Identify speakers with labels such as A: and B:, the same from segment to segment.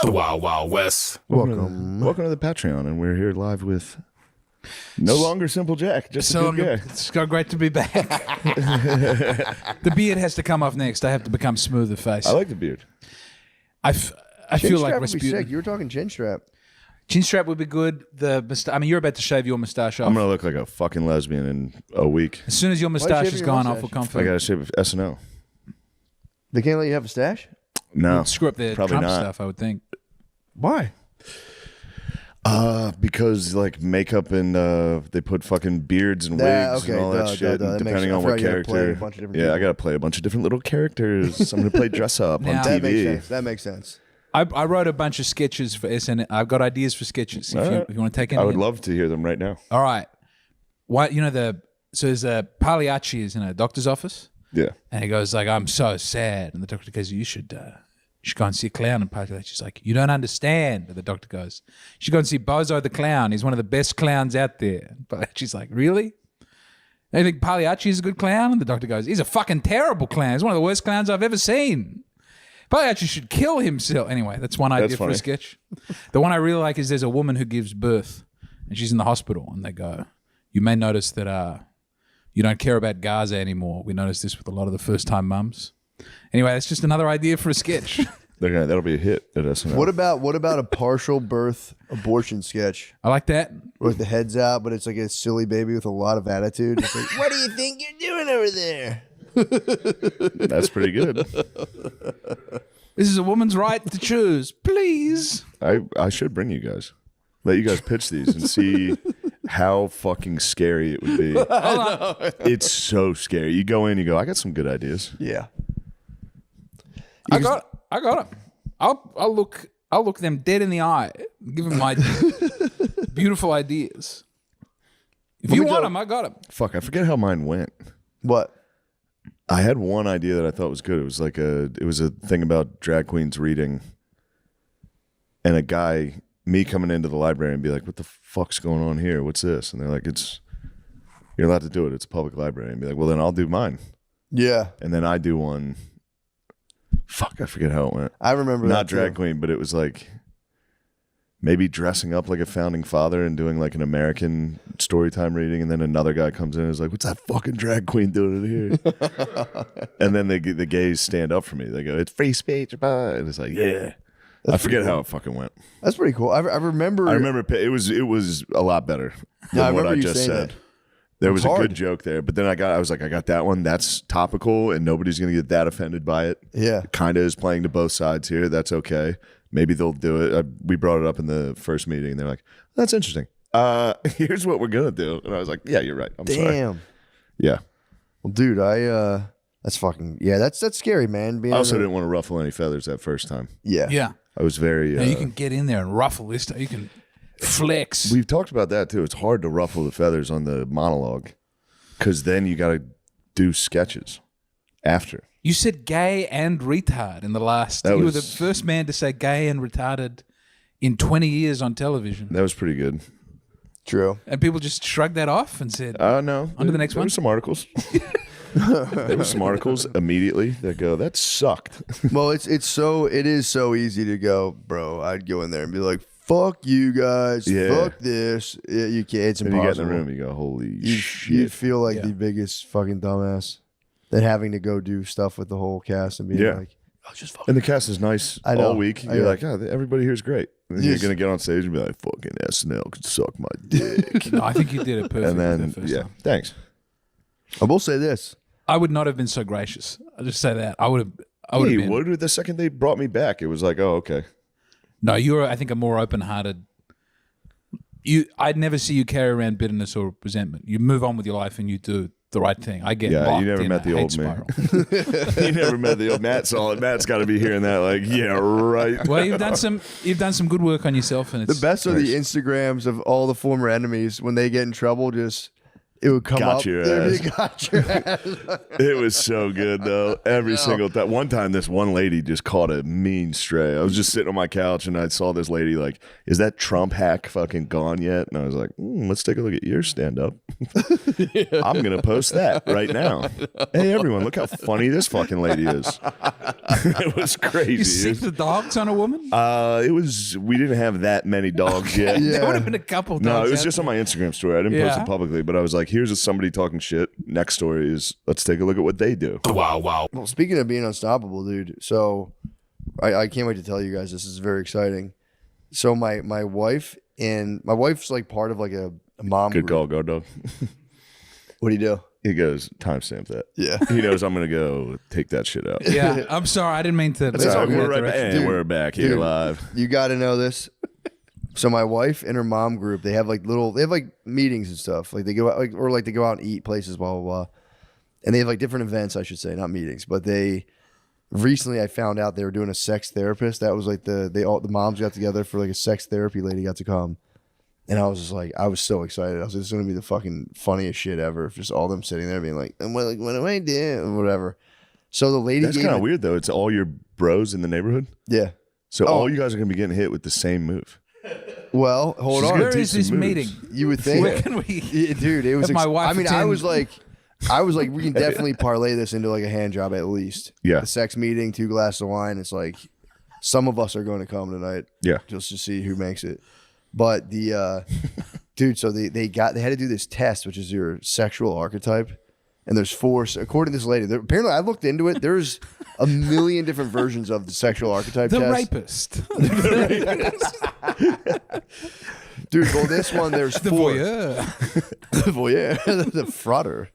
A: The Wild Wild West.
B: Welcome to the Patreon, and we're here live with no longer Simple Jack, just a good guy.
C: It's great to be back. The beard has to come off next. I have to become smoother face.
B: I like the beard.
C: I feel like
D: would be sick. You were talking chin strap.
C: Chin strap would be good. I mean, you're about to shave your mustache off.
B: I'm gonna look like a fucking lesbian in a week.
C: As soon as your mustache is gone, I'll feel
B: I
C: confident.
B: gotta shave SNL.
D: They can't let you have a stash?
B: No,
C: It'd screw up their
B: probably
C: Trump
B: not.
C: stuff, I would think.
D: Why?
B: Because like makeup and they put fucking beards and wigs and all that shit, and depending on what character. I gotta play a bunch of different little characters. I'm gonna play dress up on
C: Now-
B: TV.
D: That makes sense.
C: I wrote a bunch of sketches for SN. I've got ideas for sketches. If you want to take any,
B: I would love to hear them right now.
C: All right. What so there's a PAYTCH is in a doctor's office,
B: Yeah.
C: and he goes like, "I'm so sad," and the doctor goes, "You should go and see a clown." And PAYTCH is like, "You don't understand." And the doctor goes, "You should go and see Bozo the clown. He's one of the best clowns out there." But she's like, "Really? You think PAYTCH is a good clown?" And the doctor goes, "He's a fucking terrible clown. He's one of the worst clowns I've ever seen. PAYTCH should kill himself." Anyway, that's one idea for a sketch. The one I really like is there's a woman who gives birth, and she's in the hospital, and they go, "You may notice that you don't care about Gaza anymore. We noticed this with a lot of the first-time mums." Anyway, that's just another idea for a sketch.
B: That'll be a hit at SNL.
D: What about a partial birth abortion sketch?
C: I like that.
D: Where the head's out, but it's like a silly baby with a lot of attitude. It's like, what do you think you're doing over there?
B: That's pretty good.
C: This is a woman's right to choose. Please.
B: I should bring you guys. Let you guys pitch these and see how fucking scary it would be. It's so scary. You go in, you go, I got some good ideas.
D: Yeah.
C: I got it. I'll look them dead in the eye. Give them my beautiful ideas. If you want them, I got them.
B: Fuck, I forget how mine went.
D: What?
B: I had one idea that I thought was good. It was like it was a thing about drag queens reading, and a guy, me coming into the library and be like, "What the fuck's going on here? What's this?" And they're like, "You're allowed to do it. It's a public library." And be like, "Well, then I'll do mine."
D: Yeah.
B: And then I do one. Fuck, I forget how it went.
D: I remember
B: Not
D: that
B: drag
D: too.
B: queen, but it was like maybe dressing up like a founding father and doing like an American story time reading, and then another guy comes in and is like, "What's that fucking drag queen doing in here?" And then the gays stand up for me. They go, "It's free speech," and it's like, yeah. I forget how it fucking went.
D: That's pretty cool. I remember.
B: It was a lot better than
D: I
B: what
D: remember
B: I
D: you
B: just
D: saying
B: said.
D: that.
B: There was a
D: hard.
B: good joke there, but then I got that one. That's topical, and nobody's gonna get that offended by it.
D: Yeah.
B: Kind of is playing to both sides here. That's okay. Maybe they'll do it. We brought it up in the first meeting, and they're like, "That's interesting. Here's what we're gonna do." And I was like, "Yeah, you're right. I'm sorry."
D: Damn.
B: Yeah.
D: Well, dude, that's fucking, that's scary, man.
B: I also didn't want to ruffle any feathers that first time.
D: Yeah.
C: Yeah.
B: I was very.
C: Now you can get in there and ruffle this. You can flex.
B: We've talked about that too. It's hard to ruffle the feathers on the monologue, because then you got to do sketches after.
C: You said gay and retard in the last. You were the first man to say gay and retarded in 20 years on television.
B: That was pretty good.
D: True.
C: And people just shrugged that off and said,
B: No.
C: On to the next
B: there
C: one?
B: were some articles. There were some articles immediately that go, "That sucked."
D: Well, it is so easy to go, bro. I'd go in there and be like, "Fuck you guys,
B: Yeah.
D: fuck this." You can't. It's
B: And
D: impossible.
B: you get in the room, you go, "Holy shit!"
D: You'd feel like
C: Yeah.
D: the biggest fucking dumbass. Than having to go do stuff with the whole cast and be like, "Oh, just fuck."
B: And the cast is nice
D: I know.
B: all week.
D: I
B: You're
D: know.
B: like, "Oh, everybody here is great." And then
D: Yes.
B: you're gonna get on stage and be like, "Fucking SNL could suck my dick."
C: No, I think you did it perfectly.
B: And then,
C: the first time.
B: thanks.
D: I will say this.
C: I would not have been so gracious. I'll just say that. I would have
B: Hey,
C: been.
B: what? The second they brought me back, it was like, "Oh, okay."
C: No, you're, I think, a more open-hearted. I'd never see you carry around bitterness or resentment. You move on with your life and you do the right thing. I get
B: Yeah,
C: locked
B: you never
C: in
B: met
C: a
B: the
C: hate
B: old man.
C: spiral.
B: You never met the old Matt. Saw it. Matt's got to be hearing that. Like, yeah, right.
C: Well, you've done some good work on yourself, and
D: The
C: it's
D: best are the Instagrams of all the former enemies when they get in trouble. Just It would come
B: Got
D: up.
B: your
D: There
B: ass.
D: you got your ass.
B: It was so good though. Every single time. One time, this one lady just caught a mean stray. I was just sitting on my couch and I saw this lady like, "Is that Trump hack fucking gone yet?" And I was like, "Let's take a look at your stand up. I'm gonna post that right now. Hey everyone, look how funny this fucking lady is." It was crazy.
C: You sick the dogs on a woman?
B: It was. We didn't have that many dogs yet.
D: Yeah.
C: There would have been a couple dogs.
B: No, it was
C: out
B: just on
C: there.
B: my Instagram story. I didn't post
C: Yeah.
B: it publicly, but I was like, here's somebody talking shit. Next story is, let's take a look at what they do.
D: Well, speaking of being unstoppable, dude. So I can't wait to tell you guys. This is very exciting. So my wife's like part of like a mom
B: Good
D: group.
B: call, guard dog.
D: What do you do?
B: He goes, timestamp that.
D: Yeah.
B: He knows I'm going to go take that shit out.
C: Yeah, I'm sorry. I didn't mean to.
B: That's all right.
C: go
B: We're
C: that
B: right back.
C: direction.
B: And we're back here
D: Dude.
B: live.
D: You got to know this. So my wife and her mom group, they have like meetings and stuff. Like they go out, they go out and eat places, blah blah blah. And they have like different events, I should say, not meetings. But recently I found out they were doing a sex therapist. That was like the moms got together for like a sex therapy lady got to come. And I was just like, I was so excited. I was like, this is gonna be the fucking funniest shit ever. Just all them sitting there being like, what do I do? Or whatever. So the lady
B: That's
D: gave
B: kind of
D: it-
B: weird, though. It's all your bros in the neighborhood.
D: Yeah.
B: So
D: Oh.
B: all you guys are going to be getting hit with the same move.
D: Well, hold
B: She's
D: on.
B: gonna
C: Where
B: teach
C: is this
B: some moves.
C: meeting?
D: You would think.
C: Where can we?
D: Yeah, dude, it was.
C: Have my wife
D: I mean,
C: attend-
D: I was like, we can definitely parlay this into like a hand job at least.
B: Yeah.
D: The sex meeting, 2 glasses of wine. It's like some of us are going to come tonight.
B: Yeah.
D: Just to see who makes it. But the dude, so they had to do this test, which is your sexual archetype. And there's 4, according to this lady. Apparently, I looked into it. There's a million different versions of the sexual archetype
C: The
D: test.
C: rapist.
D: Dude, well, this one, there's
C: The
D: 4.
C: voyeur.
D: The voyeur. The frauder.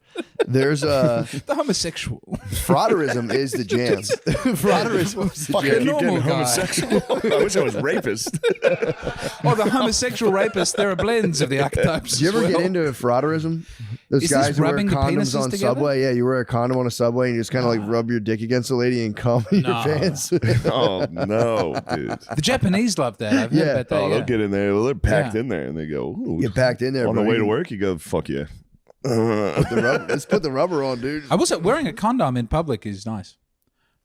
D: There's
C: The homosexual.
D: frauderism is the jam. Frauderism is the
B: Fuck, I
D: jam.
B: keep
C: normal
B: getting
C: guy.
B: homosexual. I wish I was rapist.
C: Oh, the homosexual rapist. There are blends of the archetypes.
D: Do you ever
C: as well.
D: get into frauderism? Those
C: Is
D: guys
C: this
D: who wear
C: rubbing the
D: condoms
C: penises
D: on
C: together?
D: Subway. Yeah, you wear a condom on a Subway and you just kind of like rub your dick against the lady and cum in your
C: No.
D: pants.
B: Oh, no, dude.
C: The Japanese love that. I've heard
D: Yeah.
C: about that.
B: Oh,
C: yeah.
B: they'll get in there. Well, they're packed
C: Yeah.
B: in there, and they go, ooh.
D: Get packed in there.
B: On the
D: bro.
B: way to work, you go, fuck yeah.
D: Let's put the rubber on, dude.
C: I will say wearing a condom in public is nice.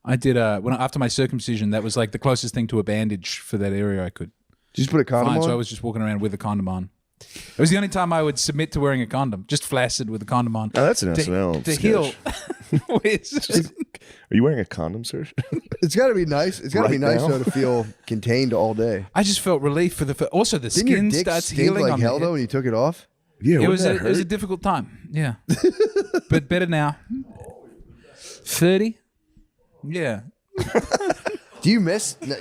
C: I did after my circumcision. That was like the closest thing to a bandage for that area I could
D: Did you just put a condom
C: find.
D: on?
C: So I was just walking around with a condom on. It was the only time I would submit to wearing a condom, just flaccid with a condom on.
B: Oh, that's an SNL
C: to
B: sketch.
C: heal.
B: Are you wearing a condom, sir?
D: It's got to be nice. It's got to be
B: Right
D: nice
B: now?
D: though to feel contained all day.
C: I just felt relief for the. Also, the
D: Didn't your
C: skin
D: dick
C: starts
D: stink
C: healing
D: like
C: on
D: hell
C: the
D: though when you took it off?
B: Yeah,
C: It
B: wouldn't
C: was
B: that
C: it was a
B: hurt?
C: difficult time. Yeah, but better now. 30. Yeah,
D: Do you miss being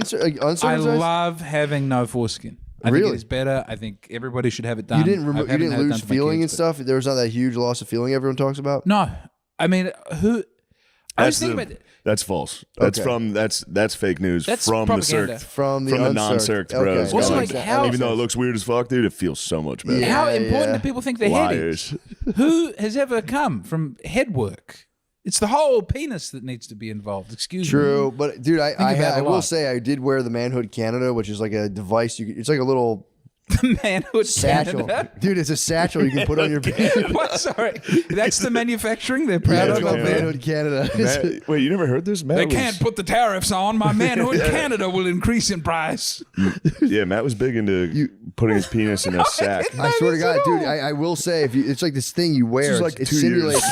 C: I
D: uncircumcised?
C: love having no foreskin. I think
D: Really?
C: it is better. I think everybody should have it done.
D: You didn't
C: I
D: you
C: haven't
D: didn't
C: had it done
D: lose
C: for my
D: feeling
C: kids,
D: and stuff. There was not that huge loss of feeling everyone talks about.
C: but- No, I mean, who? I was thinking about.
B: That's false. That's
D: Okay.
B: from that's fake news
C: That's
B: from
C: propaganda.
B: the circ
D: From the
B: non-circed
D: Okay.
B: bros.
C: Also,
B: going,
C: like, how-
B: even though it looks weird as fuck, dude, it feels so much better.
D: Yeah.
C: How important do people think their head is?
B: Liars.
C: Who has ever come from head work? It's the whole penis that needs to be involved. Excuse me.
D: True, but dude,
C: about it
D: I
C: a
D: will
C: lot.
D: say I did wear the Manhood Canada, which is like a device. It's like a little
C: Manhood
D: satchel,
C: Canada.
D: dude. It's a satchel you can put on your pants.
C: What? Sorry, that's the manufacturing they're proud
D: It's
C: of.
D: called
C: up there.
D: Manhood Canada.
B: Matt, wait, you never heard this? Matt
C: They
B: was-
C: can't put the tariffs on. My Manhood Canada will increase in price.
B: Yeah, Matt was big into putting his penis in a sack.
D: I swear to
C: this
D: God,
C: at
D: dude,
C: all.
D: I will say it's like this thing you wear.
B: This is like
D: it
B: 2 years.
D: simulates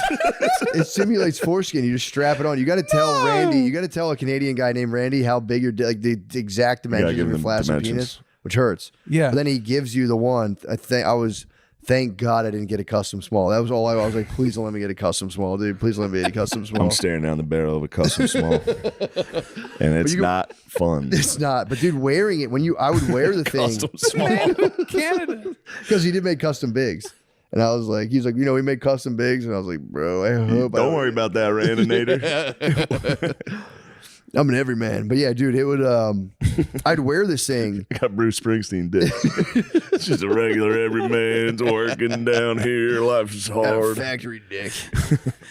D: it simulates foreskin. You just strap it on. You got to tell Randy. You got to tell a Canadian guy named Randy how big your like the exact dimensions
B: give
D: of your
B: him
D: flaccid
B: dimensions.
D: penis, which hurts.
C: Yeah.
D: But then he gives you the one. Thank God I didn't get a custom small. That was all I was like. Please don't let me get a custom small, dude. Please let me get a custom small.
B: I'm staring down the barrel of a custom small, and it's
D: you go-
B: not fun.
D: It's not, but dude, wearing it I would wear the thing
B: Custom small.
C: Manhood Canada.
D: because he did make custom bigs, and I was like, he's like, we make custom bigs, and I was like, bro, I hope.
B: Don't worry about that, Randinator.
D: I'm an everyman, but yeah, dude, it would. I'd wear this thing.
B: I got Bruce Springsteen dick. It's just a regular everyman's working down here. Life is hard.
D: Factory dick,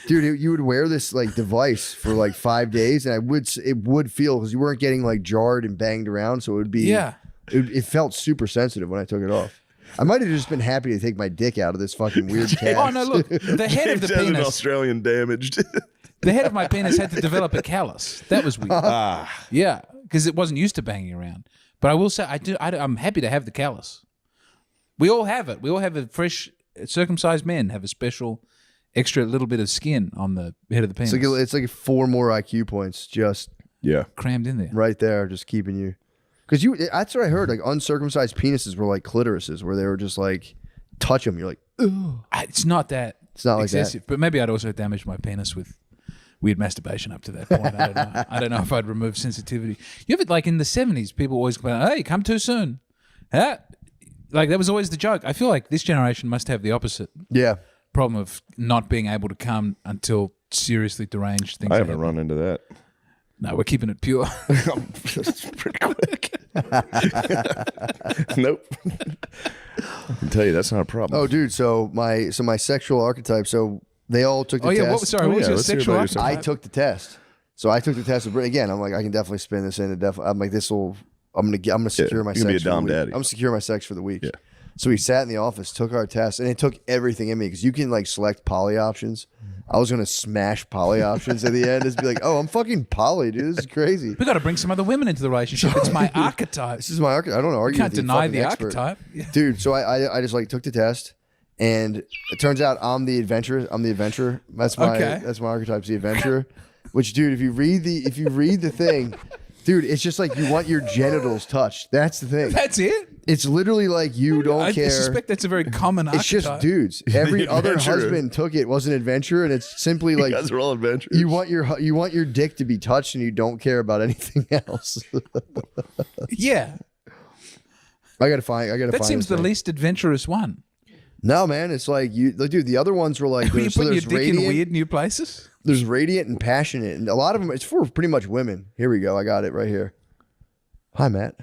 D: dude. You would wear this like device for like 5 days, and it would feel because you weren't getting like jarred and banged around, so it would be
C: Yeah.
D: It felt super sensitive when I took it off. I might have just been happy to take my dick out of this fucking weird cast.
C: Oh no! Look, the head of the
B: James has an
C: penis.
B: Australian damaged.
C: The head of my penis had to develop a callus. That was weird. Yeah, because it wasn't used to banging around. But I will say, I'm happy to have the callus. We all have it. We all have a fresh, circumcised men have a special, extra little bit of skin on the head of the penis.
D: It's like 4 more IQ points just
C: crammed in there.
D: right there, just keeping you. Because that's what I heard. Like uncircumcised penises were like clitorises, where they were just like touch them. You're like, ugh.
C: It's not that.
D: It's not like
C: excessive.
D: that.
C: But maybe I'd also damaged my penis with weird masturbation up to that point. I don't know. I don't know if I'd remove sensitivity. You ever, like in the 70s, people always complain, hey, come too soon. Huh? Like that was always the joke. I feel like this generation must have the opposite
D: Yeah.
C: problem of not being able to come until seriously deranged things.
B: I haven't
C: happen.
B: run into that.
C: No, we're keeping it pure.
B: That's pretty quick. Nope. I can tell you that's not a problem.
D: Oh, dude. So my sexual archetype. So they all took the
C: Oh, yeah.
D: test.
C: What was your
B: let's hear
C: sexual
B: about your
C: archetype?
D: I took the test. So I took the test with Britt. Again, I'm like, I can definitely spin this in. I'm like, I'm gonna secure my
B: you can
D: sex.
B: be a
D: for the
B: dom
D: week.
B: daddy.
D: I'm gonna secure my sex for the week.
B: Yeah.
D: So we sat in the office, took our test, and it took everything in me because you can like select poly options. I was gonna smash poly options at the end. Just be like, oh, I'm fucking poly, dude. This is crazy.
C: We got to bring some other women into the relationship. It's my archetype.
D: This is my archetype. I don't know.
C: You
D: Argue
C: can't
D: with
C: deny
D: fucking
C: the
D: expert.
C: archetype. Yeah.
D: Dude. So I just like took the test, and it turns out I'm the adventurer. I'm the adventurer. That's my archetype's the adventurer. Which, dude, if you read the thing, dude, it's just like you want your genitals touched. That's the thing.
C: That's it?
D: It's literally like you don't
C: I
D: care.
C: suspect that's a very common
D: It's
C: archetype.
D: just dudes. Every other
B: adventurer.
D: husband took it, was an adventurer, and it's simply like
B: You guys are all adventurous.
D: you want your dick to be touched, and you don't care about anything else.
C: Yeah.
D: I gotta find.
C: That seems the least adventurous one.
D: No, man, it's like dude. The other ones were like
C: Are you
D: there's,
C: putting your
D: there's
C: dick in
D: radiant,
C: weird new places?
D: there's radiant and passionate, and a lot of them. It's for pretty much women. Here we go. I got it right here. Hi, Matt.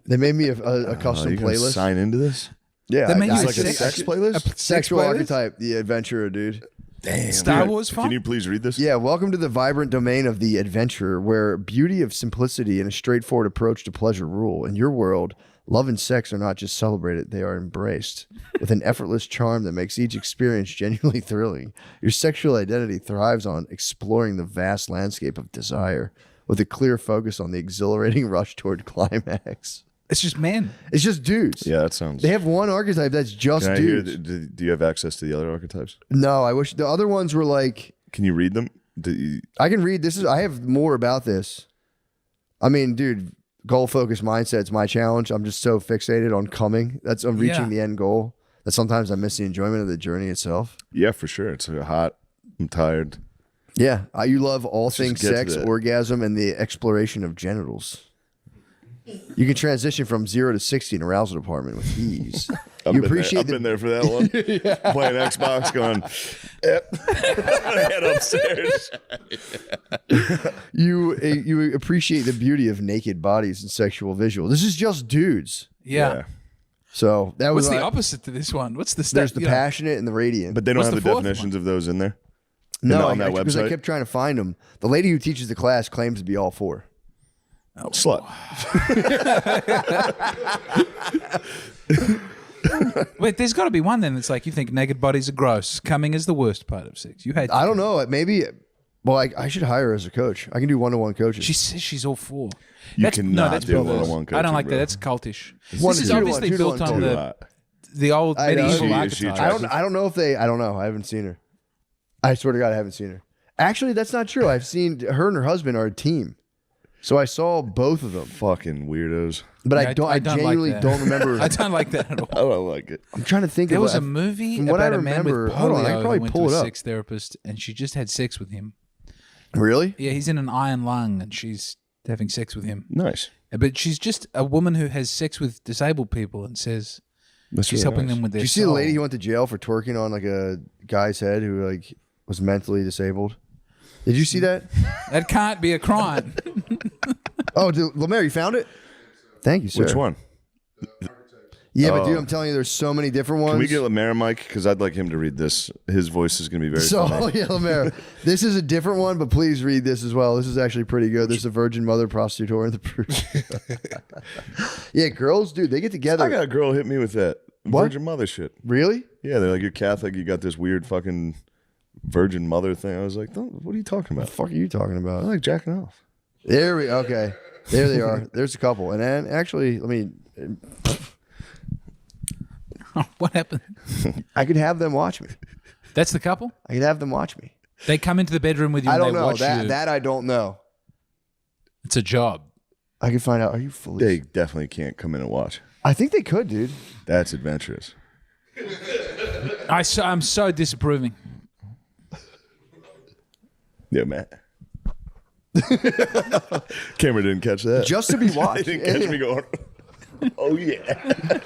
D: They made me a custom
B: you gonna
D: playlist.
B: sign into this?
D: Yeah,
C: They made you
B: It's
C: a
B: like a sex playlist?
D: sexual
C: playlist?
D: archetype, the adventurer, dude.
B: Damn.
C: Star Wars fun?
B: Can you please read this?
D: Yeah, welcome to the vibrant domain of the adventurer, where beauty of simplicity and a straightforward approach to pleasure rule. In your world, love and sex are not just celebrated, they are embraced with an effortless charm that makes each experience genuinely thrilling. Your sexual identity thrives on exploring the vast landscape of desire with a clear focus on the exhilarating rush toward climax.
C: It's just men.
D: It's just dudes.
B: Yeah, that sounds.
D: They have one archetype that's just
B: Can I hear
D: dudes.
B: do you have access to the other archetypes?
D: No, I wish the other ones were like,
B: Can you read them? Do you-
D: I can read. I have more about this. I mean, dude, goal focused mindset's my challenge. I'm just so fixated on coming. I'm reaching
C: Yeah.
D: the end goal that sometimes I miss the enjoyment of the journey itself.
B: yeah, for sure. It's hot. I'm tired.
D: Yeah, you love all
B: just
D: things
B: get to
D: sex,
B: that.
D: orgasm, and the exploration of genitals. You can transition from 0 to 60 in arousal department with ease. You appreciate
B: I've been there for that one. Playing Xbox, going, yep. Head upstairs.
D: you appreciate the beauty of naked bodies and sexual visual. This is just dudes.
C: Yeah.
D: So that was
C: What's the opposite to this one? What's the
D: there's the passionate and the radiant.
B: But they don't
C: What's
B: have
C: the
B: the
C: fourth
B: definitions of those in there.
D: no,
B: on that
D: because I
B: website?
D: kept trying to find them. The lady who teaches the class claims to be all 4.
B: Slut.
C: Wait, there's got to be one then that's like you think naked bodies are gross. Coming is the worst part of sex. You hate.
D: I don't know. Maybe. Well, I should hire her as a coach. I can do 1-to-1 coaching.
C: She says she's all for.
B: You cannot
C: that's
B: do
C: perverse.
B: 1-on-1
C: I don't
B: coaching,
C: like
B: bro.
C: that. That's cultish.
D: One
C: This
D: to
C: is
D: two to
C: obviously
D: one, 2 to
C: built
D: 1,
C: on
B: Too hot.
C: the old
D: I know.
C: medieval
B: She
C: archetype.
D: I don't know if they. I don't know. I haven't seen her. I swear to God, I haven't seen her. Actually, that's not true. I've seen her and her husband are a team. So I saw both of them,
B: Fucking weirdos.
D: but
C: Yeah,
D: I don't.
C: I
D: I
C: don't like
D: genuinely
C: that.
D: don't remember.
C: I don't like that at all.
B: I don't like it.
D: I'm trying to think.
C: There
D: of
C: was
D: what-
C: a movie
D: from what I
C: about a man with
D: remember- hold on, I
C: polio
D: can
C: who
D: probably
C: went
D: pull
C: to
D: it
C: a
D: up.
C: sex therapist, and she just had sex with him.
D: Really?
C: Yeah, he's in an iron lung, and she's having sex with him.
B: Nice.
C: But she's just a woman who has sex with disabled people and says
B: That's
C: she's
B: really
C: helping
B: nice.
C: them with their
D: Did you see the
C: soul.
D: lady who went to jail for twerking on like a guy's head who like was mentally disabled? Did you see that?
C: That can't be a crime.
D: Oh, Lemaire, you found it? Thank you, sir.
B: Which one?
D: Yeah, but dude, I'm telling you, there's so many different ones.
B: Can we get Lemaire a mic? Because I'd like him to read this. His voice is going to be very funny.
D: Yeah, Lemaire. This is a different one, but please read this as well. This is actually pretty good. This is a virgin mother prostitute in the Bruce. Yeah, girls, dude, they get together.
B: I got a girl hit me with that
D: What?
B: virgin mother shit.
D: Really?
B: Yeah, they're like, you're Catholic, you got this weird fucking virgin mother thing. I was like, what are you talking
D: What
B: about?
D: the fuck are you talking
B: I
D: about?
B: like jacking off.
D: Okay. There they are. There's a couple. And then actually, let me.
C: What happened?
D: I could have them watch me.
C: That's the couple?
D: I could have them watch me.
C: They come into the bedroom with you
D: I
C: and
D: don't
C: they
D: know.
C: watch you.
D: That I don't know.
C: It's a job.
D: I could find out. Are you fully?
B: They definitely can't come in and watch.
D: I think they could, dude.
B: That's adventurous.
C: I'm so disapproving.
B: Yeah, Matt. Camera didn't catch that.
D: Just to be watched.
B: He didn't catch me going, oh, yeah.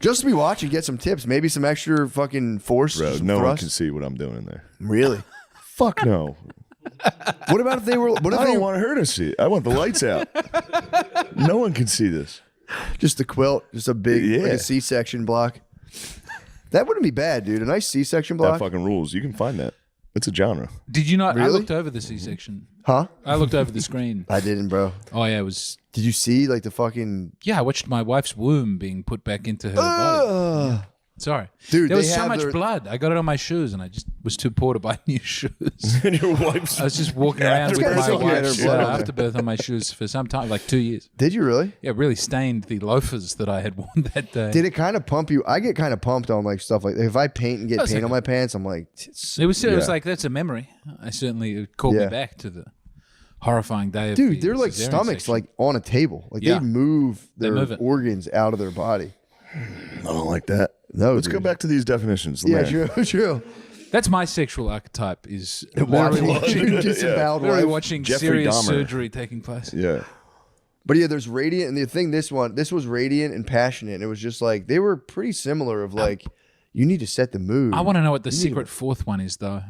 D: Just to be watched and get some tips. Maybe some extra fucking force.
B: Bro,
D: some
B: no one
D: thrust.
B: can see what I'm doing in there.
D: Really?
B: Fuck no.
D: What about if they were? What if
B: I
D: they
B: don't want her to see it. I want the lights out. No one can see this.
D: just a quilt, just a big like
B: Yeah.
D: a C-section block? That wouldn't be bad, dude. A nice C-section
B: That
D: block.
B: fucking rules. You can find that. It's a genre.
C: Did you not? I
D: Really?
C: looked over the C-section.
D: Huh?
C: I looked over the screen.
D: I didn't, bro.
C: Oh, yeah, it was...
D: Did you see like the fucking?
C: Yeah, I watched my wife's womb being put back into her body. Sorry.
D: Dude,
C: there was
D: they
C: so
D: have
C: much
D: their-
C: blood. I got it on my shoes and I just was too poor to buy new shoes.
B: And your wife's
C: I was just walking around with
D: Afterbirth.
C: my
D: Yeah,
C: wife's
D: their blood on there.
C: afterbirth on my shoes for some time, like 2 years.
D: Did you really?
C: Yeah, it really stained the loafers that I had worn that day.
D: Did it kind of pump you? I get kind of pumped on like stuff like if I paint and get
C: That's
D: paint on
C: okay.
D: my pants, I'm like,
C: It was
B: Yeah.
C: like, that's a memory. I certainly, it called
D: Yeah.
C: me back to the horrifying day of
D: dude,
C: the
D: they're like
C: cesarean
D: stomachs
C: section.
D: like on a table. Like
C: Yeah.
D: they move
C: They
D: their
C: move it.
D: organs out of their body.
B: I don't like that.
D: No,
B: Let's
D: dude.
B: go back to these definitions.
D: Yeah,
B: Lemaire.
D: true.
C: That's my sexual archetype is
D: Watching disemboweled
C: literally
D: wife.
C: watching
B: Jeffrey
C: serious
B: Dahmer.
C: surgery taking place.
B: Yeah.
D: But yeah, there's radiant, and the thing, this was radiant and passionate. And it was just like they were pretty similar. Of like, you need to set the mood.
C: I want to know what the secret fourth one is, though.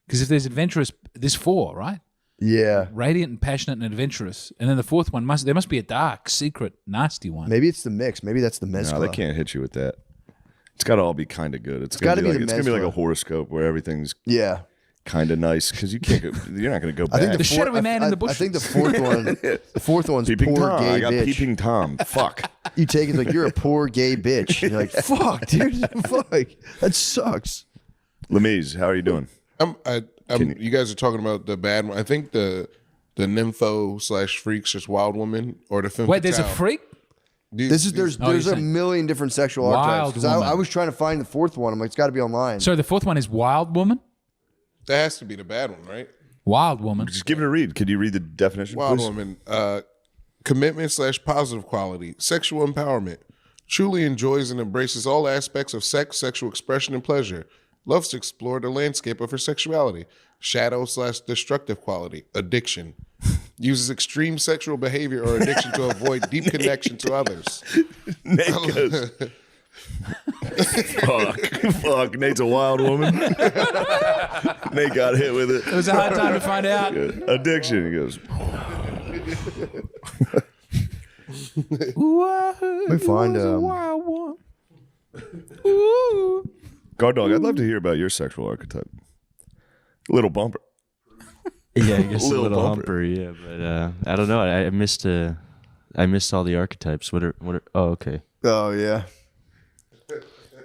C: Because if there's adventurous, there's four, right?
D: Yeah,
C: Radiant and passionate and adventurous. And then the fourth one, there must be a dark, secret, nasty one.
D: maybe it's the mix. Maybe that's the mezcla.
B: No, they can't hit you with that. It's got to all be kind of good. It's
D: gotta
B: gonna
D: be
B: be like,
D: the
B: it's gonna be like
D: mezcla.
B: a horoscope where everything's
D: Yeah,
B: kind of nice because you can't go. You're not gonna go
D: I think
B: back.
C: The shadowy man in the
D: I think the
C: bushes.
D: fourth one's
B: Peeping
D: poor
B: Tom.
D: gay
B: I got
D: bitch.
B: peeping Tom. Fuck.
D: You take it like you're a poor gay bitch. You're like, fuck, dude, fuck, that sucks.
B: Lemise, how are you doing?
A: You guys are talking about the bad one. I think the nympho/freaks, just wild woman, or the femme
C: Wait, there's a
A: fatale.
C: freak?
A: These-
D: There's
C: you're
D: a
C: saying-
D: million different sexual
C: Wild
D: archetypes. Because
C: woman.
D: I was trying to find the fourth one. I'm like, it's got to be online.
C: So the fourth one is wild woman?
A: that has to be the bad one, right?
C: Wild woman.
B: Just give it a read. Could you read the definition,
A: Wild
B: please?
A: woman, commitment/positive quality, sexual empowerment, truly enjoys and embraces all aspects of sex, sexual expression, and pleasure. Loves to explore the landscape of her sexuality. Shadow/destructive quality, addiction. Uses extreme sexual behavior or addiction to avoid deep connection to others.
B: Nate goes, fuck. Nate's a wild woman. Nate got hit with it.
C: It was a hard time to find out.
B: Addiction. He goes,
C: Let
D: me find,
C: wild one. Ooh.
B: Guard Dog, I'd love to hear about your sexual archetype. Little bumper.
E: Yeah, I guess a
B: Little
E: little
B: bumper.
E: humper. Yeah, but I don't know. I missed all the archetypes. What are? Oh, okay.
D: Oh yeah.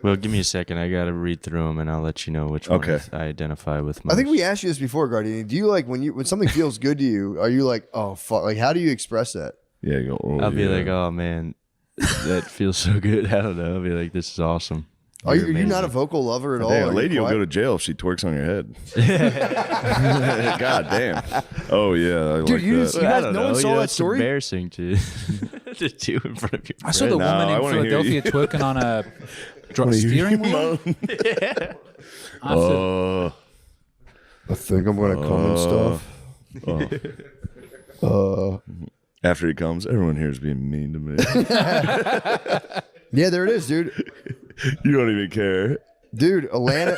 E: Well, give me a second. I gotta read through them, and I'll let you know which
B: Okay.
E: ones I identify with most.
D: I think we asked you this before, Guardian. Do you like when something feels good to you? Are you like, oh fuck? Like, how do you express that?
B: Yeah, you go, oh,
E: I'll be
B: yeah.
E: like, oh man, that feels so good. I don't know. I'll be like, this is awesome.
D: Are you
E: You're
D: not a
E: amazing.
D: vocal lover at all?
B: Damn,
D: Are
B: a
D: you
B: lady will
D: quiet?
B: go to jail if she twerks on your head. God damn. Oh, yeah. I like
D: you
B: that.
D: just- You guys-
E: I don't
D: no one
E: know.
D: saw that
E: it's
D: story?
E: embarrassing to to do in front of your
C: I saw the
B: No,
C: woman
B: I
C: in
B: wanna hear
C: Philadelphia
B: you.
C: twerking on a
B: Wanna hear
C: steering
B: you
C: wheel.
B: moan?
C: After-
D: I think I'm gonna come and stuff.
B: After he comes, everyone here is being mean to me.
D: Yeah, there it is, dude.
B: You don't even care.
D: Dude, Atlanta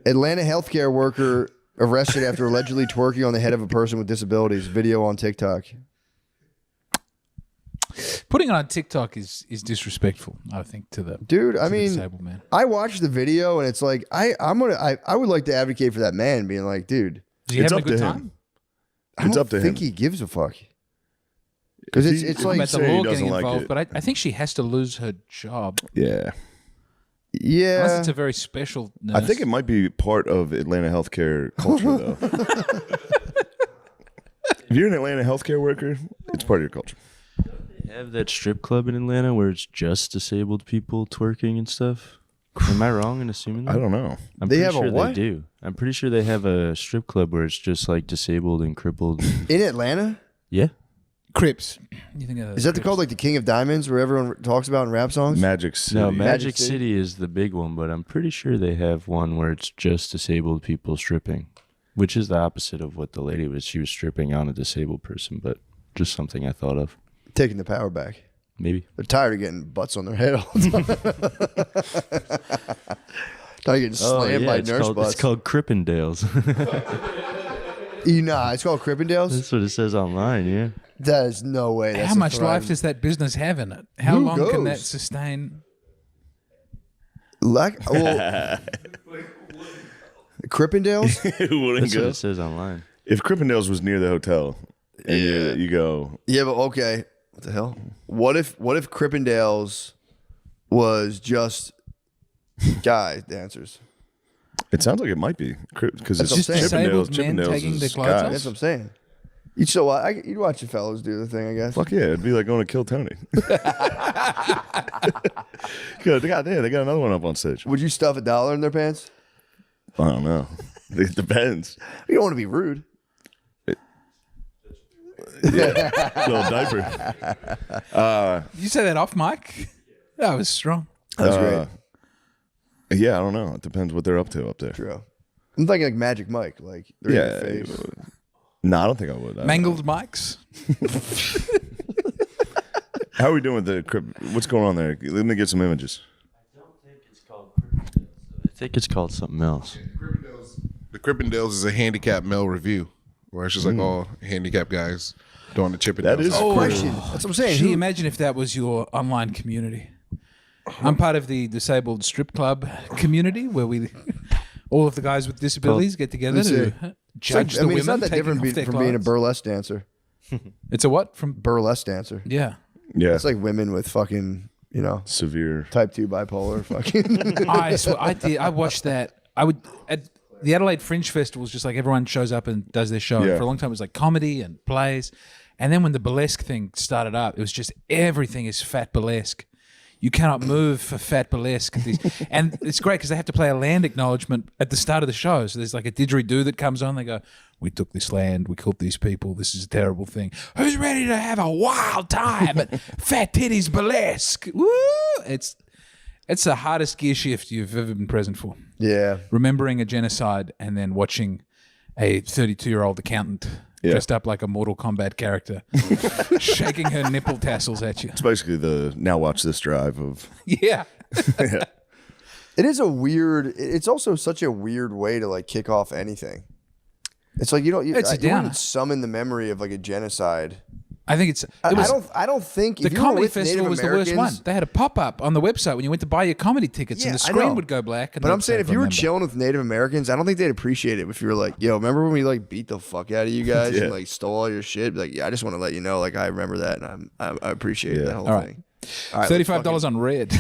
D: healthcare worker arrested after allegedly twerking on the head of a person with disabilities. Video on TikTok.
C: Putting it on TikTok is disrespectful, I think, to the
D: Dude, I
C: to the
D: mean,
C: disabled man.
D: I watched the video and it's like I would like to advocate for that man being like, dude,
C: Is he
B: It's
C: having a
B: up
C: good
B: to him.
C: time?
D: I
B: It's
D: don't
B: up to
D: think
B: him.
D: he gives a fuck. Because
B: If he-
D: it's
B: if
D: like
C: About the
B: say he
C: law
B: doesn't
C: getting
B: like
C: involved,
B: it.
C: but I think she has to lose her job
B: Yeah.
C: unless
D: yeah.
C: it's a very special nurse.
B: I think it might be part of Atlanta healthcare culture, though. If you're an Atlanta healthcare worker, it's part of your culture.
E: They have that strip club in Atlanta where it's just disabled people twerking and stuff. Am I wrong in assuming that?
B: I don't know.
E: I'm
D: They
E: pretty
D: have a
E: sure
D: what?
E: They do. I'm pretty sure they have a strip club where it's just like disabled and crippled.
D: In Atlanta?
E: Yeah.
C: Crips. You think of
D: Is that called like the King of Diamonds where everyone talks about in rap songs?
B: Magic City.
E: No,
D: Magic
E: Magic
D: City?
E: City is the big one, but I'm pretty sure they have one where it's just disabled people stripping, which is the opposite of what the lady was. She was stripping on a disabled person, but just something I thought of.
D: Taking the power back.
E: Maybe.
D: They're tired of getting butts on their head all the time. Tired of getting slammed by
E: it's
D: nurse
E: called,
D: butts.
E: it's called Crippendales.
D: Nah, it's called Crippendales.
E: That's what it says online, yeah.
D: That is no way. That's
C: How
D: a
C: much
D: thriving-
C: life does that business have in it? How
D: Who
C: long can that
D: goes?
C: sustain?
D: Crippendales?
B: Who wouldn't
E: That's what
B: go?
E: it says online.
B: If Crippendales was near the hotel, and you go,
D: Yeah, but okay. What the hell? What if Crippendales was just guy dancers?
B: it sounds like it might be because it's
D: That's what I'm
C: Just
D: saying.
C: disabled men
B: Chippendales
C: taking
B: is
C: their clothes
B: guys.
C: off?
D: That's what I'm saying. You'd watch the fellas do the thing, I guess.
B: Fuck yeah, it'd be like going to Kill Tony. Good, they got another one up on stage.
D: Would you stuff $1 in their pants?
B: I don't know. It depends.
D: You don't want to be rude.
B: Little diaper.
C: You say that off mic? That was strong.
D: That was great.
B: Yeah, I don't know. It depends what they're up to up there.
D: True. I'm thinking like Magic Mike, like they're in
B: Yeah.
D: your face.
B: No, I don't think I would. I don't
C: Mangled mics?
B: know. How are we doing with the crypt? What's going on there? Let me get some images.
E: I don't think it's called Crippendales. I think it's called something else.
A: The Crippendales is a handicap male review, where it's just like all handicapped guys doing the Chippendales.
B: That is
D: Question. That's what I'm saying.
C: Can you
D: Who-
C: imagine if that was your online community? I'm part of the disabled strip club community where we, all of the guys with disabilities get together
D: Let's
C: to
D: see.
C: judge
D: It's like-
C: the women
D: it's not that
C: taking
D: different
C: off their
D: from being a
C: clothes.
D: burlesque dancer.
C: It's a what? From
D: Burlesque dancer.
C: yeah.
B: Yeah,
D: It's like women with fucking,
B: severe.
D: type 2 bipolar. Fucking.
C: I swear, I watched that. I would at the Adelaide Fringe Festival is just like everyone shows up and does their show.
B: Yeah.
C: For a long time, it was like comedy and plays, and then when the burlesque thing started up, it was just everything is fat burlesque. You cannot move for fat burlesque. And it's great because they have to play a land acknowledgement at the start of the show. So there's like a didgeridoo that comes on. They go, "We took this land. We killed these people. This is a terrible thing. Who's ready to have a wild time at Fat Titties Burlesque?" Woo! It's the hardest gear shift you've ever been present for.
D: Yeah.
C: Remembering a genocide and then watching a 32-year-old accountant dressed up like a Mortal Kombat character shaking her nipple tassels at you.
B: It's basically the now watch this drive of.
C: Yeah.
D: It is a weird. It's also such a weird way to like kick off anything. It's like you
C: It's a
D: you
C: downer.
D: wouldn't summon the memory of like a genocide.
C: I think
D: I don't think
C: the
D: if you were
C: comedy
D: with
C: festival
D: Native
C: was the worst one.
D: Americans-
C: They had a pop-up on the website when you went to buy your comedy tickets
D: Yeah,
C: and the
D: I
C: screen
D: know.
C: would go black. And
D: But
C: they'd
D: I'm saying
C: say,
D: if you were
C: "Remember."
D: chilling with Native Americans, I don't think they'd appreciate it if you were like, yo, remember when we like beat the fuck out of you guys
B: Yeah.
D: and like stole all your shit? Be like, yeah, I just want to let you know, like I remember that and I appreciate
B: Yeah.
D: that whole
C: All right.
D: thing. All right, let's
C: $35 on red.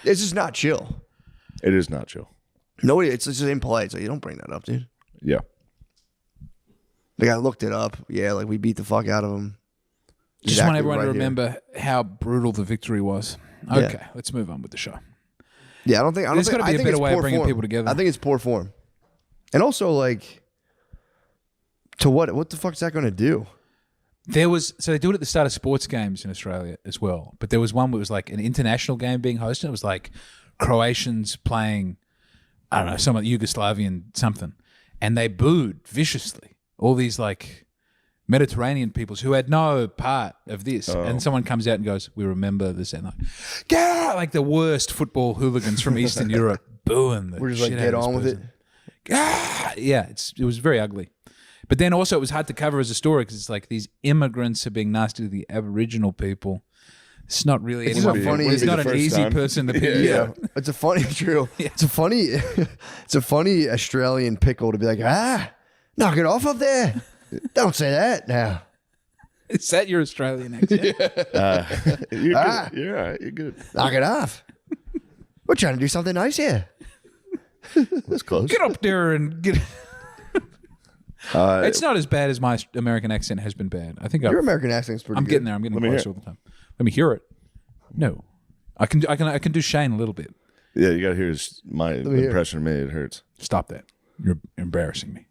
D: It's just not chill.
B: It is not chill.
D: Nobody, it's just impolite. So you don't bring that up, dude.
B: Yeah.
D: Like I looked it up. Yeah, like we beat the fuck out of them.
C: Just want everyone to remember how brutal the victory was.
D: Yeah.
C: Okay, let's move on with the show.
D: Yeah, I don't think.
C: There's gotta be
D: I
C: a
D: think
C: better
D: it's
C: way of
D: poor
C: bringing
D: form.
C: people together.
D: I think it's poor form, and also like, to what? What the fuck's that going to do?
C: There was they do it at the start of sports games in Australia as well. But there was one where it was like an international game being hosted. It was like Croatians playing, I don't know, some Yugoslavian something, and they booed viciously. All these like Mediterranean peoples who had no part of this, and someone comes out and goes, "We remember this," and like, get out! Like the worst football hooligans from Eastern Europe booing. The
D: We're just like
C: shit
D: get
C: out of
D: on
C: this
D: with it.
C: person. Yeah, it was very ugly. But then also it was hard to cover as a story because it's like these immigrants are being nasty to the Aboriginal people. It's not really
D: It's
C: anyone.
D: not funny.
C: It's not
B: the
C: an
B: first
C: easy
B: time.
C: person to pick.
D: Yeah, it's a funny true. It's a funny Australian pickle to be like, knock it off up there. Don't say that now.
C: Is that your Australian accent?
B: You're good. You're all right. You're good.
D: Knock it off. We're trying to do something nice here.
B: That's close.
C: Get up there and get. It's not as bad as my American accent has been bad. I think
D: Your American accent's pretty
C: I'm
D: good.
C: getting there. I'm getting
B: Let me
C: close
B: hear
C: all the time. Let me hear it. No, I can do Shane a little bit.
B: Yeah, you got to hear my
D: hear.
B: impression of me. It hurts.
C: Stop that. You're embarrassing me.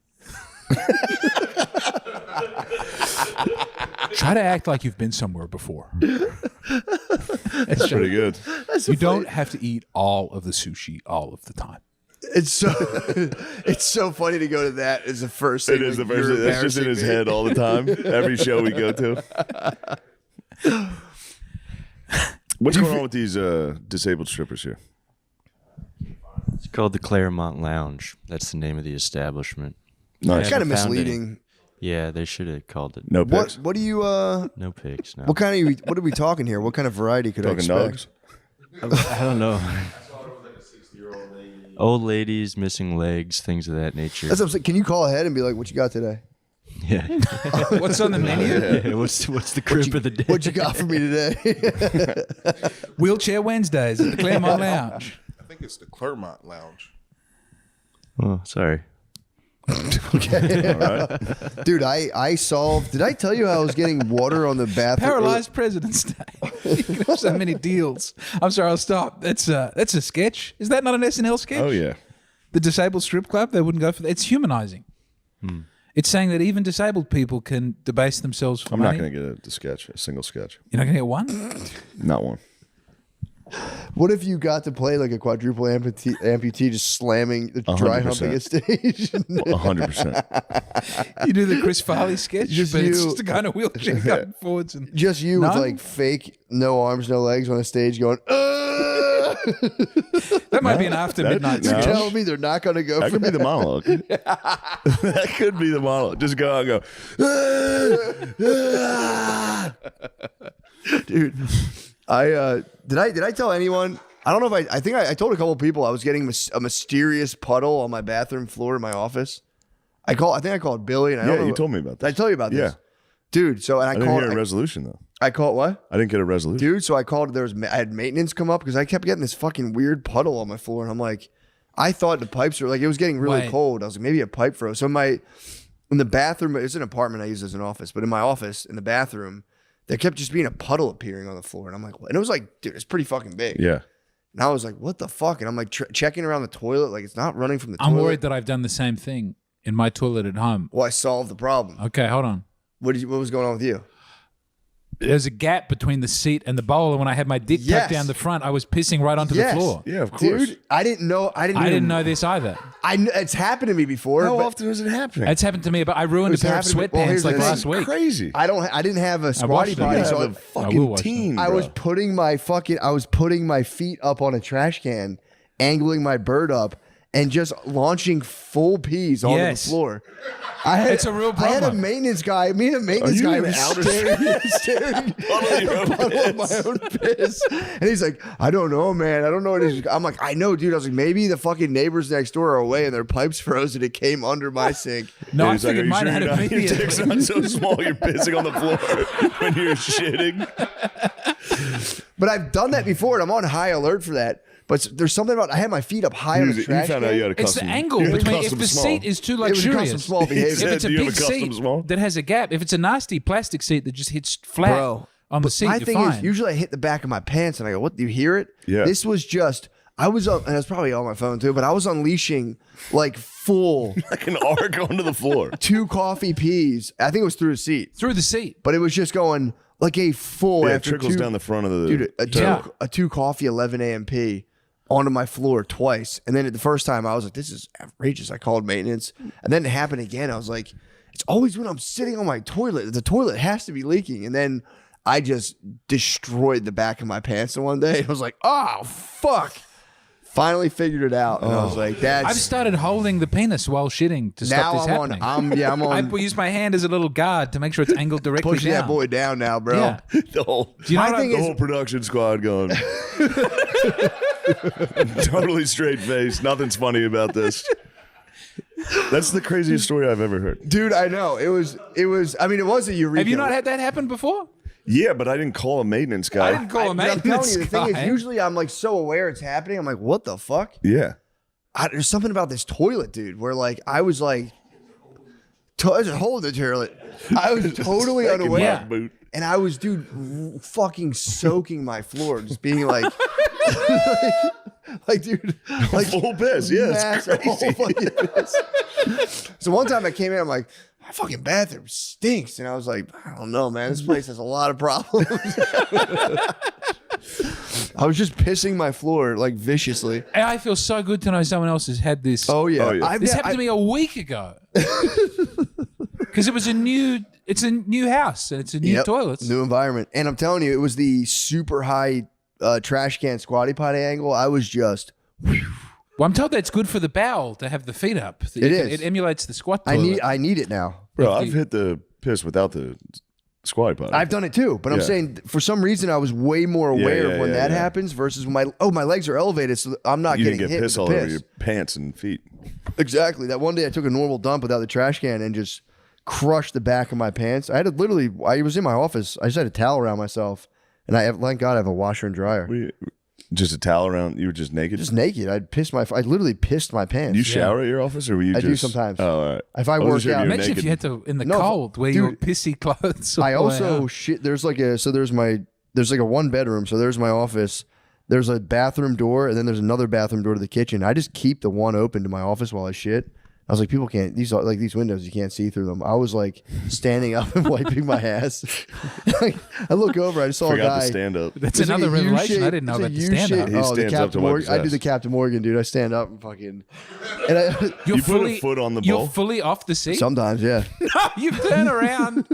C: Try to act like you've been somewhere before.
B: That's pretty good.
C: You don't have to eat all of the sushi all of the time.
D: It's so funny to go to that as the first thing.
B: It is the
D: like,
B: first
D: you're
B: thing. That's just in his
D: embarrassing
B: head all the time. Every show we go to. What's going on with these disabled strippers here?
E: It's called the Claremont Lounge. That's the name of the establishment.
D: me.
B: Nice.
D: It's kind of
E: haven't found any.
D: misleading.
E: Yeah, they should have called it.
B: No pics.
D: What do you
E: No pigs. No.
D: what are we talking here? What kind of variety could I
B: Talking
D: expect?
B: dogs.
E: I don't know. Old ladies missing legs, things of that nature.
D: That's what I'm saying. Can you call ahead and be like, "What you got today?
E: Yeah.
C: What's on the menu?
E: Yeah, what's the crib of the day?
D: What you got for me today?"
C: Wheelchair Wednesdays at the Claremont Lounge.
A: I think it's the Claremont Lounge.
E: Oh, sorry.
D: Dude, I solved. Did I tell you how I was getting water on the bathroom?
C: Paralyzed President's Day. You can have so many deals. I'm sorry, I'll stop. That's a sketch. Is that not an SNL sketch?
B: Oh yeah.
C: The disabled strip club, they wouldn't go for that. It's humanizing. It's saying that even disabled people can debase themselves for
B: I'm
C: money.
B: not going to get a single sketch.
C: You're not going to get one?
B: Not one.
D: What if you got to play like a quadruple amputee just slamming, dry
B: 100%.
D: humping a stage?
B: 100%.
C: You do the Chris Farley sketch,
D: Just
C: but it's
D: you.
C: just a kind of wheelchair going forwards. And
D: Just you with
C: None?
D: like fake, no arms, no legs on a stage going,
C: that might be an after midnight
B: no.
D: You're
C: sketch.
D: telling me they're not going to go
B: That
D: for
B: could be the monologue. That could be the monologue. Just go out and go.
D: Dude, did I tell anyone? I don't know if I think I told a couple people I was getting a mysterious puddle on my bathroom floor in my office. I think I called Billy, and I don't
B: Yeah,
D: know,
B: you told me about
D: Did I
B: that.
D: tell you about this?
B: Yeah.
D: Dude. So and
B: I didn't
D: called.
B: hear a resolution though.
D: I called what?
B: I didn't get a resolution.
D: Dude, so I called. I had maintenance come up because I kept getting this fucking weird puddle on my floor, and I'm like, I thought the pipes were like it was getting really
C: Wait.
D: cold. I was like, maybe a pipe froze. So in the bathroom, it's an apartment I use as an office, but in my office in the bathroom, there kept just being a puddle appearing on the floor, and I'm like, and it was like, dude, it's pretty fucking big.
B: Yeah.
D: And I was like, what the fuck? And I'm like checking around the toilet, like it's not running from the
C: I'm
D: toilet.
C: worried that I've done the same thing in my toilet at home.
D: Well, I solved the problem.
C: Okay, hold on.
D: What was going on with you?
C: There's a gap between the seat and the bowl, and when I had my dick
D: Yes.
C: tucked down the front, I was pissing right onto
D: Yes.
C: the floor.
B: Yeah, of course.
D: Dude, I didn't know. I
C: didn't know this either.
D: It's happened to me before.
B: How
D: but
B: often is it happening?
C: It's happened to me, but I ruined a
D: It's
C: pair of
D: happened to me- well,
C: sweatpants
D: here's the
C: like
D: thing.
C: last week.
B: Crazy.
D: I didn't have a
C: watched
D: squatty
C: it.
D: potty,
B: You
D: so
B: have a
C: I will
B: fucking
C: watch
B: teen.
D: I
B: bro.
D: was putting my feet up on a trash can, angling my bird up, and just launching full peas onto
C: Yes.
D: the floor.
C: It's a real
D: I had a
C: problem.
D: maintenance guy. Me and a maintenance
B: you
D: guy
B: in
D: was
B: outer
D: staring
B: Puddle your own
D: puddle of my own piss. And he's like, I don't know, man. I don't know what it is. I'm like, I know, dude. I was like, maybe the fucking neighbors next door are away and their pipes froze and it came under my sink.
C: No, I
B: He's like,
C: figured
B: "Are you
C: mine
B: sure
C: had
B: you're
C: a
B: not- your dick's
C: medium.
B: not so small you're pissing on the floor when you're shitting.
D: But I've done that before and I'm on high alert for that. But there's something about I had my feet up high on the
B: You
D: trash
B: found out
D: can.
B: you had a
C: It's the
B: custom.
C: angle
B: you had a
C: between if
B: custom
C: the
B: small.
C: seat is too
D: was a custom
C: luxurious.
D: small behavior.
C: If it's a
B: Do you have
C: big
B: a custom
C: seat
B: small?
C: that has a gap, if it's a nasty plastic seat that just hits flat
D: Bro,
C: on the seat,
D: my
C: you're
D: thing
C: fine.
D: is, usually I hit the back of my pants and I go, what, do you hear it?
B: Yeah.
D: This was just, I was, and it's probably on my phone too, but I was unleashing like full
B: Like an arc onto the floor.
D: 2 coffee peas. I think it was through the seat,
C: through the seat.
D: but it was just going like a full
B: Yeah, it
D: after
B: trickles
D: 2
B: down the front of the
D: dude,
C: Yeah.
D: a 2 coffee 11 AMP onto my floor twice. And then the first time I was like, this is outrageous. I called maintenance. And then it happened again. I was like, it's always when I'm sitting on my toilet. The toilet has to be leaking. And then I just destroyed the back of my pants in one day. I was like, oh, fuck. Finally figured it out, and I was like, "That's."
C: I've started holding the penis while shitting to stop this happening.
D: I'm
C: I
D: on
C: use my hand as a little guard to make sure it's angled directly
D: pushing
C: down.
D: that boy down now, bro.
C: Yeah.
B: The whole,
C: Do you know
D: My
C: what
D: thing
B: the
D: is-
B: whole production squad going. Totally straight face. Nothing's funny about this. That's the craziest story I've ever heard.
D: Dude, I know it was. I mean, it was a eureka.
C: Have you not had that happen before?
B: Yeah, but I didn't call a maintenance guy.
C: I didn't call him
D: But I'm
C: out.
D: telling you, the thing is, usually I'm like so aware it's happening. I'm like, what the fuck?
B: Yeah.
D: There's something about this toilet, dude, where like I was like, I just hold the toilet. I was totally unaware.
C: Yeah.
B: Boot.
D: And I was, dude, fucking soaking my floor, just being like, like, dude, like
B: Full piss. Yeah, it's
D: massive
B: crazy.
D: whole fucking piss. So one time I came in, I'm like, my fucking bathroom stinks, and I was like, I don't know, man, this place has a lot of problems. I was just pissing my floor like viciously.
C: And I feel so good to know someone else has had this.
D: Oh yeah,
B: Oh, yeah.
C: This happened to me a week ago. Because it's a new house and it's a new toilet.
D: new environment, and I'm telling you, it was the super high trash can squatty potty angle. I was just.
C: Well, I'm told that's good for the bowel to have the feet up.
D: It is.
C: It emulates the squat
D: I
C: toilet.
D: need it now.
B: Bro, I've hit the piss without the squatty potty.
D: I've done it too, but I'm
B: Yeah.
D: saying for some reason I was way more aware of when that
B: yeah.
D: happens versus when my legs are elevated, so I'm not
B: You
D: getting
B: didn't get
D: hit
B: piss
D: with
B: all
D: the
B: over
D: piss.
B: your pants and feet.
D: Exactly. That one day I took a normal dump without the trash can and just crushed the back of my pants. I had to literally. I was in my office. I just had a towel around myself, and thank God I have a washer and dryer.
B: Just a towel around. You were just naked.
D: Just naked. I literally pissed my pants.
B: You shower at your office, or were you?
D: I
B: just,
D: do sometimes.
B: Oh, all right.
D: If I
B: wasn't
D: work
B: sure if
D: out-
B: you were
C: Imagine if
B: naked.
C: you had to in the
D: No,
C: cold wear
D: dude,
C: your pissy clothes. all
D: I
C: the way
D: also
C: out.
D: shit. There's like a there's like a one bedroom. So there's my office. There's a bathroom door, and then there's another bathroom door to the kitchen. I just keep the one open to my office while I shit. I was like, people can't. These are like these windows. You can't see through them. I was like standing up and wiping my ass. Like, I look over. I just saw
B: Forgot
D: a guy.
B: to stand up.
C: That's
D: It's like
C: another
D: a
C: revelation.
D: U-shape-
C: I didn't know
D: it's a
C: about the stand up.
D: U-shape-
B: He
D: the
B: stands up
D: Captain
B: to wipe
D: Morgan.
B: his
D: I do
B: ass.
D: the Captain Morgan, dude. I stand up and fucking. And
C: You're
B: You put a foot on the
C: You're
B: bowl?
C: fully off the seat.
D: sometimes, yeah.
C: No, you turn around.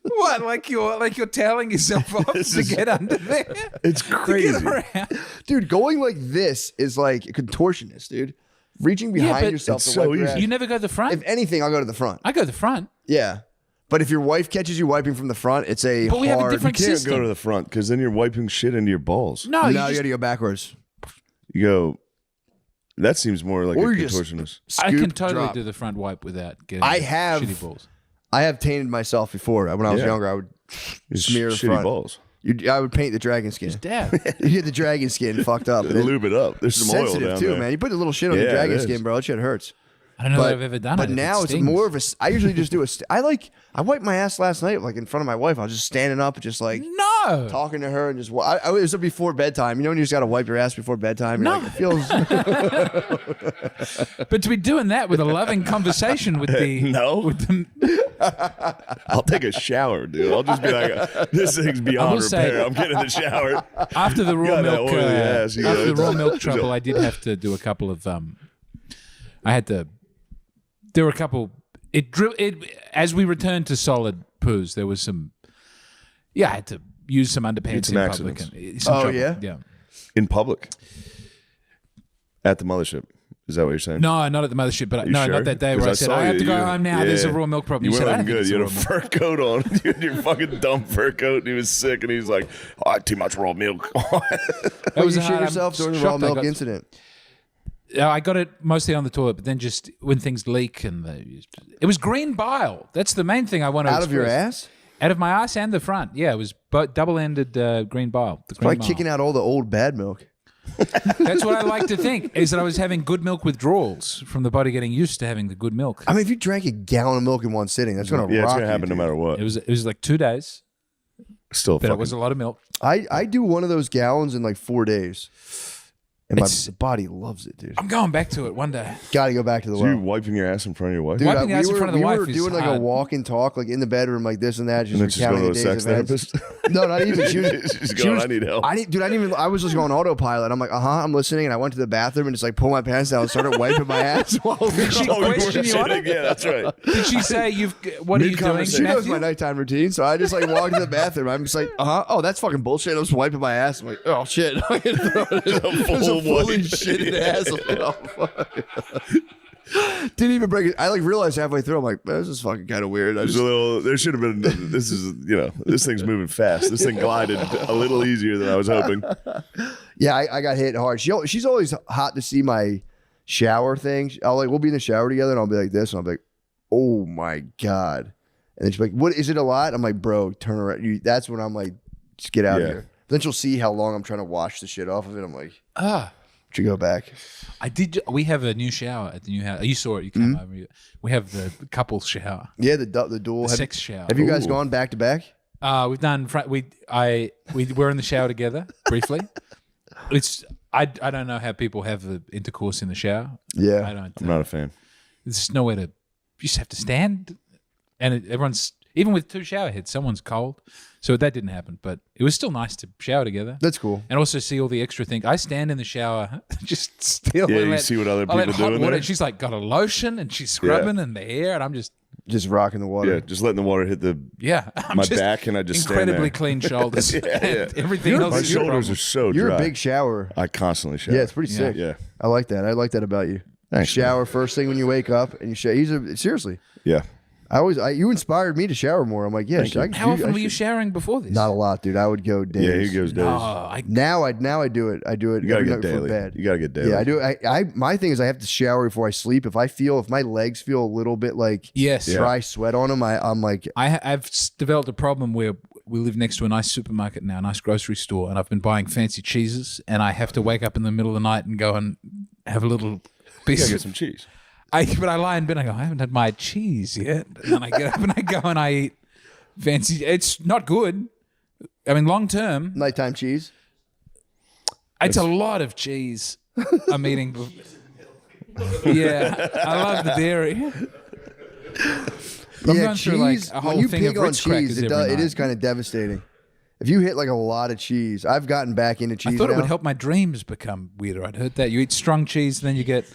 C: What? Like you're telling yourself off to get under there.
B: It's
C: To
B: crazy.
C: get around.
D: Dude, going like this is like a contortionist, dude. Reaching behind
C: but
D: yourself
B: it's
D: to
B: so
D: wipe your
B: easy.
D: ass.
C: You never go to the front.
D: If anything, I'll go to the front.
C: I go to the front.
D: Yeah. But if your wife catches you wiping from the front, it's a
C: But we have a
D: hard.
C: different
B: You can't
C: system.
B: go to the front because then you're wiping shit into your balls.
C: No,
D: No,
C: you
D: you
C: just,
D: got to go backwards.
B: You go. That seems more like
D: Or
B: a
D: you just-
B: contortionist.
C: I can
D: Scoop,
C: totally
D: drop.
C: do the front wipe without getting
D: I have-
C: shitty balls.
D: I have tainted myself before. When I was
B: Yeah.
D: younger, I would
B: It's
D: smear the
B: shitty
D: front.
B: balls.
D: I would paint the dragon skin.
C: Dad.
D: You get the dragon skin fucked up. And
B: Lube it up. There's some oil
D: sensitive
B: down
D: too,
B: there.
D: man. You put a little shit on
B: Yeah,
D: the dragon
B: it is.
D: skin, bro. That shit hurts.
C: I don't know that I've ever done it.
D: But
C: if
D: now
C: it
D: it's
C: stings.
D: more of a. I usually just do a. I wiped my ass last night, like in front of my wife. I was just standing up, and just like
C: No.
D: talking to her, and just. It was before bedtime. You know when you just got to wipe your ass before bedtime. You're
C: No.
D: like, it feels.
C: But to be doing that with a loving conversation with the
B: No.
C: with the,
B: I'll take a shower, dude. I'll just be like, this thing's
C: I
B: beyond
C: will say-
B: repair. I'm getting in the shower.
C: after the raw
B: Got that
C: milk
B: oily ass, you
C: after
B: know.
C: the raw milk trouble, I did have to do a couple of I had to. There were a couple. It as we returned to solid poos. There was some. Yeah, I had to use some underpants
B: some
C: in public.
B: accidents.
C: And, some
D: Oh,
C: trouble.
D: yeah?
C: Yeah.
B: In public. At the mothership. Is that what you're saying?
C: No, not at the mothership, but
B: You
C: no,
B: sure?
C: not that day
B: 'Cause
C: where I said
B: saw
C: I have
B: you.
C: to go
B: You-
C: home now. There's a
B: yeah.
C: raw milk problem.
B: You
C: said,
B: went
C: I
B: looking
C: don't think
B: good.
C: it's
B: You
C: a
B: had a
C: raw milk.
B: fur coat on. You had your fucking dumb fur coat, and he was sick, and he's like, "Oh, I had too much raw milk."
C: That
D: you
C: was
D: shit
C: hard. I'm
D: yourself during the
C: shocked
D: raw
C: I
D: milk
C: got-
D: incident.
C: I got it mostly on the toilet, but then just when things leak it was green bile. That's the main thing I want to
D: Out of your
C: express.
D: ass?
C: Out of my ass and the front. Yeah, it was double-ended green bile. The green
D: Probably
C: bile.
D: kicking out all the old bad milk.
C: That's what I like to think, is that I was having good milk withdrawals from the body getting used to having the good milk.
D: I mean, if you drank a gallon of milk in one sitting, that's going to
B: Yeah, it's
D: rock
B: gonna
D: you,
B: happen no
D: dude.
B: matter what.
C: It was like 2 days,
B: Still,
C: but
B: fucking,
C: it was a lot of milk.
D: I do one of those gallons in like 4 days. And my
C: It's-
D: body loves it, dude.
C: I'm going back to it one day.
D: Got to go back to the
B: So you
D: well.
B: wiping your ass in front of your wife,
D: Dude,
C: Wiping the ass in front of the
D: we
C: wife
D: were
C: is
D: doing like
C: hard.
D: a walk and talk, like in the bedroom, like this and that, just
B: and then just go
D: recounting
B: to
D: a
B: a
D: day's
B: sex
D: events.
B: therapist.
D: No, not even.
B: She's going, I need help.
D: I was just going autopilot. I'm like, I'm listening, and I went to the bathroom and just like pulled my pants down and started wiping my ass.
C: Did she question you on it?
B: Yeah, that's right.
C: Did she say what are you doing?
D: She knows
C: Matthew?
D: my nighttime routine, so I just like walked to the bathroom. I'm just like, oh, that's fucking bullshit. I was wiping my ass. I'm like, oh shit. There's a fully shitted ass. Oh, fuck. Didn't even break it. I like realized halfway through. I'm like, this is fucking kind of weird.
B: There should have been. This is this thing's moving fast. This thing glided a little easier than I was hoping.
D: Yeah, I got hit hard. She's always hot to see my shower thing. We'll be in the shower together, and I'll be like this, and I'll be like, oh my god. And then she's like, what is it a lot? I'm like, bro, turn around. That's when I'm like, just get out of here. Then she'll see how long I'm trying to wash the shit off of it. I'm like, should go back.
C: We have a new shower at the new house. You saw it. You came over. We have the couple shower.
D: Yeah, the dual
C: Sex shower.
D: Have you guys gone back to back?
C: We've done. We were in the shower together briefly. I don't know how people have the intercourse in the shower.
D: Yeah,
C: I don't.
B: I'm not a fan.
C: There's nowhere to. You just have to stand, and everyone's even with 2 shower heads. Someone's cold, so that didn't happen. But it was still nice to shower together.
D: That's cool.
C: And also see all the extra things. I stand in the shower, just still.
B: Yeah, you see what other people do in there.
C: She's like got a lotion and she's scrubbing in the hair, and I'm just
D: rocking the water.
B: Yeah, just letting the water hit
C: I'm
B: my
C: just
B: back, and I just
C: incredibly
B: stand there.
C: clean shoulders. And everything else.
B: My
C: is your
B: shoulders
C: problem.
B: are so dry.
D: You're a big shower.
B: I constantly shower.
D: Yeah, it's pretty sick.
B: Yeah.
D: I like that. I like that about you.
B: Thanks,
D: shower first thing when you wake up, and you shower. Seriously.
B: Yeah.
D: You inspired me to shower more. I'm like,
C: How often were you showering before this?
D: Not a lot, dude. I would go days.
B: Yeah, he goes days.
D: Now I do it. I do it
B: You gotta
D: every
B: get
D: night before
B: daily.
D: bed.
B: You gotta get daily.
D: Yeah, I do. My thing is I have to shower before I sleep. If my legs feel a little bit like dry sweat on them, I'm like,
C: I've developed a problem where we live next to a nice supermarket now, a nice grocery store, and I've been buying fancy cheeses, and I have to wake up in the middle of the night and go and have a little
B: You
C: piece
B: gotta
C: of
B: get some cheese.
C: But I lie in bed and I go, I haven't had my cheese yet. And then I get up and I go and I eat fancy. It's not good. I mean, long term,
D: nighttime cheese.
C: it's a lot of cheese I'm eating. Yeah, I love the dairy. I'm going through like a whole thing of Ritz crackers every night.
D: It is kind of devastating. If you hit like a lot of cheese, I've gotten back into cheese.
C: I thought
D: now.
C: it would help my dreams become weirder. I'd heard that. You eat strong cheese, then you get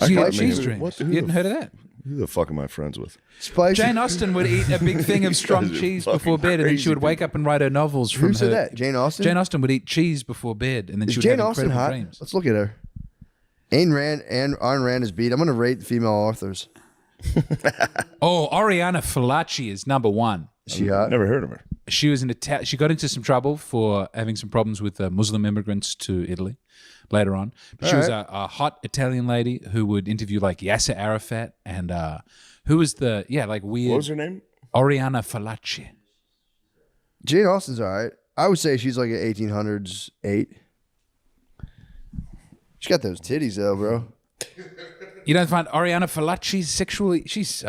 C: cheese dreams. You hadn't heard of that?
B: Who the fuck am I friends with?
D: Spicy.
C: Jane Austen would eat a big thing of strong
B: guys are
C: cheese
B: fucking
C: before bed, and then she
B: crazy
C: would wake up and write her novels from
D: Who said
C: her.
D: that? Jane Austen?
C: Jane Austen would eat cheese before bed, and then
D: Is
C: she would
D: Jane
C: have
D: Austen
C: incredible
D: hot?
C: dreams.
D: Let's look at her. Ayn Rand is beat. I'm going to rate the female authors.
C: Oh, Oriana Fallaci is number 1.
D: Is she hot?
B: Never heard of her.
C: She was she got into some trouble for having some problems with Muslim immigrants to Italy later on. But she was a hot Italian lady who would interview like Yasser Arafat and who was the weird.
B: What was her name?
C: Oriana Fallaci.
D: Jane Austen's all right. I would say she's like an 1800s 8. She got those titties though, bro.
C: You don't find Oriana Fallaci sexually? She's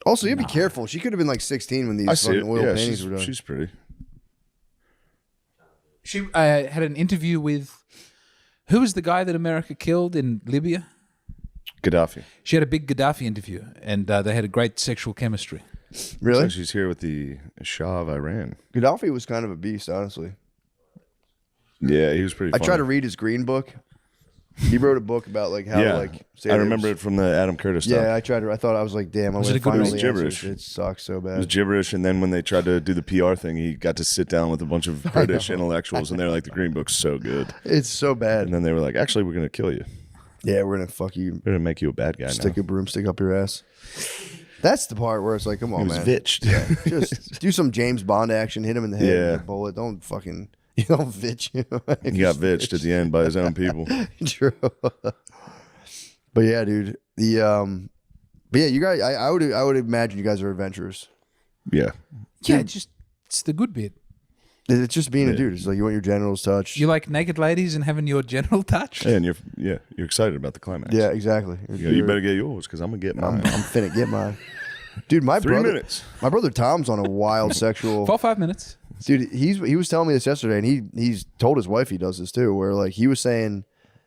D: Also, you have to be careful. She could have been like 16 when these
B: I see
D: fucking
B: it.
D: oil
B: Yeah,
D: paintings were done.
B: she's pretty.
C: She had an interview with who was the guy that America killed in Libya?
B: Gaddafi.
C: She had a big Gaddafi interview, and they had a great sexual chemistry.
D: Really?
B: So she's here with the Shah of Iran.
D: Gaddafi was kind of a beast, honestly.
B: Yeah, he was pretty
D: I
B: funny.
D: tried to read his green book. He wrote a book about like how
B: Yeah,
D: like
B: I remember it from the Adam Curtis stuff.
D: Yeah, I thought I was like, damn, I'm
C: Was
D: gonna
C: it a good
D: find all
C: read?
D: the
B: Gibberish.
D: answers. It sucks so
B: It was
D: bad.
B: gibberish, and then when they tried to do the PR thing, he got to sit down with a bunch of British intellectuals, and they're like, "The Green Book's so good."
D: It's so bad.
B: And then they were like, "Actually, we're gonna kill you.
D: Yeah, we're gonna fuck you.
B: We're gonna make you a bad guy
D: Stick
B: now."
D: a broomstick up your ass. That's the part where it's like, come on,
B: He was
D: man.
B: vitched.
D: Just do some James Bond action. Hit him in the head
B: Yeah.
D: with a bullet. Don't fucking. You don't vitch.
B: He got vitched at the end by his own people.
D: True. But yeah, dude. But yeah, you guys. I would imagine you guys are adventurous.
B: Yeah,
C: Yeah, it's the good bit.
D: It's just being a dude. It's like you want your genitals touched.
C: You like naked ladies and having your genital touched?
B: and you're excited about the climax.
D: Yeah, exactly.
B: You better get yours because I'm gonna get mine.
D: I'm finna get mine. Dude, my
B: 3
D: brother.
B: minutes.
D: My brother Tom's on a wild sexual.
C: 5 minutes.
D: Dude, he was telling me this yesterday, and he's told his wife he does this too. Where like he was saying,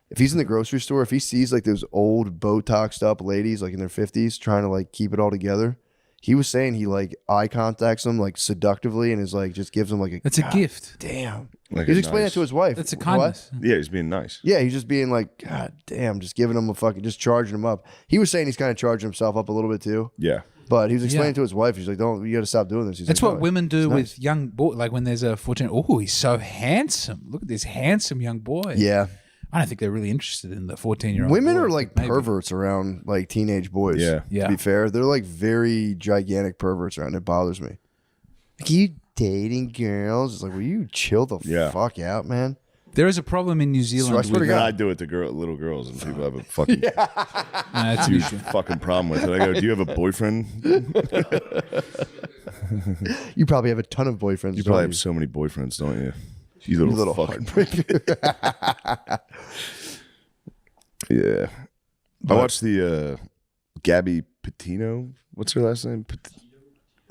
D: if he's in the grocery store, if he sees like those old Botoxed up ladies like in their 50s trying to like keep it all together, He was saying he like eye contacts them like seductively and is like just gives them like a.
C: It's a gift.
D: Damn.
B: Like
D: He's
B: a
D: explaining
B: nice-
D: that to his wife.
C: That's a
D: What?
C: kindness.
B: Yeah, he's being nice.
D: Yeah, he's just being like, God damn, just giving him a fucking, just charging him up. He was saying he's kind of charging himself up a little bit too.
B: Yeah.
D: But he was explaining
C: Yeah.
D: to his wife, he's like, "Don't, you got to stop doing this." He's
C: That's
D: like,
C: what
D: "No,
C: women do
D: it's
C: with
D: nice."
C: young boy. Like when there's a 14. Oh, he's so handsome. Look at this handsome young boy.
D: Yeah,
C: I don't think they're really interested in the 14-year-old.
D: women
C: boy,
D: are like
C: maybe.
D: perverts around like teenage boys.
B: Yeah.
C: Yeah.
D: To be fair, they're like very gigantic perverts around. It bothers me. Like, you dating girls? It's like, will you chill the
B: Yeah.
D: fuck out, man?
C: There is a problem in New Zealand.
D: I swear to
C: with,
D: God.
B: I do it to little girls, and people have a fucking
C: it's an
B: huge
C: issue.
B: fucking problem with it. I go, "Do you have a boyfriend?"
D: You probably have a ton of boyfriends.
B: You
D: don't
B: probably have so many boyfriends, don't you? You little fucking. Yeah. I watched the Gabby Petito. What's her last name?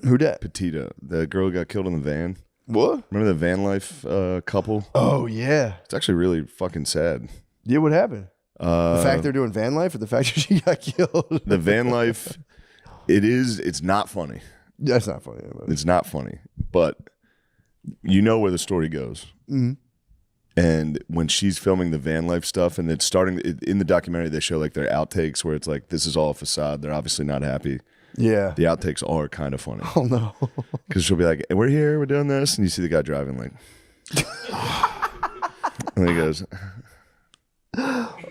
D: Who dat?
B: Petito. The girl who got killed in the van.
D: What?
B: Remember the van life couple?
D: Oh yeah.
B: It's actually really fucking sad.
D: Yeah, what happened? The fact they're doing van life, or the fact that she got killed?
B: The van life, it's not funny.
D: That's not funny.
B: It's not funny, but you know where the story goes.
D: Mhm.
B: And when she's filming the van life stuff, and it's starting in the documentary, they show like their outtakes where it's like, this is all a facade. They're obviously not happy.
D: Yeah.
B: The outtakes are kind of funny
D: Oh no.
B: because she'll be like, "We're here, we're doing this," and you see the guy driving like, and he goes,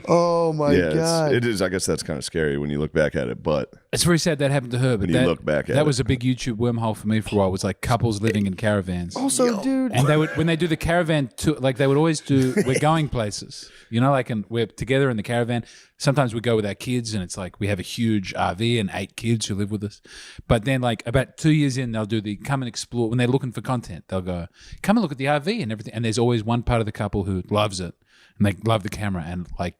D: Oh my
B: "Yeah,
D: God.
B: it is." I guess that's kind of scary when you look back at it, but
C: It's very sad that happened to her. But
B: When you look back at
C: that
B: it.
C: was a big YouTube wormhole for me for a while. It was like couples living in caravans.
D: Also, dude.
C: And they would, when they do the caravan tour, like they would always do, we're going places, you know, like, and we're together in the caravan. Sometimes we go with our kids and it's like we have a huge RV and 8 kids who live with us. But then like about 2 years in, they'll do the come and explore. When they're looking for content, they'll go, come and look at the RV and everything. And there's always one part of the couple who loves it and they love the camera and like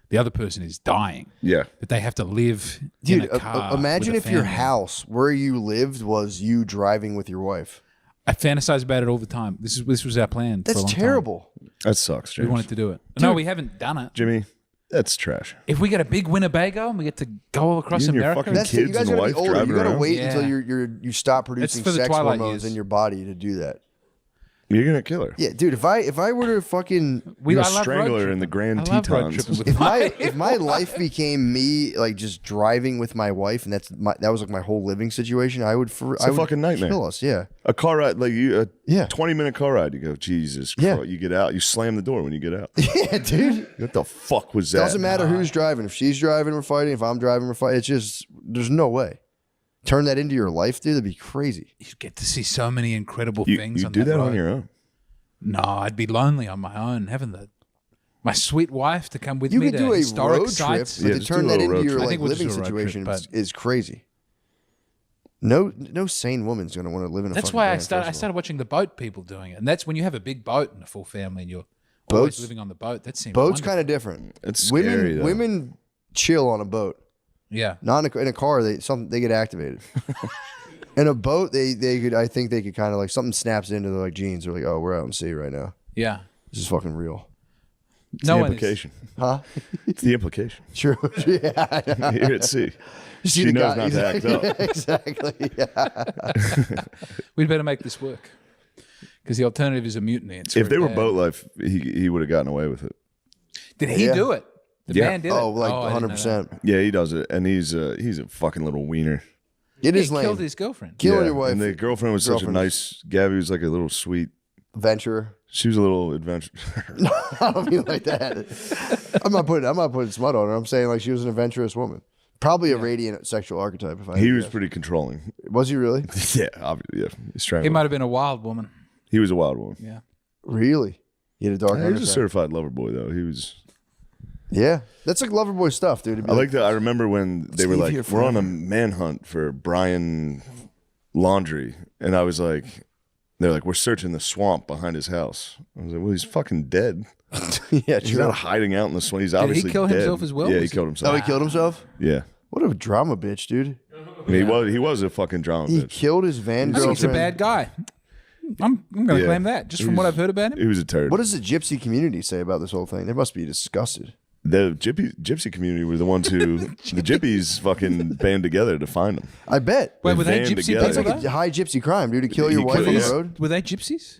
C: the other person is dying.
B: yeah,
C: That they have to live
D: Dude,
C: in a car.
D: imagine
C: with a
D: if your
C: family.
D: house where you lived was you driving with your wife.
C: I fantasize about it all the time. This was our plan. for a
D: That's
C: long time.
D: terrible.
B: that sucks, James.
C: We wanted to do it. No, we haven't done it.
B: Jimmy, that's trash.
C: If we get a big Winnebago and we get to go all across
B: You and your
C: America,
B: fucking
D: That's
B: kids
D: you guys
B: and
D: gotta be
B: wife
D: older. You
B: driving
D: gotta
B: around?
D: wait
C: Yeah.
D: until you stop producing
C: for the
D: sex
C: twilight
D: hormones
C: years.
D: in your body to do that.
B: You're gonna kill her.
D: Yeah, dude. If I were to fucking
B: You're
C: I
B: gonna
C: love
B: strangle
C: road
B: her in the
C: tripping.
B: Grand
C: I love road
B: Tetons.
C: tripping with
D: if my life became me like just driving with my wife and that was like my whole living situation, I would
B: a fucking nightmare.
D: kill us. Yeah.
B: A car ride, like a
D: Yeah.
B: 20-minute car ride. You go, Jesus
D: Yeah.
B: Christ. You get out, you slam the door when you get out.
D: Yeah, dude.
B: What the fuck was that?
D: Doesn't matter who's driving. If she's driving, we're fighting. If I'm driving, we're fighting. It's just there's no way. Turn that into your life, dude. That'd be crazy.
C: you get to see so many incredible
B: You,
C: things.
B: you
C: on
B: do that
C: road.
B: on your own.
C: No, I'd be lonely on my own. Having my sweet wife to come with
D: You
C: me
D: could
C: to
D: do a
C: historic
D: road
C: sites.
D: trip, but
B: Yeah,
D: to
B: just
D: turn
B: do a
D: that
B: little
D: into
B: road
D: your
B: trip.
C: I
D: like
C: think we'll
D: living
C: just do a road
D: situation
C: trip,
D: is crazy. No sane woman's gonna want to live in a.
C: That's
D: fucking
C: why
D: van,
C: I
D: first of all.
C: started watching the boat people doing it, and that's when you have a big boat and a full family, and you're
D: Boats-
C: always living on the boat. That seems
D: Boats
C: wonderful.
D: kind of different.
B: It's scary, though.
D: Women chill on a boat.
C: Yeah.
D: Not in a car. They get activated. In a boat, they could. I think they could kind of like something snaps into their like jeans. They're like, oh, we're out in sea right now.
C: Yeah.
D: This is fucking real.
B: It's
C: No
B: the
C: one is-
B: implication.
D: Huh?
B: It's the implication.
D: True. Yeah.
B: Here at sea.
D: You see
B: She
D: the
B: knows
D: guy-
B: not to act up.
D: Exactly. Yeah.
C: We'd better make this work because the alternative is a mutiny. It's
B: If
C: very
B: they were
C: bad.
B: boat life, he would have gotten away with it.
C: Did he
D: Yeah.
C: do it? The
B: Yeah.
C: man did
D: Oh,
C: it.
D: like
C: I didn't know
D: 100%.
B: Yeah, he does it, and he's a fucking little wiener.
D: It
C: that.
D: is
C: He
D: lame.
C: killed his girlfriend.
D: Killing
B: Yeah,
D: your wife.
B: And the girlfriend was such a
D: Girlfriend.
B: nice. Gabby was like a little sweet.
D: Venture.
B: She was a little adventure.
D: I don't mean like that. I'm not putting smut on her. I'm saying like she was an adventurous woman. Probably a radiant sexual archetype. If I
B: He
D: had to
B: was
D: guess.
B: pretty controlling.
D: Was he really?
B: Yeah, obviously. Yeah, he's
C: He
B: strangled.
C: might have been a wild woman.
B: He was a wild one.
C: Yeah.
D: Really? He had a dark
B: He was a
D: underside.
B: certified lover boy, though. He was.
D: Yeah, that's like lover boy stuff, dude. It'd be
B: I like that. I remember when they were
D: leave
B: like,
D: here
B: "We're on a
D: forever."
B: manhunt for Brian Laundry," and I was like, "They're like, we're searching the swamp behind his house." I was like, "Well, he's fucking dead.
D: yeah,
B: He's
D: true.
B: not hiding out in the swamp. He's
C: he
B: obviously
C: kill
B: dead."
C: himself as well?
B: Yeah, he
C: Was he-
B: killed himself.
D: Oh, he killed himself?
B: Yeah,
D: What a drama bitch, dude.
B: I mean, he was a fucking drama
D: He
B: bitch.
D: killed his van
C: I think he's a
D: girlfriend.
C: bad guy. I'm going to
B: Yeah.
C: claim that just from what I've heard about him.
B: He was a turd.
D: What does the gypsy community say about this whole thing? They must be disgusted.
B: The gypsy community were the ones who the gyppies fucking band together to find them.
D: I bet.
C: Wait, were they
B: band
C: gypsy
B: together.
D: That's
C: people?
D: like a high gypsy crime, dude, to kill your
B: He
D: wife on
B: killed-
D: the road.
C: Were they gypsies?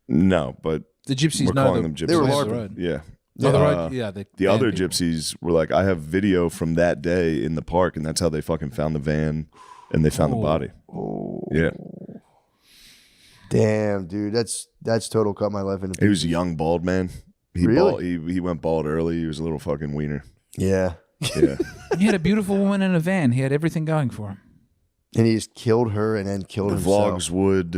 B: No, but
C: The gypsies
B: we're
C: know
B: calling
C: the,
B: them gypsies.
D: They were
C: the
D: LARPing.
C: road.
B: Yeah.
C: Oh, the road. Yeah,
B: The other
C: people.
B: gypsies were like, I have video from that day in the park, and that's how they fucking found the van, and they found the body. Yeah.
D: Damn, dude, that's total cut my life into
B: He was
D: pieces.
B: a young bald man.
D: Really?
B: He went bald early. He was a little fucking wiener.
D: Yeah.
B: Yeah.
C: He had a beautiful woman in a van. He had everything going for him.
D: And he just killed her and then killed
B: The
D: himself.
B: vlogs would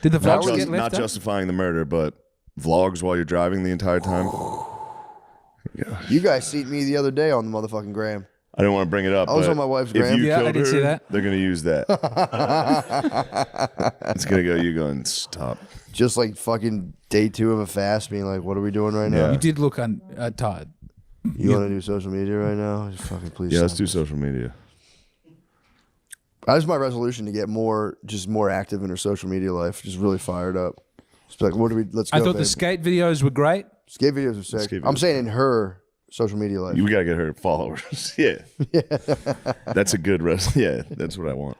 C: Did the
B: not,
C: vlogs get
B: not
C: left up?
B: justifying the murder, but vlogs while you're driving the entire time.
D: You guys seen me the other day on the motherfucking gram.
B: I didn't want to bring it up.
D: I was
B: but
D: on my wife's
B: if
D: gram.
B: you
C: Yeah, I
B: killed
C: did
B: her,
C: see that.
B: they're gonna use that. It's gonna go. You going stop?
D: Just like fucking day 2 of a fast, being like, what are we doing right now?
B: Yeah.
C: You did look tired.
D: You want to do social media right now? Just fucking please.
B: Yeah, let's
D: stop
B: do
D: this.
B: social media.
D: That was my resolution to get more active in her social media life. Just really fired up. Just be like, what do we? Let's go.
C: I thought
D: babe.
C: the skate videos were great.
D: skate videos are sick.
B: Skate
D: I'm
B: videos.
D: saying in her social media life.
B: We gotta get her followers. Yeah, that's a good Yeah, that's what I want.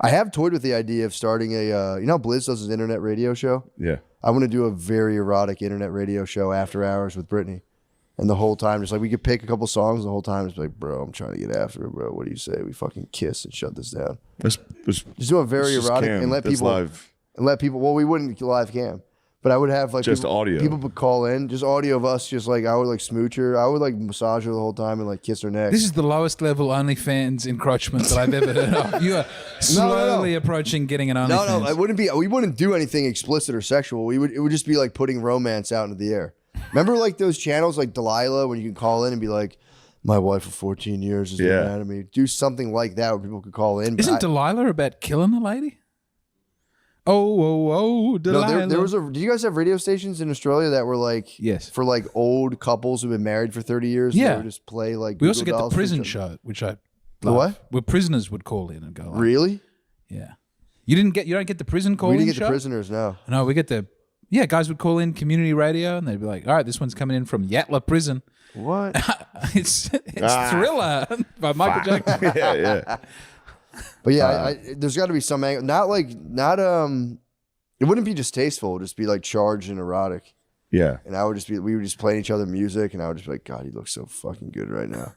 D: I have toyed with the idea of starting a. You know, how Blizz does his internet radio show.
B: Yeah,
D: I want to do a very erotic internet radio show after hours with Brittany. And the whole time, just like we could pick a couple songs. The whole time, it's like, bro, I'm trying to get after it, bro. What do you say? We fucking kiss and shut this down.
B: let's
D: Just do a very
B: just
D: erotic
B: cam.
D: and let
B: That's
D: people
B: live.
D: Well, we wouldn't live cam, but I would have like
B: Just
D: people,
B: audio.
D: People would call in, just audio of us. Just like I would like smooch her. I would like massage her the whole time and like kiss her neck.
C: This is the lowest level OnlyFans encroachment that I've ever heard of. You are slowly approaching getting an OnlyFans.
D: no, it wouldn't be. We wouldn't do anything explicit or sexual. It would just be like putting romance out into the air. Remember like those channels like Delilah when you can call in and be like, my wife for 14 years has been
B: Yeah.
D: mad at me. Do something like that where people could call in. but
C: Isn't
D: I-
C: Delilah about killing the lady? Oh, Delilah.
D: No, there was a. Do you guys have radio stations in Australia that were like,
C: Yes.
D: for like old couples who've been married for 30 years?
C: Yeah.
D: They would just play like.
C: We also
D: Google
C: get the
D: Dolls for
C: prison
D: each other?
C: show, which I
D: The
C: love,
D: what?
C: where prisoners would call in and go. Like,
D: Really?
C: Yeah. You don't get the prison call
D: We
C: in
D: didn't get
C: show?
D: the prisoners now.
C: No, we get the guys would call in community radio and they'd be like, all right, this one's coming in from Yatla Prison.
D: What?
C: It's Thriller by Michael Jackson.
B: yeah.
D: But yeah, there's got to be some angle. It wouldn't be distasteful. It would just be like charged and erotic.
B: Yeah.
D: And we would just play each other music, and I would just be like, God, he looks so fucking good right now.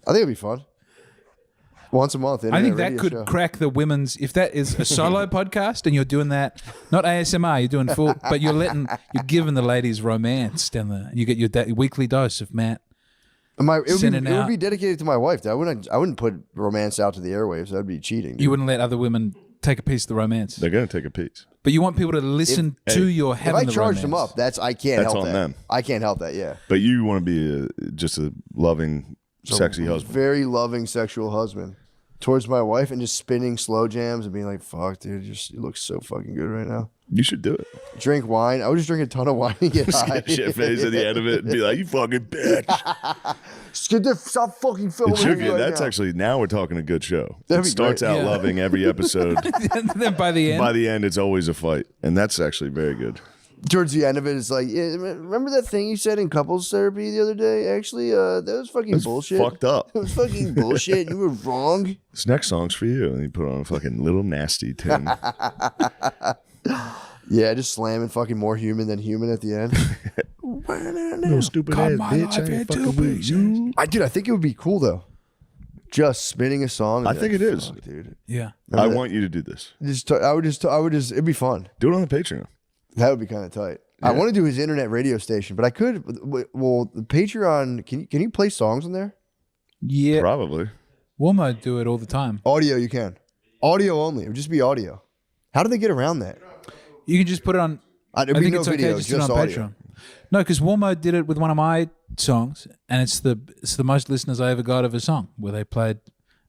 D: I think it'd be fun. Once a month.
C: I think
D: internet
C: that
D: radio
C: could
D: show.
C: crack the women's. If that is a solo podcast and you're doing that, not ASMR, you're doing full, but you're giving the ladies romance down there. You get your weekly dose of Matt.
D: It would
C: sending
D: be
C: out-
D: dedicated to my wife. Though. I wouldn't put romance out to the airwaves. That'd be cheating. dude.
C: You wouldn't let other women take a piece of the romance,
B: They're gonna take a piece.
C: but you want people to listen to your
D: If
C: having
D: I
C: the
D: charge them
C: romance.
D: up, I can't
B: That's
D: help
B: on
D: that.
B: them.
D: I can't help that. Yeah.
B: But you want to be just a loving, sexy husband.
D: Very loving sexual husband towards my wife, and just spinning slow jams and being like, "Fuck, dude, you look so fucking good right now."
B: You should do it.
D: Drink wine. I would just drink a ton of wine and get high.
B: Shit face at the end of it and be like, "You fucking bitch."
D: Stop fucking filming
B: It should
D: me
B: be.
D: right
B: That's
D: now.
B: actually now we're talking a good show.
D: That'd
B: It
D: be
B: starts
D: great.
B: out
C: Yeah.
B: loving every episode.
C: And then by the end,
B: By the end, it's always a fight, and that's actually very good.
D: Towards the end of it, it's like, yeah, remember that thing you said in couples therapy the other day? Actually, that was fucking
B: It's
D: bullshit.
B: fucked up.
D: It was fucking bullshit. You were wrong.
B: This next song's for you, and you put on a fucking little nasty tune.
D: Yeah, just slamming fucking more human than human at the end.
B: Little stupid
C: Cut
B: ass
C: my
B: bitch.
C: life
B: I ain't
C: into
B: fucking with
C: pieces.
B: you.
D: I think it would be cool though. Just spinning a song. and
B: I
D: be
B: think
D: like,
B: it is.
D: "Fuck, dude.
C: yeah.
B: I
D: Remember that?
B: want you to do this.
D: I would just. It'd be fun.
B: Do it on the Patreon.
D: That would be kind of tight. I want to do his internet radio station, but I could. Well, the Patreon. Can you play songs on there?
C: Yeah.
B: Probably.
C: Warmo do it all the time.
D: Audio, you can. Audio only. It would just be audio. How do they get around that?
C: You can just put it on.
D: There'd
C: I
D: be
C: think
D: no
C: it's
D: video,
C: okay just to do it
D: just
C: on
D: audio.
C: Patreon. No, because Warmo did it with one of my songs, and it's the most listeners I ever got of a song where they played,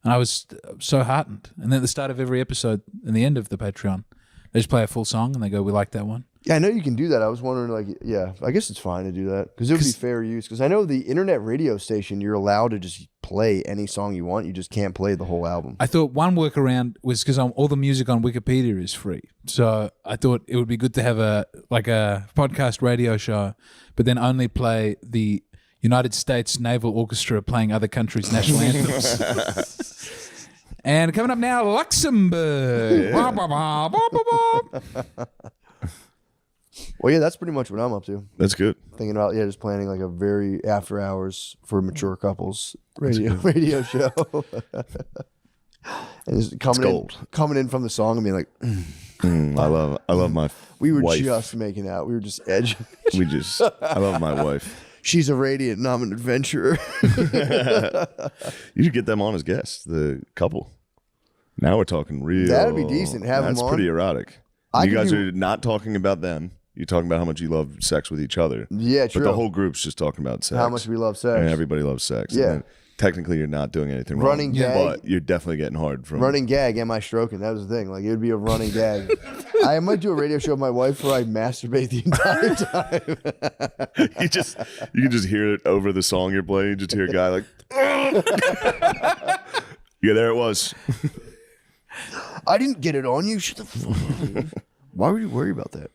C: and I was so heartened. And then at the start of every episode and the end of the Patreon, they just play a full song and they go, "We like that one."
D: Yeah, I know you can do that. I was wondering, like, yeah, I guess it's fine to do that because it would be fair use. Because I know the internet radio station, you're allowed to just play any song you want. You just can't play the whole album.
C: I thought one workaround was because all the music on Wikipedia is free. So I thought it would be good to have a podcast radio show, but then only play the United States Naval Orchestra playing other countries' national anthems. And coming up now, Luxembourg. Bah, bah, bah, bah, bah, bah.
D: Well, yeah, that's pretty much what I'm up to.
B: That's good.
D: Thinking about just planning like a very after hours for mature couples radio show. And just coming in from the song and being like,
B: I love my
D: we were
B: wife.
D: just making out. We were just edging.
B: I love my wife.
D: She's a radiant and I'm an adventurer.
B: You should get them on as guests, the couple. Now we're talking real.
D: That'd be decent. Have them
B: That's
D: on.
B: pretty erotic. You guys are not talking about them. You're talking about how much you love sex with each other.
D: Yeah, true.
B: But the whole group's just talking about sex.
D: How much we love sex.
B: And everybody loves sex.
D: Yeah.
B: And then technically, you're not doing anything wrong.
D: Running gag.
B: But you're definitely getting hard from
D: Running gag, am I stroking? That was the thing. Like, it would be a running gag. I might do a radio show with my wife where I masturbate the entire time.
B: You can just hear it over the song you're playing. You just hear a guy like, yeah, there it was.
D: I didn't get it on you. Shut the fuck up. Why would you worry about that?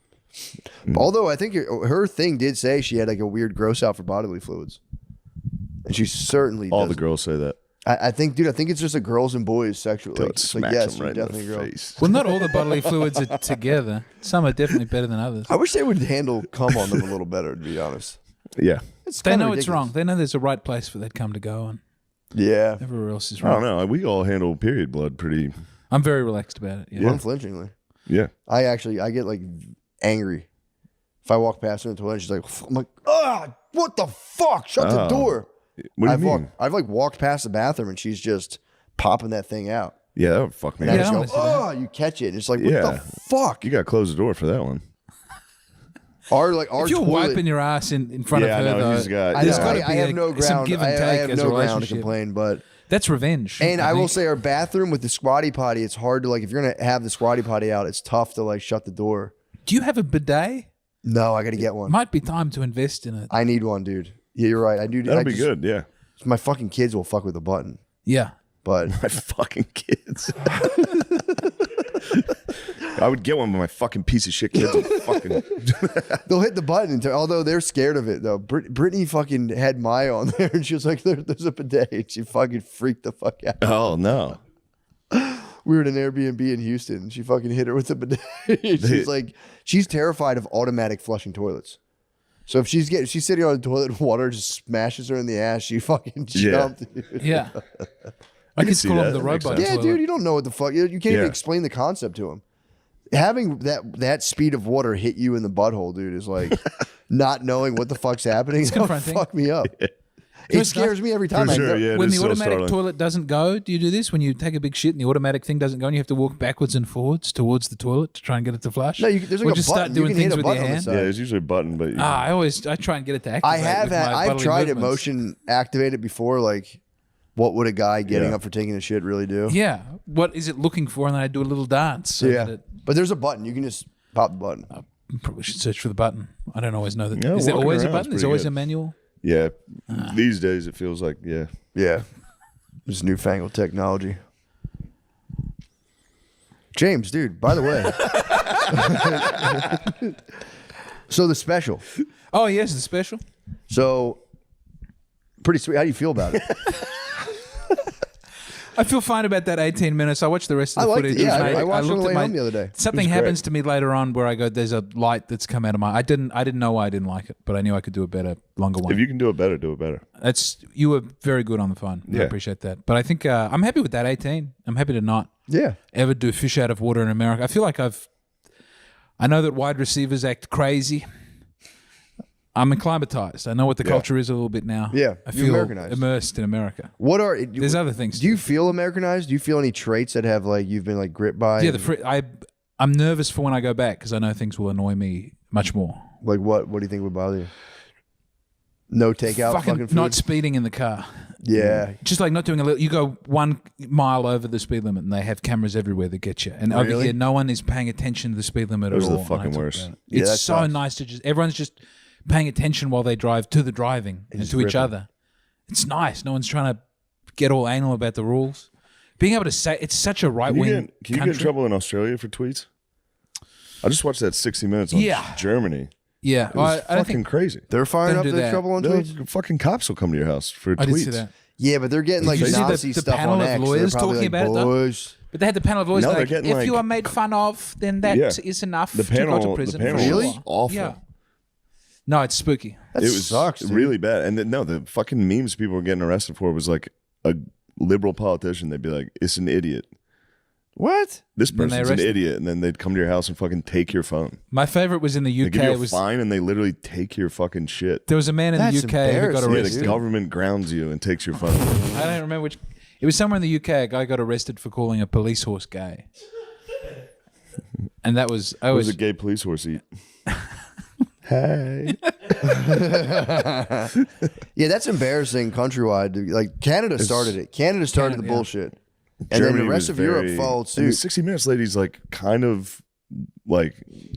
D: Although I think her thing did say she had like a weird gross out for bodily fluids. And she certainly
B: All the
D: doesn't.
B: girls say that.
D: I think it's just a girls and boys sexually.
B: Till
D: Like,
B: it
D: it's like,
B: smacks
D: yes,
B: them right
D: you're
B: in the
D: definitely a girl.
B: face.
C: Well, not all the bodily fluids are together. Some are definitely better than others.
D: I wish they would handle cum on them a little better, to be honest.
B: Yeah.
C: They know it's wrong. They know there's a right place for that cum to go, and
D: Yeah.
C: everywhere else is
B: I
C: wrong.
B: don't know. We all handle period blood pretty.
C: I'm very relaxed about it. Yeah.
D: Unflinchingly.
B: Yeah.
D: I get like angry. If I walk past her in the toilet, she's like, I'm like, what the fuck? Shut the door.
B: What do you mean?
D: I've like walked past the bathroom and she's just popping that thing out.
B: Yeah, that would fuck me
D: And
B: up.
D: I
C: I
D: just
C: wanna
D: go, you catch it. And it's like, what
B: Yeah.
D: the fuck?
B: You got to close the door for that one.
D: Our
C: If you're
D: toilet,
C: wiping your ass in front
B: Yeah,
C: of her,
B: no,
C: though,
B: he's got-
D: I,
C: there's
D: know,
C: got to
D: I
C: be
D: have no
C: some
D: ground.
C: give and
D: I
C: take
D: have
C: as a
D: no ground to
C: relationship.
D: complain, but
C: That's revenge.
D: and I will
C: think.
D: say our bathroom with the squatty potty, it's hard to like if you're gonna have the squatty potty out, it's tough to like shut the door.
C: Do you have a bidet?
D: No, I got to get one.
C: Might be time to invest in it.
D: I need one, dude. Yeah, you're right. I do.
B: That'll
D: I
B: be
D: just-
B: good. Yeah.
D: My fucking kids will fuck with the button,
C: Yeah.
D: but
B: My fucking kids. I would get one, but my fucking piece of shit kids would fucking.
D: they'll hit the button. Although they're scared of it, though. Brittany fucking had Maya on there, and she was like, "There's a bidet." And she fucking freaked the fuck out.
B: Oh, no.
D: We were at an Airbnb in Houston, and she fucking hit her with the bidet. She's like, she's terrified of automatic flushing toilets. So if she's sitting on the toilet and water just smashes her in the ass, she fucking jumped. Dude.
C: Yeah. I could
B: see
C: call
B: that.
C: them the
B: That makes
C: robot.
B: sense.
D: Yeah,
C: toilet.
D: dude, you don't know what the fuck. You can't even
B: Yeah.
D: explain the concept to him. Having that speed of water hit you in the butthole, dude, is like not knowing what the fuck's happening. It's
C: confronting.
D: fuck me up. It
C: First
D: scares me every time.
B: For
D: I
B: sure,
D: go-
B: yeah. it
C: When
B: is
C: the
B: so
C: automatic
B: startling.
C: toilet doesn't go, do you do this? When you take a big shit and the automatic thing doesn't go and you have to walk backwards and forwards towards the toilet to try and get it to flush?
D: No, there's like
C: or
D: a
C: just
D: button.
C: start
D: You
C: doing
D: can hit
C: things
D: a
C: with your
D: button on the
C: hand?
D: side.
B: Yeah, there's usually a button, but
C: I try and get it to activate.
D: I've
C: bodily
D: tried it
C: movements.
D: motion activated before. Like, what would a guy getting
B: Yeah.
D: up for taking a shit really do?
C: Yeah. What is it looking for? And then I do a little dance. So
D: Yeah.
C: that
D: But there's a button. You can just pop the button.
C: probably should search for the button. I don't always know that.
B: Yeah,
C: Is there
B: walking
C: always a
B: around is
C: button? There's
B: pretty
C: always
B: good.
C: a manual.
B: yeah. These days it feels like, yeah.
D: Yeah. This newfangled technology. James, dude, by the way. So the special.
C: Oh, yes, the special.
D: So pretty sweet. How do you feel about it?
C: I feel fine about that 18 minutes. I watched the rest of
D: I
C: the
D: liked
C: footage.
D: it. Yeah,
C: and
D: I watched it on
C: looked
D: the
C: at
D: way home the other day.
C: Something happens to me later on where I go, there's a light that's come out of my. I didn't know why I didn't like it, but I knew I could do a better, longer one.
B: If you can do it better, do it better.
C: You were very good on the phone. I
B: Yeah.
C: appreciate that. But I think I'm happy with that 18. I'm happy to not
D: Yeah.
C: ever do fish out of water in America. I feel like I know that wide receivers act crazy. I'm acclimatized. I know what the culture is a little bit now.
D: Yeah,
C: I
D: you're
C: feel
D: Americanized.
C: immersed in America.
D: What are
C: There's other things.
D: Do you feel Americanized? Do you feel any traits that have like you've been like gripped by?
C: Yeah, I'm nervous for when I go back because I know things will annoy me much more.
D: Like what? What do you think would bother you? No takeout fucking food.
C: Not speeding in the car.
D: Yeah.
C: Just like not doing a little. You go 1 mile over the speed limit, and they have cameras everywhere that get you. And over
D: Really?
C: here, no one is paying attention to the speed limit
B: Those
C: at
B: are
C: all.
B: the fucking
C: And I talk
B: worst.
C: about it.
D: Yeah,
C: It's
D: that
C: so
D: sucks.
C: nice to just everyone's just paying attention while they drive to the driving and
D: just
C: to each
D: ripping.
C: other. It's nice. No one's trying to get all anal about the rules. Being able to say it's such a right
B: Can you
C: wing
B: get, can you get in
C: country.
B: trouble in Australia for tweets? I just watched that 60 Minutes on
C: Yeah.
B: Germany.
C: Yeah,
B: It was
C: I don't
B: fucking
C: think
B: crazy.
D: They're firing
C: Don't
D: up
C: do
D: the
C: that.
D: trouble on
B: They're
D: tweets.
B: like, fucking cops will come to your house for
C: I
B: tweets.
C: did see that.
D: Yeah, but they're getting like
C: you see the-
D: Nazi
C: the
D: stuff
C: panel
D: on
C: of
D: X. They're
C: lawyers
D: probably
C: talking
D: like,
C: about it, though?
D: boys.
C: But they had the panel of lawyers
B: No, they're
C: like,
B: getting,
C: if
B: like-
C: you are made fun of, then that is enough
B: The
C: to go
B: panel-
C: to
B: the
C: prison.
B: panel
C: for
D: was
C: sure.
B: awful.
C: Yeah. No, it's spooky.
D: That
B: It was
D: sucks, dude.
B: really bad. And then, no, the fucking memes people were getting arrested for was like a liberal politician. They'd be like, it's an idiot.
D: What?
B: This
C: Then they
B: person's an
C: arrest them.
B: idiot. And then they'd come to your house and fucking take your phone.
C: My favorite was in the
B: They
C: UK.
B: give you a
C: It was
B: fine and they literally take your fucking shit.
C: there was a man in
D: That's
C: the UK who got
D: embarrassing,
B: Yeah,
C: arrested.
B: the government grounds you and takes your phone.
C: I don't remember which. It was somewhere in the UK. A guy got arrested for calling a police horse gay, and that was I
B: What does
C: was
B: a gay police horse eat? Hey.
D: Yeah, that's embarrassing countrywide. Dude. Like Canada started it. Canada started the
C: Canada, yeah.
D: bullshit, and then the rest of Europe followed
B: And the
D: suit.
B: 60 Minutes lady's like kind of like,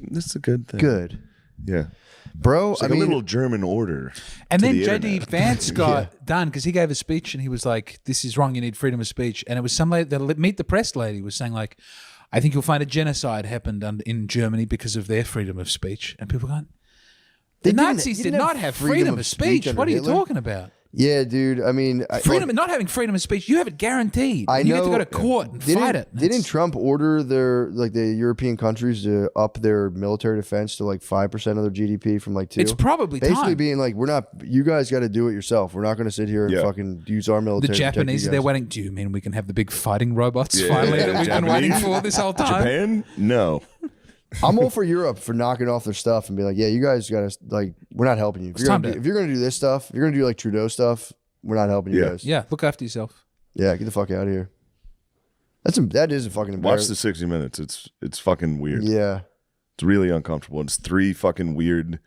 B: this is a good thing.
D: Good,
B: Yeah.
D: bro.
B: It's like
D: I mean,
B: a little German order.
C: And
B: to
C: then
B: the
C: JD
B: internet.
C: Vance got done because he gave a speech and he was like, "This is wrong. You need freedom of speech." And it was some lady, the Meet the Press lady, was saying like, "I think you'll find a genocide happened in Germany because of their freedom of speech." And people going, "The
D: didn't-
C: Nazis
D: you
C: did
D: didn't
C: not have freedom of speech.
D: under
C: What are you
D: Hitler.
C: talking about?
D: yeah, dude. I mean,
C: Freedom, not having freedom of speech. You have it guaranteed.
D: I
C: you get to
D: know-
C: go to court and fight it.
D: Didn't
C: That's-
D: Trump order the European countries to up their military defense to like 5% of their GDP from like 2%?
C: It's probably
D: basically
C: time.
D: being like, we're not. You guys got to do it yourself. We're not going to sit here and
B: Yeah.
D: fucking use our
C: The
D: military. to protect
C: Japanese,
D: you
C: they're
D: guys.
C: waiting. Do you mean we can have the big fighting robots
B: Yeah,
C: finally
B: yeah,
C: that we've been waiting
B: Japanese.
C: for this whole time?
B: Japan? No.
D: I'm all for Europe for knocking off their stuff and be like, yeah, you guys got to like, we're not helping you. If
C: It's
D: you're,
C: time
D: gonna
C: to-
D: do, if you're gonna do this stuff, if you're gonna do like Trudeau stuff, we're not helping you
B: Yeah.
D: guys.
C: Yeah, look after yourself.
D: Yeah, get the fuck out of here. That is a fucking
B: Watch
D: embarrassing.
B: the 60 Minutes. It's fucking weird.
D: Yeah.
B: It's really uncomfortable. It's 3 fucking weird,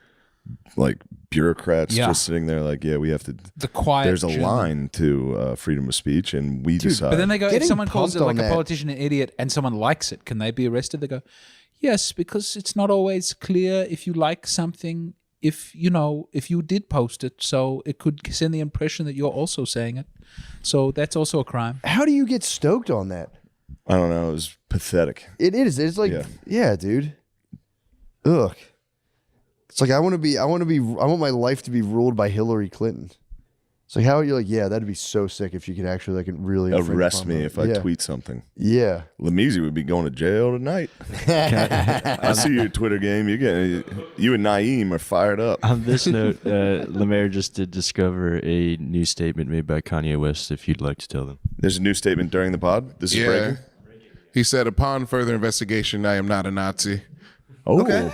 B: like, bureaucrats
C: Yeah.
B: just sitting there like, yeah, we have to.
C: The quiet.
B: There's a
C: German.
B: line to freedom of speech, and we decide.
C: But then they go, if
D: Getting
C: someone calls it
D: pumped
C: like
D: on
C: a
D: that.
C: politician an idiot and someone likes it, can they be arrested? They go, yes, because it's not always clear if you like something, if you did post it, so it could send the impression that you're also saying it. So that's also a crime.
D: How do you get stoked on that?
B: I don't know. It was pathetic.
D: It is. It's like,
B: Yeah.
D: yeah, dude. Ugh. It's like I want my life to be ruled by Hillary Clinton. It's like how you're like, yeah, that'd be so sick if you could actually like really infringe
B: Arrest
D: upon
B: me
D: them.
B: if I
D: Yeah.
B: tweet something.
D: Yeah.
B: Lamisi would be going to jail tonight. I see your Twitter game. You and Naeem are fired up.
E: On this note, Lemaire just did discover a new statement made by Kanye West. If you'd like to tell them,
B: There's a new statement during the pod. This is
A: Yeah.
B: breaking.
A: He said, upon further investigation, I am not a Nazi.
B: Oh,
D: Okay.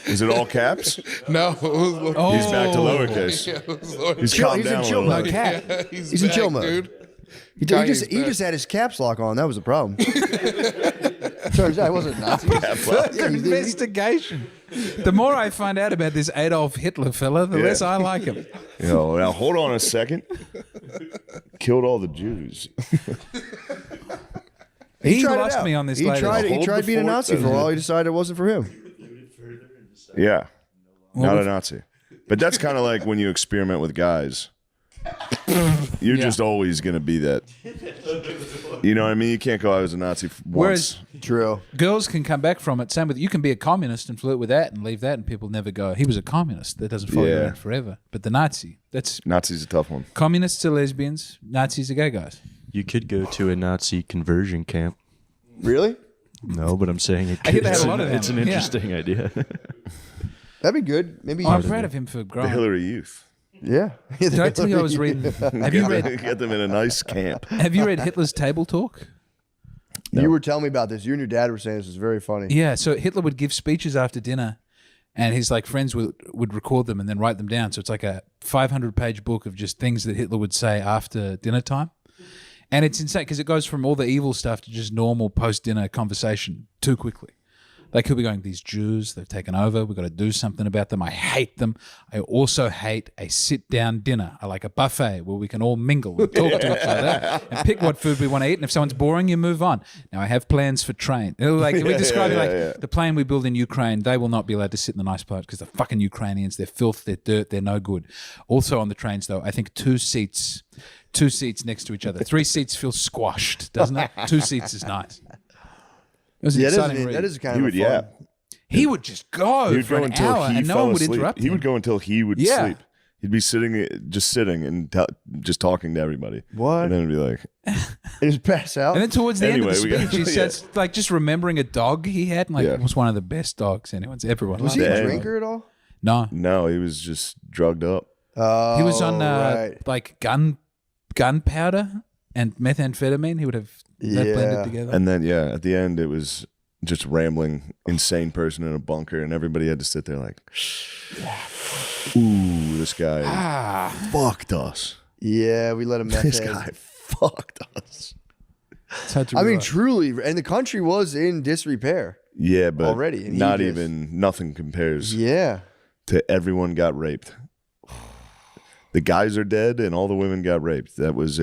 B: is it all caps?
A: No.
C: Oh,
B: He's back to lowercase. He's calmed
D: He's in
B: down a
D: chill
B: little
D: mode.
B: bit.
D: Cat.
A: He's
D: He's in
A: back,
D: chill mode.
A: dude.
D: He
A: Kanye's
D: just
A: back.
D: had his caps lock on. That was a problem. Turns out I wasn't Nazi.
C: further investigation. The more I find out about this Adolf Hitler fella, the
B: Yeah.
C: less I like him.
B: Yo, now hold on a second. Killed all the Jews.
C: He
D: tried it
C: lost
D: out.
C: me on this
D: He
C: later.
D: tried
B: Hold the
D: being a
B: fort,
D: Nazi for a
B: doesn't
D: while.
B: it?
D: He decided it wasn't for him.
B: Yeah, not a Nazi. But that's kind of like when you experiment with guys. You're
C: Yeah.
B: just always going to be that. You know what I mean? You can't go, I was a Nazi once.
C: Whereas
D: True.
C: girls can come back from it. Same with you can be a communist and flirt with that and leave that, and people never go, he was a communist. That doesn't follow you
B: Yeah.
C: around forever. But the Nazi, that's
B: Nazi's a tough one.
C: communists are lesbians, Nazis are gay guys.
E: you could go to a Nazi conversion camp.
D: Really?
E: No, but I'm saying it
C: I hear
E: could,
C: they have
E: it's,
C: a lot
E: an,
C: of
E: it's
C: them.
E: an
C: Yeah.
E: interesting idea.
D: That'd be good. Maybe.
C: I'm proud of him for
B: The
C: growing.
B: Hillary Youth.
D: Yeah.
C: Did I tell you I was reading? Have you read?
B: Get them in a nice camp.
C: Have you read Hitler's Table Talk?
B: No.
D: You were telling me about this. You and your dad were saying this was very funny.
C: Yeah. So Hitler would give speeches after dinner, and his like friends would record them and then write them down. So it's like a 500-page book of just things that Hitler would say after dinner time. And it's insane because it goes from all the evil stuff to just normal post-dinner conversation too quickly. Like he'll be going, these Jews, they've taken over. We've got to do something about them. I hate them. I also hate a sit-down dinner. I like a buffet where we can all mingle and talk to each other and pick what food we want to eat. And if someone's boring, you move on. Now I have plans for train. Like we describe it like the plane we build in Ukraine, they will not be allowed to sit in the nice part because the fucking Ukrainians, they're filth, they're dirt, they're no good. Also on the trains though, I think two seats next to each other. 3 seats feel squashed, doesn't it? 2 seats is nice. It was an exciting read.
D: That is kind
B: He
D: of
B: would
D: fun.
B: yap.
C: He would just go
B: He'd
C: for
B: go
C: an
B: until
C: hour
B: he
C: and no
B: fell
C: one would
B: asleep.
C: interrupt
B: He
C: him.
B: would go until he would
C: Yeah.
B: sleep. He'd be sitting, just sitting and just talking to everybody.
D: What?
B: And then it'd be like,
D: They just pass out.
C: And then towards the end of the
B: Anyway, we got-
C: speech, he says, like, just remembering a dog he had, and like,
B: Yeah.
C: it was one of the best dogs anyone's ever
D: was
C: liked.
D: he a
B: Dang.
D: drinker at all?
C: No,
B: no, he was just drugged up.
D: Oh,
C: he was on
D: right.
C: like gunpowder and methamphetamine. He would have that
D: Yeah.
C: blended together.
B: And then, yeah, at the end, it was just rambling, insane person in a bunker, and everybody had to sit there like, ooh, this guy fucked us.
D: Yeah, we let him meth
B: This
D: head.
B: guy fucked us.
C: It's hard to
D: I mean,
C: realize.
D: truly, and the country was in disrepair.
B: Yeah, but
D: Already, and he
B: not
D: just-
B: even, nothing compares
D: Yeah.
B: to everyone got raped. The guys are dead and all the women got raped. That's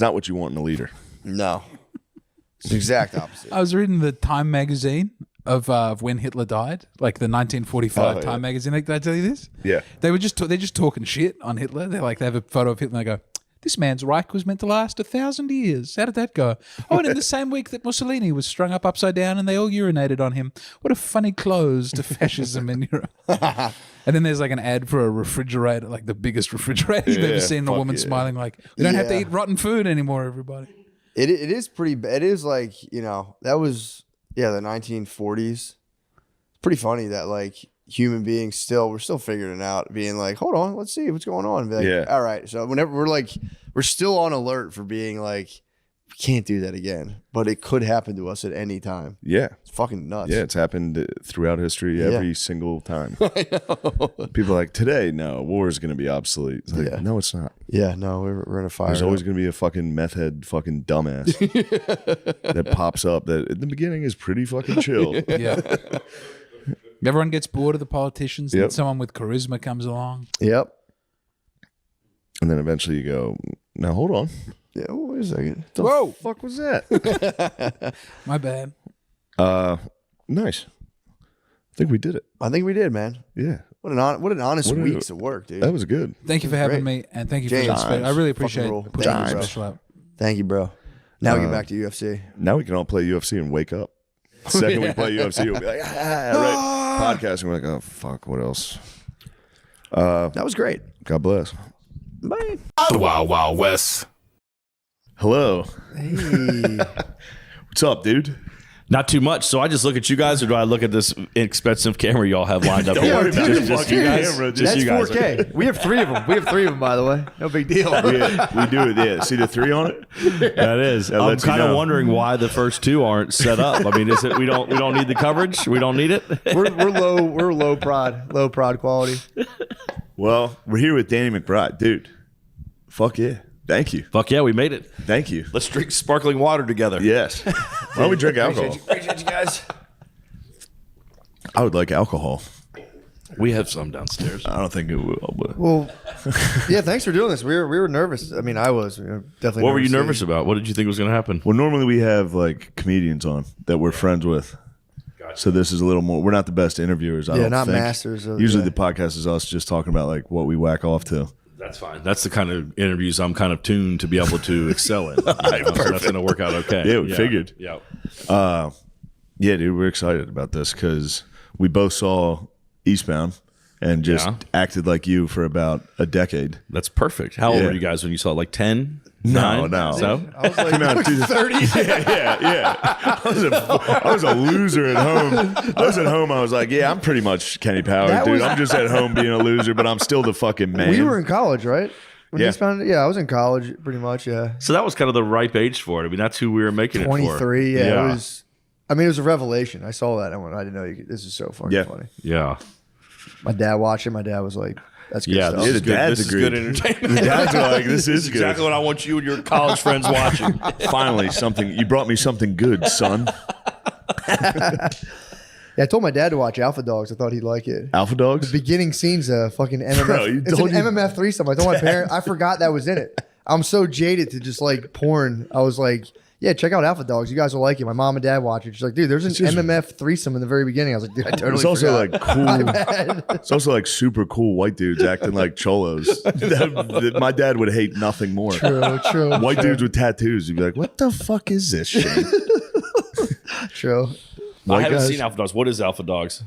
B: not what you want in a leader.
D: No. It's the exact opposite.
C: I was reading the Time magazine of when Hitler died, like the 1945
B: Oh, yeah.
C: Time magazine. Like, did I tell you this?
B: Yeah.
C: They're just talking shit on Hitler. They have a photo of Hitler and they go, this man's Reich was meant to last 1,000 years. How did that go? Oh, and in the same week that Mussolini was strung up upside down and they all urinated on him. What a funny close to fascism in Europe. And then there's like an ad for a refrigerator, like the biggest refrigerator you've ever
B: Yeah,
C: seen. A
B: fuck
C: woman
B: yeah.
C: smiling like, we don't have to
D: Yeah.
C: eat rotten food anymore, everybody.
D: It is pretty bad. It is like, that was, the 1940s. It's pretty funny that like human beings we're still figuring it out, being like, hold on, let's see what's going on. And be like,
B: Yeah.
D: all right. So whenever we're still on alert for being like, we can't do that again, but it could happen to us at any time.
B: Yeah.
D: It's fucking nuts.
B: Yeah, it's happened throughout history
D: Yeah.
B: every single time. People are like, today, no, war is going to be obsolete. It's like,
D: Yeah.
B: no, it's not.
D: Yeah, no, we're in a fire.
B: There's always going to be a fucking meth head fucking dumbass that pops up that at the beginning is pretty fucking chill.
C: Yeah. Everyone gets bored of the politicians, and
B: Yep.
C: then someone with charisma comes along.
D: Yep.
B: And then eventually you go, now hold on.
D: Yeah, wait a second.
B: The
C: Whoa.
B: fuck was that?
C: My bad.
B: Nice. I think we did it.
D: I think we did, man.
B: Yeah.
D: What an honest
B: What a-
D: weeks of work, dude.
B: That was good.
C: Thank you for having
D: Great.
C: me, and thank you
D: James,
C: for the special. I really appreciate
D: fucking rule.
C: putting the
D: Thank you, bro.
C: special up.
D: Thank you, bro. Now we get back to UFC.
B: Now we can all play UFC and wake up. Second we play UFC, we'll be like, right. Podcasting, we're like, oh, fuck, what else?
D: That was great.
B: God bless.
D: Bye.
F: The Wild Wild West.
B: Hello.
D: Hey.
B: What's up, dude?
F: Not too much. So I just look at you guys, or do I look at this inexpensive camera y'all have lined up
B: Don't
F: here?
B: worry about
F: Just-
B: the
F: just
B: fucking
F: you guys?
B: camera.
F: Just
D: That's
F: you guys.
D: 4K. We have 3 of them. We have 3 of them, by the way. No big deal.
B: We do it, yeah. See the 3 on it?
F: That is.
B: That
F: I'm
B: lets you
F: kind of
B: know.
F: wondering why the first 2 aren't set up. I mean, is it we don't need the coverage? We don't need it?
D: We're low prod quality.
B: Well, we're here with Danny McBride. Dude, fuck yeah. Thank you.
F: Fuck yeah, we made it.
B: Thank you.
F: Let's drink sparkling water together.
B: Yes. Why don't we drink alcohol?
D: Appreciate you guys.
B: I would like alcohol.
F: We have some downstairs.
B: I don't think it will, but
D: Well, yeah, thanks for doing this. We were nervous. I mean, I was definitely.
F: What were you
D: too.
F: nervous about? What did you think was going to happen?
B: well, normally we have like comedians on that we're friends with. So this is a little more. We're not the best interviewers. I
D: Yeah,
B: don't
D: not
B: think.
D: masters of-
B: Usually
D: yeah.
B: the podcast is us just talking about like what we whack off to.
F: That's fine. That's the kind of interviews I'm kind of tuned to be able to excel in. So that's going to work out okay.
B: Yeah, we figured.
F: Yeah.
B: Yeah, dude, we're excited about this because we both saw Eastbound and just
F: Yeah.
B: acted like you for about a decade.
F: That's perfect. How old
B: Yeah.
F: were you guys when you saw it? Like 10?
B: No,
F: 9?
B: no.
F: So?
D: I was like,
B: Came out in 30. Yeah. I was a loser at home. I was at home. I was like, yeah, I'm pretty much Kenny Powers,
D: That
B: dude.
D: was-
B: I'm just at home being a loser, but I'm still the fucking man.
D: we were in college, right? When
B: Yeah.
D: you found it? Yeah, I was in college pretty much. Yeah,
F: So that was kind of the ripe age for it. I mean, that's who we were making it for.
D: 23. Yeah, it was. I mean, it was a revelation. I saw that. I went, I didn't know you could, this is so fucking
B: Yeah.
D: funny.
F: Yeah.
D: My dad watched it. My dad was like, "That's good
F: Yeah,
D: stuff."
F: this
B: Yeah,
F: is
B: the
F: good.
B: dads
F: This is
B: agreed.
F: good entertainment.
B: The dads are like, this is
F: exactly
B: good.
F: what I want you and your college friends watching.
B: Finally, something. You brought me something good, son.
D: Yeah, I told my dad to watch Alpha Dogs. I thought he'd like it.
B: Alpha Dogs?
D: Beginning scene's a fucking MMF.
B: Bro,
D: It's an MMF threesome. I told my parents. I forgot that was in it. I'm so jaded to just like porn. I was like, yeah, check out Alpha Dogs. You guys will like it. My mom and dad watch it. She's like, dude, there's an MMF threesome in the very beginning. I was like, dude, I totally
B: It's also
D: forgot.
B: like cool. It's also like super cool white dudes acting like cholos. My dad would hate nothing more.
D: True.
B: White dudes with tattoos. You'd be like, what the fuck is this shit?
D: True.
F: I
B: White
F: haven't
B: guys?
F: seen Alpha Dogs. What is Alpha Dogs?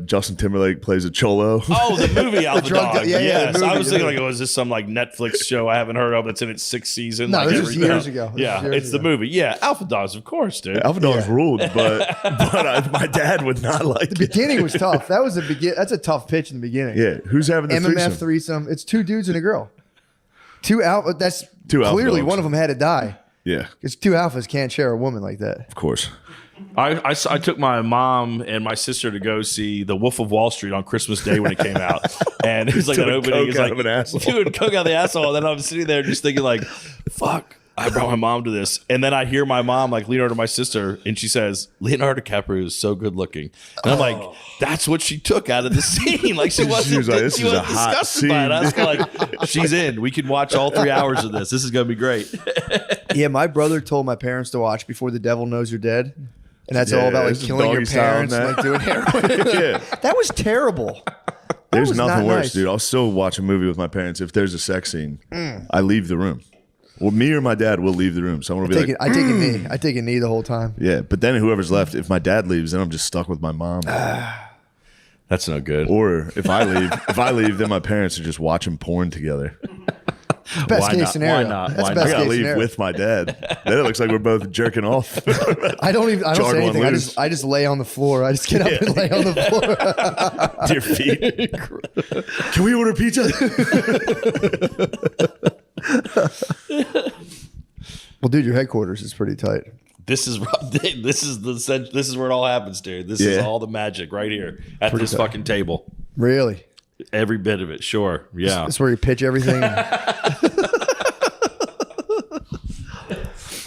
B: Justin Timberlake plays a cholo.
F: Oh, the movie Alpha
D: drug-
F: Dogs.
D: yeah,
F: Yes,
D: the movie,
F: I was
D: the
F: thinking
D: movie.
F: like, oh, is this some like Netflix show I haven't heard of that's in its 6th season?
D: No,
F: like
D: this was
F: every-
D: years ago. This
F: Yeah,
D: was years
F: it's the
D: ago.
F: movie. Yeah, Alpha Dogs, of course, dude.
B: Alpha Dogs
D: Yeah.
B: ruled, but my dad would not like
D: The
B: it.
D: beginning was tough. That was That's a tough pitch in the beginning.
B: Yeah, who's having the
D: MMF
B: threesome?
D: threesome. It's 2 dudes and a girl. 2 alpha. That's
B: Two alpha
D: clearly
B: dogs.
D: one of them had to die.
B: Yeah,
D: Because 2 alphas can't share a woman like that.
B: of course.
F: I took my mom and my sister to go see The Wolf of Wall Street on Christmas Day when it came out, and it was like that
B: Doing
F: opening.
B: coke
F: It's
B: out
F: like
B: of an asshole.
F: doing coke out of the asshole. And then I'm sitting there just thinking like, fuck. I brought my mom to this, and then I hear my mom like lean over to my sister, and she says, "Leonardo DiCaprio is so good looking." And I'm like, "That's what she took out of the scene." Like she wasn't,
B: was like, "This
F: she
B: is a
F: wasn't
B: hot
F: disgusted by it. I was
B: scene."
F: kinda like, "She's in. We can watch all 3 hours of this. This is gonna be great."
D: Yeah, my brother told my parents to watch Before the Devil Knows You're Dead. And that's all about like
B: this is
D: killing your
B: doggy style
D: parents and
B: and
D: like doing heroin.
B: Yeah,
D: That was terrible.
B: there's
D: was
B: nothing
D: not
B: worse,
D: nice.
B: dude. I'll still watch a movie with my parents if there's a sex scene. I leave the room. Well, me or my dad will leave the room. Someone will be like,
D: I take a knee. I take a knee the whole time.
B: yeah. But then whoever's left, if my dad leaves, then I'm just stuck with my mom.
F: That's no good.
B: Or if I leave, then my parents are just watching porn together.
D: Best
F: Why
D: case
F: not?
D: scenario.
F: Why not?
D: That's
F: Why
D: the
F: not?
B: I
D: best
B: gotta
D: case
B: leave
D: scenario.
B: with my dad. Then it looks like we're both jerking off.
D: I don't
B: Charred
D: say
B: one
D: anything.
B: loose.
D: I just lay on the floor. I just get up and lay on the floor.
B: To your feet. Can we order pizza?
D: Well, dude, your headquarters is pretty tight.
F: This is this is where it all happens, dude. This is
B: Yeah.
F: all the magic right here at this fucking table.
D: Really?
F: Every bit of it, sure. Yeah.
D: That's where you pitch everything.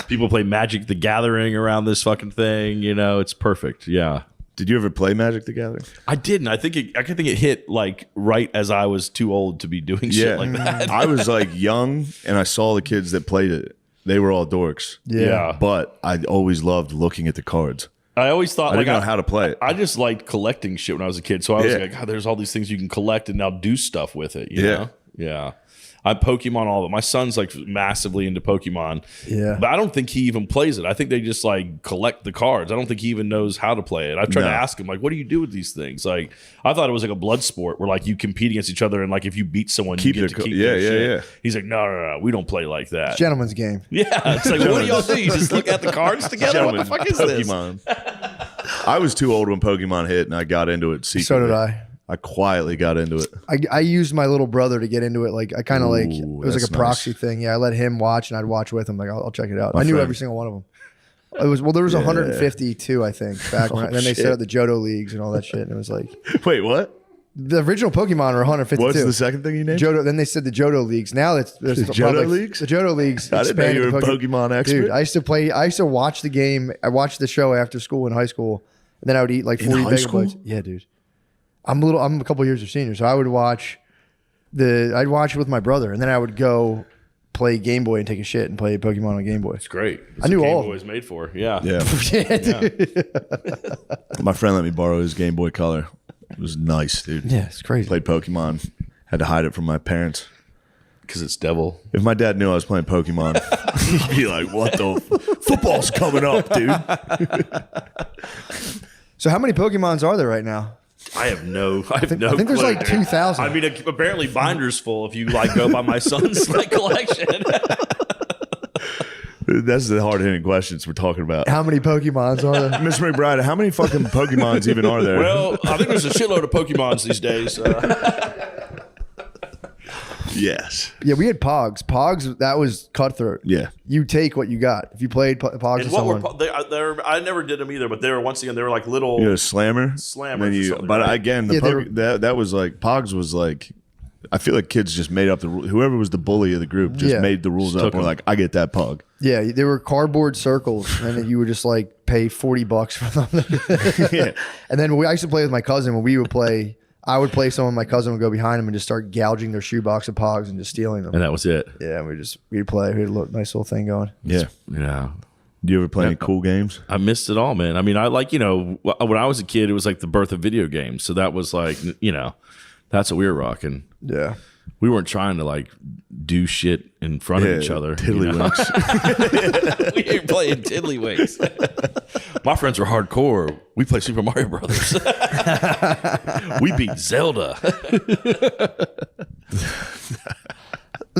F: People play Magic the Gathering around this fucking thing. You know, it's perfect. Yeah.
B: Did you ever play Magic the Gathering?
F: I didn't. I think it hit like right as I was too old to be doing shit like that.
B: I was like young and I saw the kids that played it. They were all dorks.
F: Yeah.
B: But I always loved looking at the cards.
F: I always thought
B: I
F: like
B: didn't know how to play it.
F: I just liked collecting shit when I was a kid. So I was
B: Yeah.
F: like, God, there's all these things you can collect and now do stuff with it. You
B: Yeah.
F: know? Yeah. I Pokemon all of it. My son's like massively into Pokemon.
D: Yeah.
F: But I don't think he even plays it. I think they just like collect the cards. I don't think he even knows how to play it. I tried to
B: No.
F: ask him, like, what do you do with these things? Like, I thought it was like a blood sport where like you compete against each other and like if you beat someone,
B: Keep
F: you
B: their
F: get to
B: co-
F: keep
B: yeah,
F: their
B: yeah,
F: shit.
B: yeah.
F: He's like, no, we don't play like that.
D: Gentleman's game.
F: Yeah. It's like, what do y'all do? You just look at the cards together? What the fuck is this?
B: Pokemon. I was too old when Pokemon hit and I got into it secretly.
D: So did I.
B: I quietly got into it.
D: I used my little brother to get into it. Like I kind of like it
B: Ooh,
D: was like
B: that's
D: a proxy thing. Yeah, I let him watch and I'd watch with him. Like I'll check it out. I knew
B: friend-
D: every single one of them. It was there was 152 I think back when. And then they set
B: shit.
D: up the Johto leagues and all that shit. And it was like
B: Wait, what?
D: the original Pokemon are 152.
B: What's the second thing you named?
D: Johto. Then they said the Johto leagues. Now that's there's
B: The Johto leagues?
D: The Johto leagues.
B: I didn't know you were a
D: expanded to
B: Pokemon expert.
D: Dude, I used to watch the game. I watched the show after school in high school, and then I would eat like 40
B: high
D: megabytes.
B: school?
D: Yeah, dude. I'm a couple years of senior, so I would watch I'd watch it with my brother, and then I would go play Game Boy and take a shit and play Pokemon on Game Boy.
F: It's great. It's
D: I knew
F: what
D: all
F: Game
D: of
F: Boy
D: them.
F: was made for. Yeah.
B: Yeah.
D: Yeah, dude.
B: My friend let me borrow his Game Boy Color. It was nice, dude.
D: Yeah, it's crazy.
B: Played Pokemon. Had to hide it from my parents.
F: Because it's devil.
B: If my dad knew I was playing Pokemon, he'd be like, what the football's coming up, dude.
D: So how many Pokemons are there right now?
F: I have no
D: I think there's
F: clue,
D: like
F: dude.
D: 2,000.
F: I mean, apparently binders full if you like go by my son's like collection.
B: That's the hard hitting questions we're talking about.
D: How many Pokemons are there?
B: Miss McBride, how many fucking Pokemons even are there?
F: Well, I think there's a shitload of Pokemons these days.
B: Yes.
D: Yeah, we had Pogs. Pogs, that was cutthroat.
B: Yeah.
D: You take what you got. If you played Pogs
F: And
D: with
F: what were
D: someone.
F: I never did them either, but they were once again they were like little.
B: You know, Slammer.
F: Slammers
B: Then
F: or
B: you,
F: something,
B: but
F: right?
B: again, the
D: Yeah, they were-
B: that was like Pogs was like I feel like kids just made up the rule. Whoever was the bully of the group just made the rules up. We're like, I get that pug.
D: Yeah, they were cardboard circles, and then you would just like pay $40 for them.
B: Yeah.
D: And then I used to play with my cousin. When we would play, I would play someone. My cousin would go behind them and just start gouging their shoebox of pogs and just stealing them.
F: And that was it.
D: Yeah, we'd play. We had a nice little thing going.
B: Yeah.
F: Yeah.
B: Do you ever play any cool games?
F: I missed it all, man. I mean, I like, when I was a kid, it was like the birth of video games. So that was like, that's what we were rocking.
D: Yeah.
F: We weren't trying to like do shit in front of each other.
B: Tiddlywinks.
F: We ain't playing tiddlywinks. My friends were hardcore. We play Super Mario Brothers. We beat Zelda.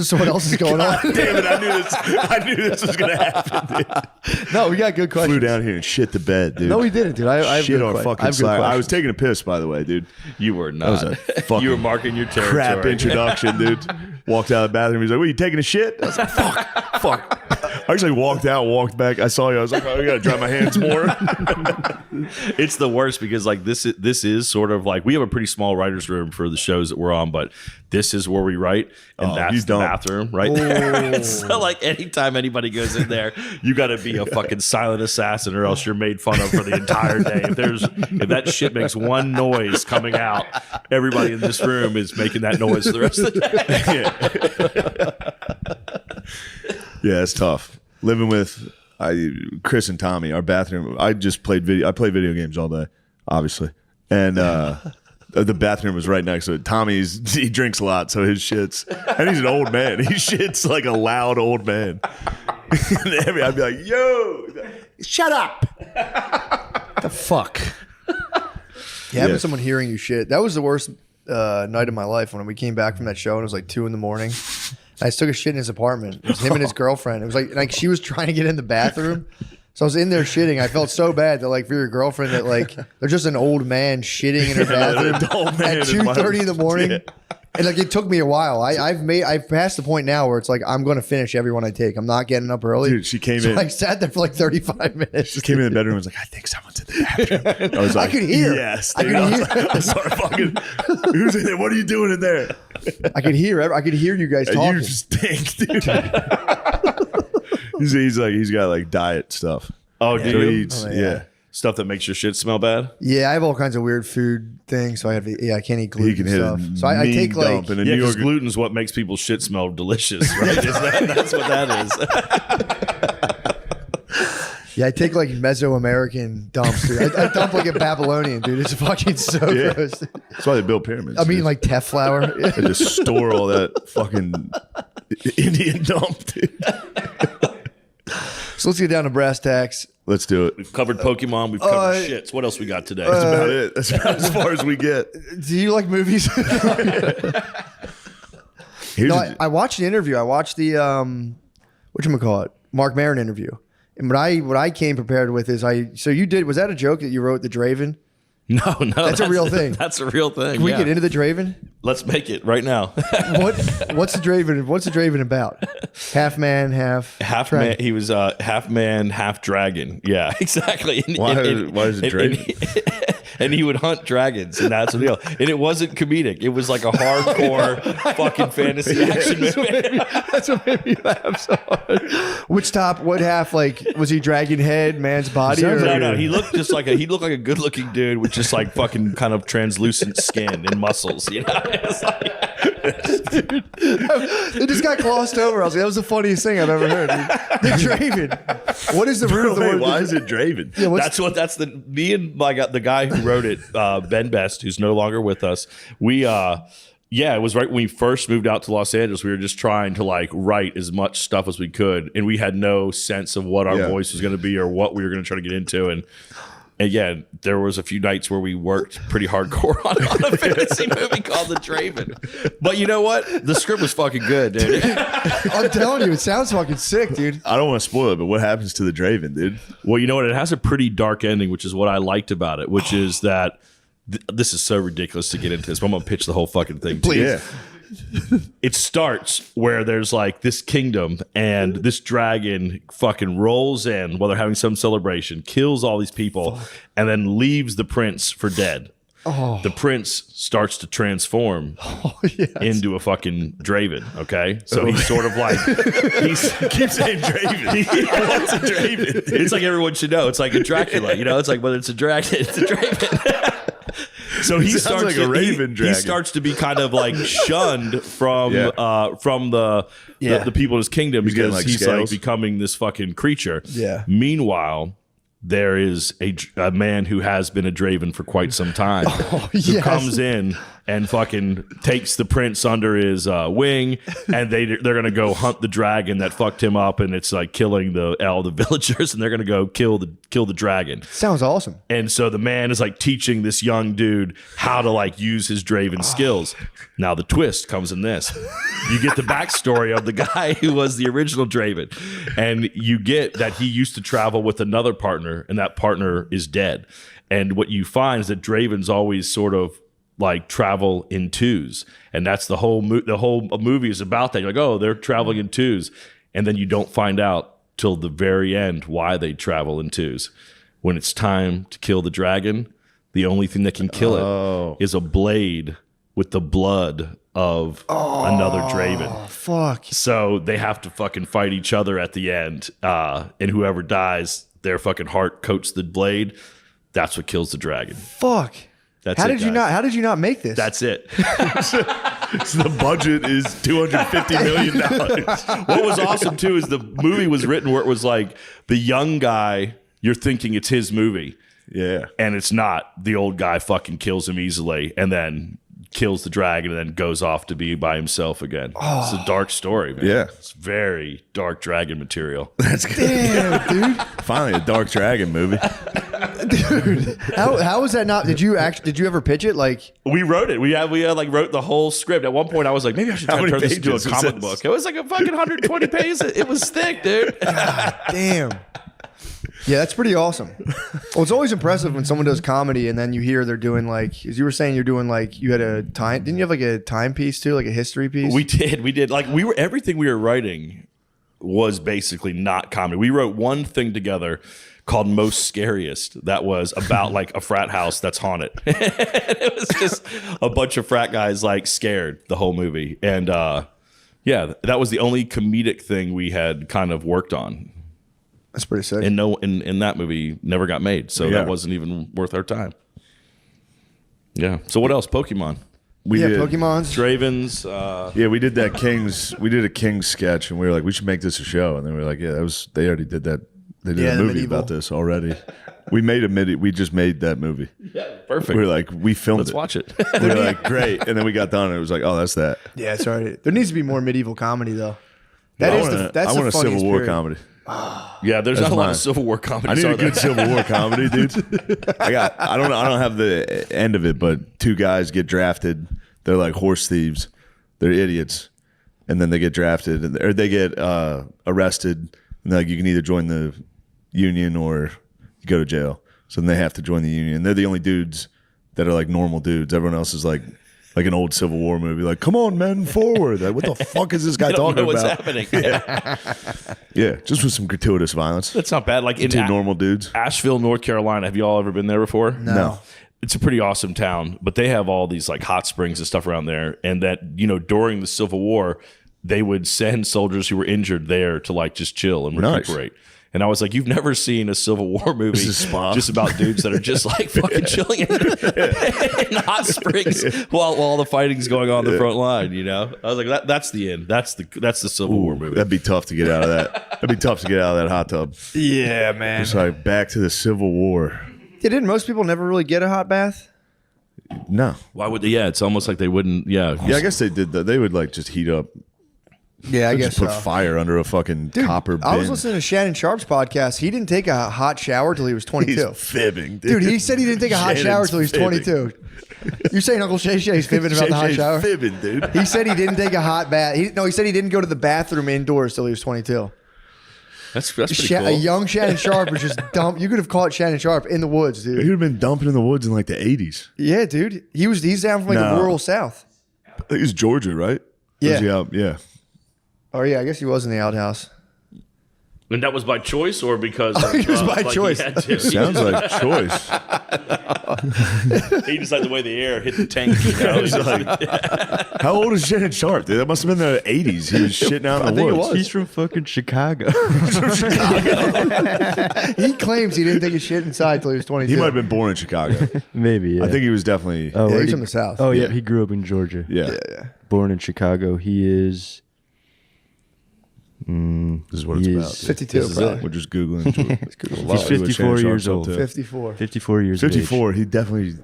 D: So what else is going on?
B: Damn it! I knew this was gonna happen. Dude.
D: No, we got good questions.
B: Flew down here and shit the bed, dude.
D: No, we didn't, dude. I have
B: shit
D: good
B: on
D: que- I
B: fucking
D: have good
B: slide. I
D: questions.
B: was taking a piss, by the way, dude.
F: You were not.
B: That was a fucking
F: You were marking your territory.
B: crap introduction, dude. Walked out of the bathroom. He's like, "What, are you taking a shit?" I was like, "Fuck." I actually walked out, walked back. I saw you. I was like, "Oh, I gotta dry my hands more."
F: It's the worst because like this is sort of like we have a pretty small writer's room for the shows that we're on, but this is where we write, and
B: you
F: that's the
B: don't.
F: bathroom right there. So like anytime anybody goes in there, you got to be a fucking silent assassin, or else you're made fun of for the entire day. If that shit makes one noise coming out, everybody in this room is making that noise for the rest of the day.
B: Yeah, it's tough. Living with Chris and Tommy, our bathroom. I just played video. I play video games all day, obviously, and the bathroom was right next to it. He drinks a lot, so his shits, and he's an old man. He shits like a loud old man. And I'd be like, "Yo, shut up!"
D: the fuck? Having someone hearing you shit. That was the worst night of my life when we came back from that show and it was like 2 a.m. I just took a shit in his apartment. It was him and his girlfriend. It was like she was trying to get in the bathroom. So I was in there shitting. I felt so bad that like for your girlfriend that like they're just an old man shitting in her bathroom at 2:30 in the morning.
B: Yeah.
D: And like it took me a while. I've passed the point now where it's like I'm going to finish everyone I take. I'm not getting up early.
B: Dude, she came
D: so
B: in.
D: I sat there for like 35 minutes.
B: She came in the bedroom and was like, "I think someone's in the bathroom." I was like,
D: I could hear.
B: Yes,
D: I
B: dude.
D: could hear.
B: I started fucking. Who's in there? What are you doing in there?
D: I could hear you guys talking.
B: You stink, dude. he's got like diet stuff.
F: Oh,
B: So
F: do
B: he
F: you?
B: eats,
D: Oh,
B: yeah.
D: yeah.
F: Stuff that makes your shit smell bad?
D: Yeah, I have all kinds of weird food things, so I I can't eat gluten
B: He can hit
D: stuff.
B: a
D: So I
B: mean
D: take like
B: dump in a
F: Yeah,
B: New
F: because
B: York.
F: gluten's what makes people's shit smell delicious, right? That's what that is.
D: I take like Mesoamerican dumps, dude. I dump like a Babylonian, dude. It's fucking so
B: Yeah.
D: gross.
B: That's why they build pyramids.
D: I mean,
B: dude.
D: like teff flour.
B: they just store all that fucking Indian dump, dude.
D: So let's get down to brass tacks.
B: Let's do it.
F: We've covered Pokemon. We've covered shits. What else we got today?
B: That's about it. That's about as far as we get.
D: Do you like movies?
B: Here's
D: No,
B: a-
D: I watched the interview. I watched the whatchamacallit, Mark Maron interview. And what I came prepared with is so you did, was that a joke that you wrote, the Draven?
F: No,
D: That's a real thing.
F: That's a real thing.
D: Can we
F: yeah.
D: get into the Draven?
F: Let's make it right now.
D: What's the Draven? What's the Draven about? Half man, half
F: Half
D: dragon.
F: man. He was half man, half dragon. Yeah, exactly. And,
B: Why is it Draven?
F: And he would hunt dragons, and that's the deal. And it wasn't comedic. It was like a hardcore fucking fantasy action movie.
D: That's what made me laugh so hard. What half? Like, was he dragon head, man's body?
B: Sounds
D: Or,
B: like
F: No, he looked just like a good looking dude with just like fucking kind of translucent skin and muscles. You know, it's like,
D: it just got glossed over. I was like, that was the funniest thing I've ever heard. The Draven. What is the root of the
B: Wait,
D: word?
B: why is it Draven?
D: Yeah, what's-
F: me and the guy who wrote it, Ben Best, who's no longer with us. It was right when we first moved out to Los Angeles. We were just trying to like write as much stuff as we could, and we had no sense of what our
B: Yeah.
F: voice was going to be or what we were going to try to get into. And again, there was a few nights where we worked pretty hardcore on a fantasy movie called The Draven. But you know what? The script was fucking good, dude.
D: I'm telling you, it sounds fucking sick, dude.
B: I don't want to spoil it, but what happens to the Draven, dude?
F: Well, you know what? It has a pretty dark ending, which is what I liked about it, which is that this is so ridiculous to get into this, but I'm going to pitch the whole fucking thing to you.
B: Yeah.
F: It starts where there's like this kingdom and this dragon fucking rolls in while they're having some celebration, kills all these people, and then leaves the prince for dead. the prince starts to transform into a fucking Draven. Okay, so he's sort of like
B: Keep saying Draven. What's a Draven?
F: it's like everyone should know. It's like a Dracula, you know. It's like whether it's a dragon, it's a Draven. So he
B: Sounds
F: starts
B: like a
F: to,
B: raven
F: he
B: dragon.
F: starts to be kind of like shunned from the people in his kingdom
B: He's getting,
F: because
B: like,
F: he's like
B: scales.
F: becoming this fucking creature.
D: Yeah.
F: Meanwhile, there is a man who has been a Draven for quite some time who
D: yes.
F: comes in and fucking takes the prince under his wing, and they're gonna go hunt the dragon that fucked him up, and it's like killing all the villagers, and they're gonna go kill the dragon.
D: Sounds awesome.
F: And so the man is like teaching this young dude how to like use his Draven skills. Now the twist comes in this. You get the backstory of the guy who was the original Draven. And you get that he used to travel with another partner, and that partner is dead. And what you find is that Dravens always sort of like travel in twos. And that's the whole movie is about that. You're like, oh, they're traveling in twos. And then you don't find out till the very end why they travel in twos. When it's time to kill the dragon, the only thing that can kill it is a blade with the blood of another Draven.
D: Fuck.
F: So they have to fucking fight each other at the end. And whoever dies, their fucking heart coats the blade. That's what kills the dragon.
D: Fuck.
F: That's
D: How
F: it,
D: did you
F: guys.
D: not? How did you not make this?
F: That's it.
B: So the budget is $250 million.
F: What was awesome too is the movie was written where it was like the young guy, you're thinking it's his movie.
B: Yeah.
F: And it's not. The old guy fucking kills him easily and then kills the dragon and then goes off to be by himself again. It's a dark story, man.
B: Yeah.
F: It's very dark dragon material.
B: That's good.
D: Damn, dude.
B: Finally, a Dark Dragon movie.
D: Dude, how was that not? Did you ever pitch it? Like,
F: We wrote it. We wrote the whole script. At one point, I was like, maybe I should
B: How many
F: turn this into a
B: pages was
F: comic
B: this?
F: book. It was like a fucking 120 pages. It was thick, dude.
D: damn. Yeah, that's pretty awesome. Well, it's always impressive when someone does comedy and then you hear they're doing like, as you were saying, you're doing like, you had a time, didn't you have like a timepiece too, like a history piece?
F: We did. Like everything we were writing was basically not comedy. We wrote one thing together called Most Scariest that was about like a frat house that's haunted. It was just a bunch of frat guys like scared the whole movie. And yeah, that was the only comedic thing we had kind of worked on.
D: That's pretty sick.
F: And in that movie never got made. So
B: Yeah.
F: that wasn't even worth our time. Yeah. So what else? Pokemon.
B: We
D: yeah,
B: did.
D: Pokemon's.
F: Dravens.
B: Yeah, we did we did a King's sketch, and we were like, we should make this a show. And then we were like, yeah, they already did that. They did
D: Yeah,
B: a
D: the
B: movie
D: medieval.
B: about this already. We just made that movie.
F: Perfect.
B: We were like, we filmed
F: Let's
B: it.
F: watch it.
B: We were like, great. And then we got done, and it was like, oh, that's that.
D: Yeah, it's already. There needs to be more medieval comedy though.
B: I
D: That's
B: want
D: the
B: a Civil
D: funniest
B: War
D: period.
B: comedy.
F: Yeah, there's not a lot
B: mine.
F: of Civil War comedies.
B: I need a
F: are there?
B: good Civil War comedy, dude. I don't have the end of it, but two guys get drafted. They're like horse thieves. They're idiots, and then they get drafted, or they get arrested. And like, you can either join the union or you go to jail. So then they have to join the union. They're the only dudes that are like normal dudes. Everyone else is like an old Civil War movie. Like, come on, men, forward. Like, what the fuck is this guy
F: I don't
B: talking
F: know what's
B: about?
F: happening.
B: Yeah, just with some gratuitous violence.
F: That's not bad. Like in
B: Two normal dudes.
F: Asheville, North Carolina. Have you all ever been there before?
B: No.
F: It's a pretty awesome town, but they have all these like hot springs and stuff around there. And that, you know, during the Civil War, they would send soldiers who were injured there to like just chill and
B: Nice.
F: recuperate. And I was like, you've never seen a Civil War movie
B: This is spa.
F: just about dudes that are just like fucking chilling in hot springs while the fighting's going on the front line, you know? I was like, that's the end. That's the Civil War movie.
B: That'd be tough to get out of that. That'd be tough to get out of that hot tub.
D: Yeah, man.
B: It's like back to the Civil War.
D: Yeah, didn't most people never really get a hot bath?
B: No.
F: Why would they? Yeah, it's almost like they wouldn't. Yeah.
B: Yeah, I guess they did that. They would like just heat up.
D: Yeah, I
B: They
D: guess
B: just put
D: so.
B: fire under a fucking
D: Dude,
B: copper bin.
D: I was listening to Shannon Sharp's podcast. He didn't take a hot shower till he was 22.
B: He's fibbing,
D: Dude, he said he didn't take a hot shower
B: Shannon's
D: till he was
B: fibbing.
D: 22. You're saying Uncle Shay Shay's fibbing about the hot
B: JJ's
D: shower?
B: fibbing, dude.
D: He said he didn't take a hot bath. He said he didn't go to the bathroom indoors till he was 22.
F: That's pretty cool.
D: A young Shannon Sharp was just dump. You could have caught Shannon Sharp in the woods,
B: He'd
D: dude.
B: have been dumping in the woods in like the 80s.
D: Yeah, dude. He's down from like
B: No.
D: the rural South.
B: I think it was Georgia, right?
D: Yeah.
B: Was he out? Yeah.
D: Oh yeah, I guess he was in the outhouse.
F: And that was by choice or because
D: It was by
F: like he
D: choice.
F: had to?
B: Sounds like choice.
F: He just like the way the air hit the tank. You know?
B: It's like, how old is Shannon Sharp, dude? That must have been the 80s. He was shitting out in the woods.
E: He's from fucking Chicago.
D: He claims he didn't take a shit inside till he was 22.
B: He might have been born in Chicago.
E: Maybe. Yeah.
B: I think he was definitely.
E: Oh,
D: Yeah, he's from the South.
E: Oh yeah, he grew up in Georgia.
B: Yeah.
E: Born in Chicago. He is.
B: This is what it's
E: He
B: about.
E: is
D: 52, probably.
B: We're just Googling.
E: He's 54 years old.
D: 54.
E: 54 years old.
B: 54. He definitely.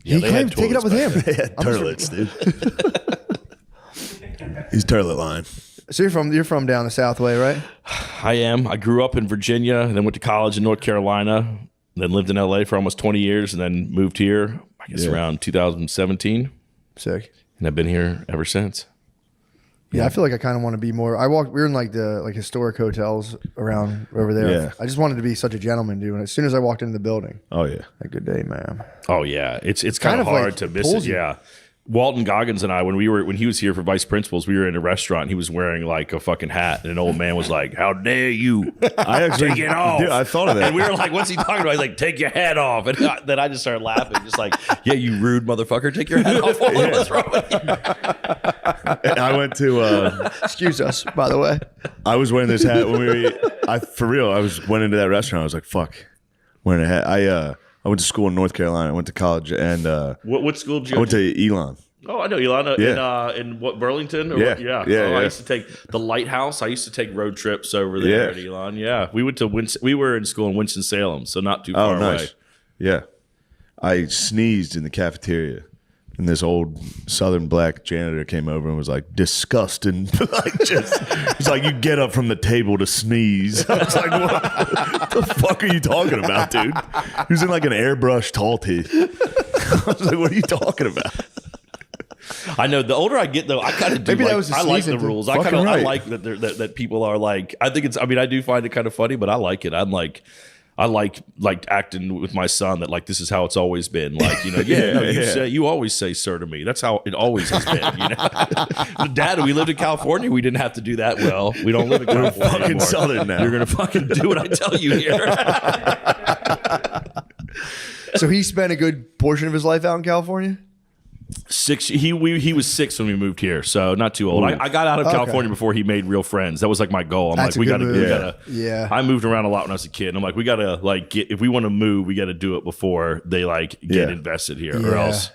D: He
F: they had
D: claimed take it up with him.
B: They had turlets, dude. He's turlet line.
D: So you're from down the South way, right?
F: I am. I grew up in Virginia, and then went to college in North Carolina, then lived in LA for almost 20 years, and then moved here, I guess, around 2017.
D: Sick.
F: And I've been here ever since.
D: Yeah, I feel like I kind of want to be more. We were in like the historic hotels around over there.
B: Yeah.
D: I just wanted to be such a gentleman, dude. And as soon as I walked into the building,
B: Oh, yeah.
D: like, good day, ma'am.
F: Oh yeah, it's kind
D: Kind
F: of
D: of
F: hard
D: like
F: to miss it.
D: pulls you.
F: Yeah, Walton Goggins and I, when he was here for vice principals, we were in a restaurant. And he was wearing like a fucking hat, and an old man was like, "How dare you
B: I actually.
F: take it off?"
B: Dude, I thought of that.
F: And we were like, "What's he talking about?" He's like, "Take your hat off." And then I just started laughing, just like, "Yeah, you rude motherfucker, take your hat off." What's wrong with you?
B: I went to.
D: Excuse us, by the way.
B: I was wearing this hat when we were. For real, went into that restaurant. I was like, fuck, wearing a hat. I went to school in North Carolina. I went to college, and
F: What school did you?
B: I went to Elon.
F: Oh, I know Ilana
B: Yeah.
F: in what, Burlington? Or
B: Yeah.
F: what? Yeah.
B: Yeah,
F: Oh,
B: yeah.
F: I used to take the Lighthouse. I used to take road trips over there
B: Yeah.
F: at Elon. Yeah, we went to we were in school in Winston-Salem, so not too
B: Oh,
F: far
B: nice.
F: away.
B: Yeah. I sneezed in the cafeteria. And this old Southern black janitor came over and was like, disgusting. He's like, you get up from the table to sneeze. I was like, what the fuck are you talking about, dude? He was in like an airbrush tall tee. I was like, what are you talking about?
F: I know. The older I get, though, I kind of do.
D: Maybe that
F: like,
D: was the
F: I like the
D: sneezing
F: rules.
D: thing.
F: I kind of
B: Fucking
F: I
B: right.
F: like that people are like. I think it's. I mean, I do find it kind of funny, but I like it. I'm like. I like acting with my son that like this is how it's always been. Like, you know, you always say sir to me. That's how it always has been. You know, Dad, we lived in California. We didn't have to do that. Well, we don't live in California
B: fucking
F: anymore.
B: Southern now.
F: You're gonna fucking do what I tell you here.
D: So he spent a good portion of his life out in California?
F: 6. He was 6 when we moved here, so not too old. I got out of California before he made real friends. That was like my goal. I'm
D: That's
F: like,
D: a
F: we
D: good
F: gotta.
D: move. Yeah.
F: I moved around a lot when I was a kid. And I'm like, we gotta like get if we want to move, we gotta do it before they like get
B: Yeah.
F: invested here, or
D: Yeah.
F: else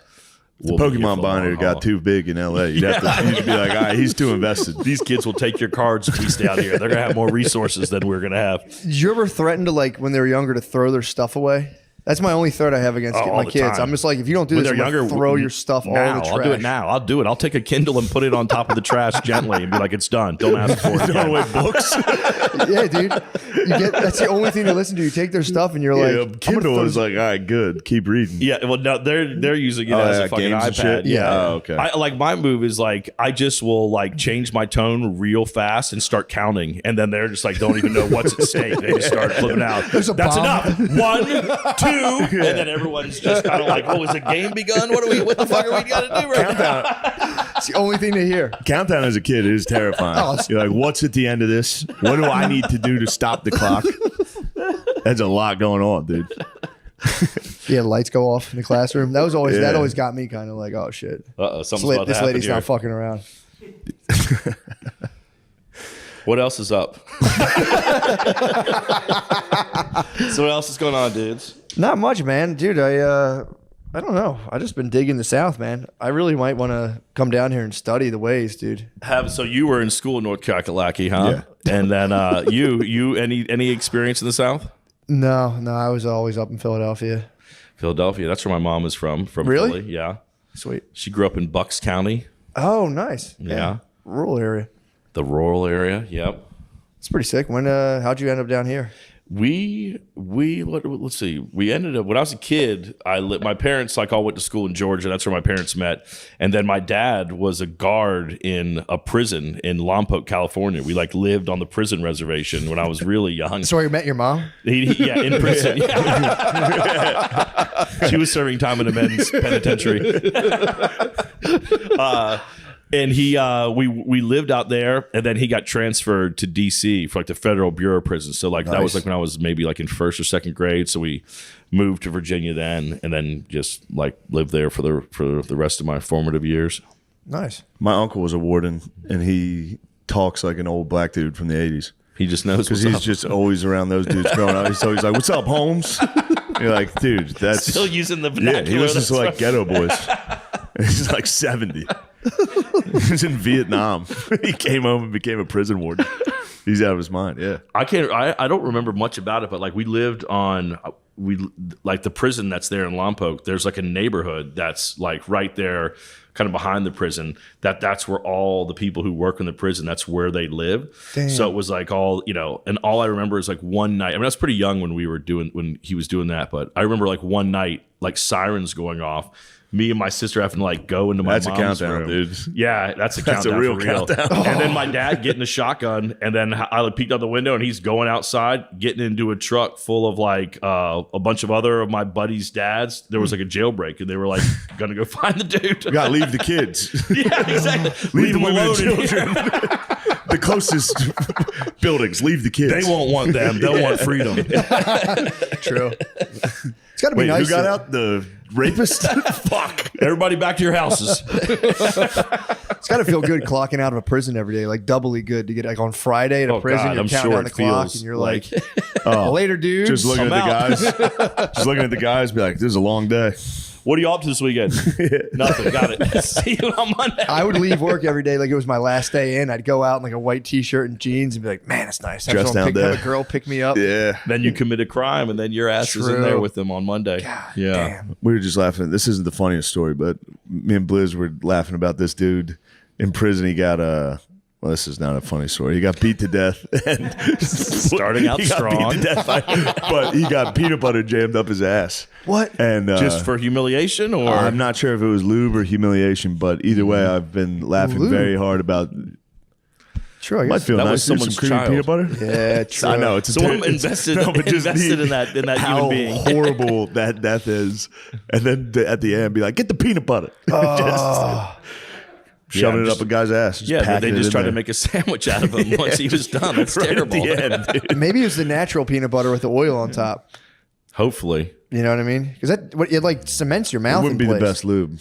F: we'll be here for
B: Pokemon
F: the
B: binder
F: long
B: got
F: haul.
B: too big in LA. You'd have to be like, all right, he's too invested.
F: These kids will take your cards if we stay out here. They're gonna have more resources than we're gonna have.
D: Did you ever threaten to, like, when they were younger, to throw their stuff away? That's my only threat I have against
F: Oh, all
D: my
F: the
D: kids.
F: time.
D: I'm just like, if you don't do
F: When
D: this,
F: they're
D: I'm gonna
F: younger,
D: throw your stuff all
F: now,
D: in the trash.
F: I'll do it now. I'll do it. I'll take a Kindle and put it on top of the trash gently and be like, it's done. Don't ask for it.
B: Throwing
F: again.
B: away books.
D: Yeah, dude. That's the only thing to listen to. You take their stuff and you're like,
B: Yeah,
D: I'm gonna
B: Kindle
D: throw
B: is like, all right, good. Keep reading.
F: Yeah, well, no, they're using it as
B: yeah,
F: a fucking
B: games and
F: iPad.
B: shit?
F: Yeah,
B: Oh, okay.
F: I like my move is like I just will like change my tone real fast and start counting, and then they're just like don't even know what's at stake. They just start flipping out.
D: There's a
F: That's
D: bomb.
F: enough. 1, 2, and then everyone's just kind of like, "Oh, is the game begun? What the fuck are we gonna do right now?"
D: It's the only thing to hear.
B: Countdown as a kid is terrifying. You're like, what's at the end of this? What do I need to do to stop the clock? That's a lot going on, dude.
D: Yeah, lights go off in the classroom. That
B: Yeah.
D: always got me kind of like, oh shit.
F: Something's about to
D: This
F: happen
D: lady's
F: here.
D: not fucking around.
F: What else is up? So what else is going on, dudes?
D: Not much, man. Dude, I don't know. I just been digging the South, man. I really might want to come down here and study the ways, dude.
F: So you were in school in North Kakalaki, huh?
B: Yeah.
F: And then you any experience in the South?
D: No, I was always up in Philadelphia.
F: Philadelphia. That's where my mom is from. From
D: Really?
F: Philly. Yeah.
D: Sweet.
F: She grew up in Bucks County,
D: Oh, nice.
F: Yeah.
D: Rural area.
F: the rural area. Yep.
D: It's pretty sick. How'd you end up down here?
F: Let's see. We ended up when I was a kid. My parents all went to school in Georgia. That's where my parents met. And then my dad was a guard in a prison in Lompoc, California. We lived on the prison reservation when I was really young.
D: So you met your mom?
F: Yeah, in prison. Yeah. She was serving time in a men's penitentiary. And he we lived out there, and then he got transferred to DC for like the Federal Bureau of Prisons. So like that was like when I was maybe like in first or second grade. So we moved to Virginia then, and then just like lived there for the rest of my formative years.
D: Nice.
B: My uncle was a warden, and he talks like an old black dude from the 80s.
F: He just knows
B: Because
F: what's
B: he's
F: up.
B: just always around those dudes growing up. He's always like, "What's up, Holmes?" You're like, dude, that's
F: Still using the
B: yeah.
F: vernacular.
B: He listens to
F: that's
B: like Ghetto Boys. He's like 70. He was in Vietnam. He came home and became a prison warden. He's out of his mind. Yeah.
F: I don't remember much about it, but like we lived on like the prison that's there in Lompoc. There's like a neighborhood that's like right there, kind of behind the prison. That's where all the people who work in the prison, that's where they live.
D: Damn.
F: So it was like all, you know, and all I remember is like one night. I mean, I was pretty young when he was doing that, but I remember like one night, like sirens going off. Me and my sister having to like go into my
B: That's a
F: mom's
B: countdown,
F: room.
B: dude.
F: Yeah, that's a
B: That's a
F: countdown.
B: real
F: for real.
B: countdown.
F: And then my dad getting a shotgun, and then I like peeked out the window, and he's going outside, getting into a truck full of like a bunch of other of my buddies' dads. There was like a jailbreak, and they were like gonna go find the dude.
B: You gotta leave the kids.
F: Yeah, exactly.
B: Leave the
F: them
B: women and
F: alone in
B: children. The closest buildings. Leave the kids.
F: They won't want them. They'll want freedom.
D: True. It's got to be
B: Wait,
D: nice.
B: who got
D: to-
B: out? The rapist?
F: Fuck. Everybody back to your houses.
D: It's got to feel good clocking out of a prison every day, like doubly good to get like on Friday at a
F: Oh,
D: prison.
F: God,
D: You're
F: I'm
D: counting
F: sure
D: down
F: it
D: the clock,
F: feels
D: and you're like,
B: Oh,
D: later, dude.
B: just looking
F: I'm
B: at
F: out.
B: the guys. Just looking at the guys. Be like, this is a long day.
F: What are you up to this weekend? Nothing. Got it. See you on Monday.
D: I would leave work every day like it was my last day in. I'd go out in like a white T-shirt and jeans and be like, man, it's nice. Have
B: Dress
D: someone
B: down
D: have
B: day.
D: a girl pick me up.
B: Yeah.
F: Then you commit a crime, and then your ass is in
D: True.
F: there with them on Monday. Yeah.
D: Damn.
B: We were just laughing. This isn't the funniest story, but me and Blizz were laughing about this dude in prison. He got well, this is not a funny story. He got beat to death. And
F: Starting out
B: he got
F: strong.
B: beat to death but he got peanut butter jammed up his ass.
D: What?
B: And
F: Just for humiliation, or
B: I'm not sure if it was lube or humiliation, but either way, I've been laughing
D: Lube.
B: very hard about.
D: True. I
B: Might
D: guess.
B: feel
F: That
B: nice
F: was
B: to do
F: someone's
B: some creamy
F: child.
B: peanut butter.
D: Yeah, true.
B: I know it's a
F: someone
B: it's-
F: invested
B: no, but just
F: invested
B: the-
F: in that
B: how
F: human being.
B: horrible that death is, and then at the end be like, get the peanut butter, just shoving it
F: just-
B: up a guy's ass. Just
F: Yeah,
B: packing
F: they
B: it
F: just
B: in
F: tried to
B: there.
F: make a sandwich out of him once he was done. That's
B: Right at
F: terrible.
B: the end, dude.
D: Maybe it was the natural peanut butter with the oil on top.
F: Hopefully,
D: You know what I mean? Because it like cements your
B: It
D: mouth.
B: wouldn't be
D: in
B: the
D: place.
B: best lube.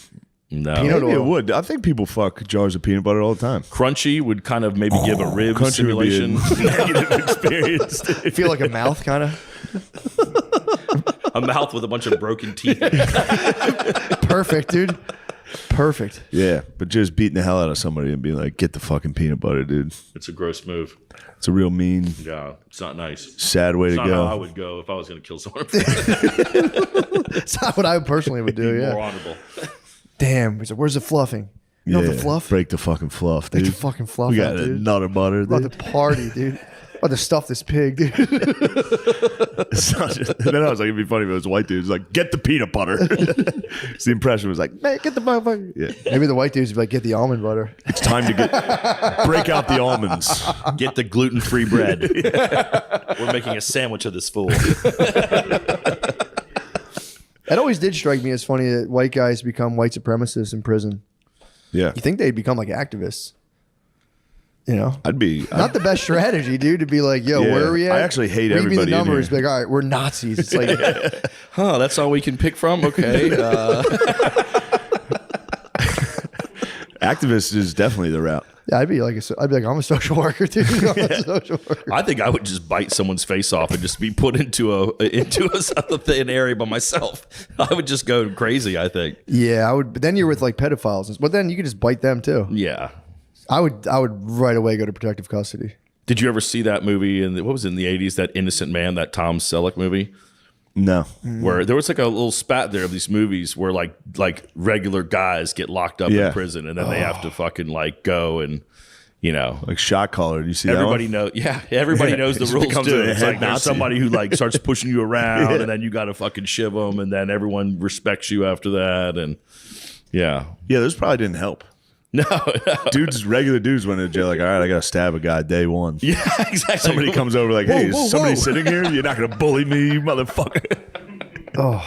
F: no.
D: Peanut
B: Maybe it
D: oil.
B: would. I think people fuck jars of peanut butter all the time.
F: Crunchy would kind of maybe give a rib
B: Country would be
F: simulation.
B: a negative experience.
D: I feel like a mouth kind of
F: A mouth with a bunch of broken teeth.
D: perfect, dude. Perfect.
B: Yeah, but just beating the hell out of somebody and being like, get the fucking peanut butter, dude.
F: It's a gross move.
B: It's a real mean,
F: Yeah, it's not nice.
B: sad way
F: It's
B: to
F: not how I
B: go.
F: would go if I was going to kill someone.
D: It's not what I personally would do.
F: More
D: Yeah.
F: honorable.
D: Damn. He's like, where's the fluffing? You know
B: Yeah,
D: the fluff?
B: break the fucking fluff,
D: Break
B: dude.
D: the fucking fluff
B: We got
D: out, dude.
B: another butter,
D: About
B: dude.
D: to party, dude. About to stuff this pig, dude.
B: It's not just- and then I was like, it'd be funny if it was white dudes like, get the peanut butter. So the impression was like, man, get the motherfucker. Yeah,
D: Maybe the white dudes would be like, get the almond butter.
B: it's time to break out the almonds.
F: Get the gluten-free bread. We're making a sandwich of this fool.
D: It always did strike me as funny that white guys become white supremacists in prison.
B: Yeah,
D: You think they'd become like activists? You know,
B: I'd be.
D: not the best strategy, dude. To be like, yo,
B: Yeah.
D: where are we at?
B: I actually hate
D: Read me
B: everybody
D: the
B: in
D: numbers.
B: here.
D: Be like, all right, we're Nazis. It's like,
F: Huh, that's all we can pick from? Okay.
B: Activist is definitely the route.
D: yeah, I'd be like, I'm a social worker, dude. I'm a social worker.
F: I think I would just bite someone's face off and just be put into an area by myself. I would just go crazy, I think.
D: Yeah, I would. But then you're with like pedophiles. But then you could just bite them too.
F: Yeah.
D: I would right away go to protective custody.
F: Did you ever see that movie what was it, in the 80s, that Innocent Man, that Tom Selleck movie?
B: No,
F: Where there was like a little spat there of these movies where like regular guys get locked up
B: Yeah.
F: in prison and then they have to fucking like go and, you know,
B: like shot caller. Do you see
F: everybody
B: that
F: knows. Yeah, everybody knows the
B: It
F: rules
B: becomes
F: too.
B: a
F: It's
B: head
F: like there's
B: Nazi.
F: somebody who like starts pushing you around, and then you got to fucking shiv them, and then everyone respects you after that. And yeah,
B: Yeah, those probably didn't help.
F: no,
B: Regular dudes went into jail like, all right, I got to stab a guy day one.
F: yeah, exactly.
B: Somebody comes over like, hey,
D: whoa,
B: is somebody
D: whoa.
B: sitting here? You're not going to bully me, you motherfucker.
D: Oh,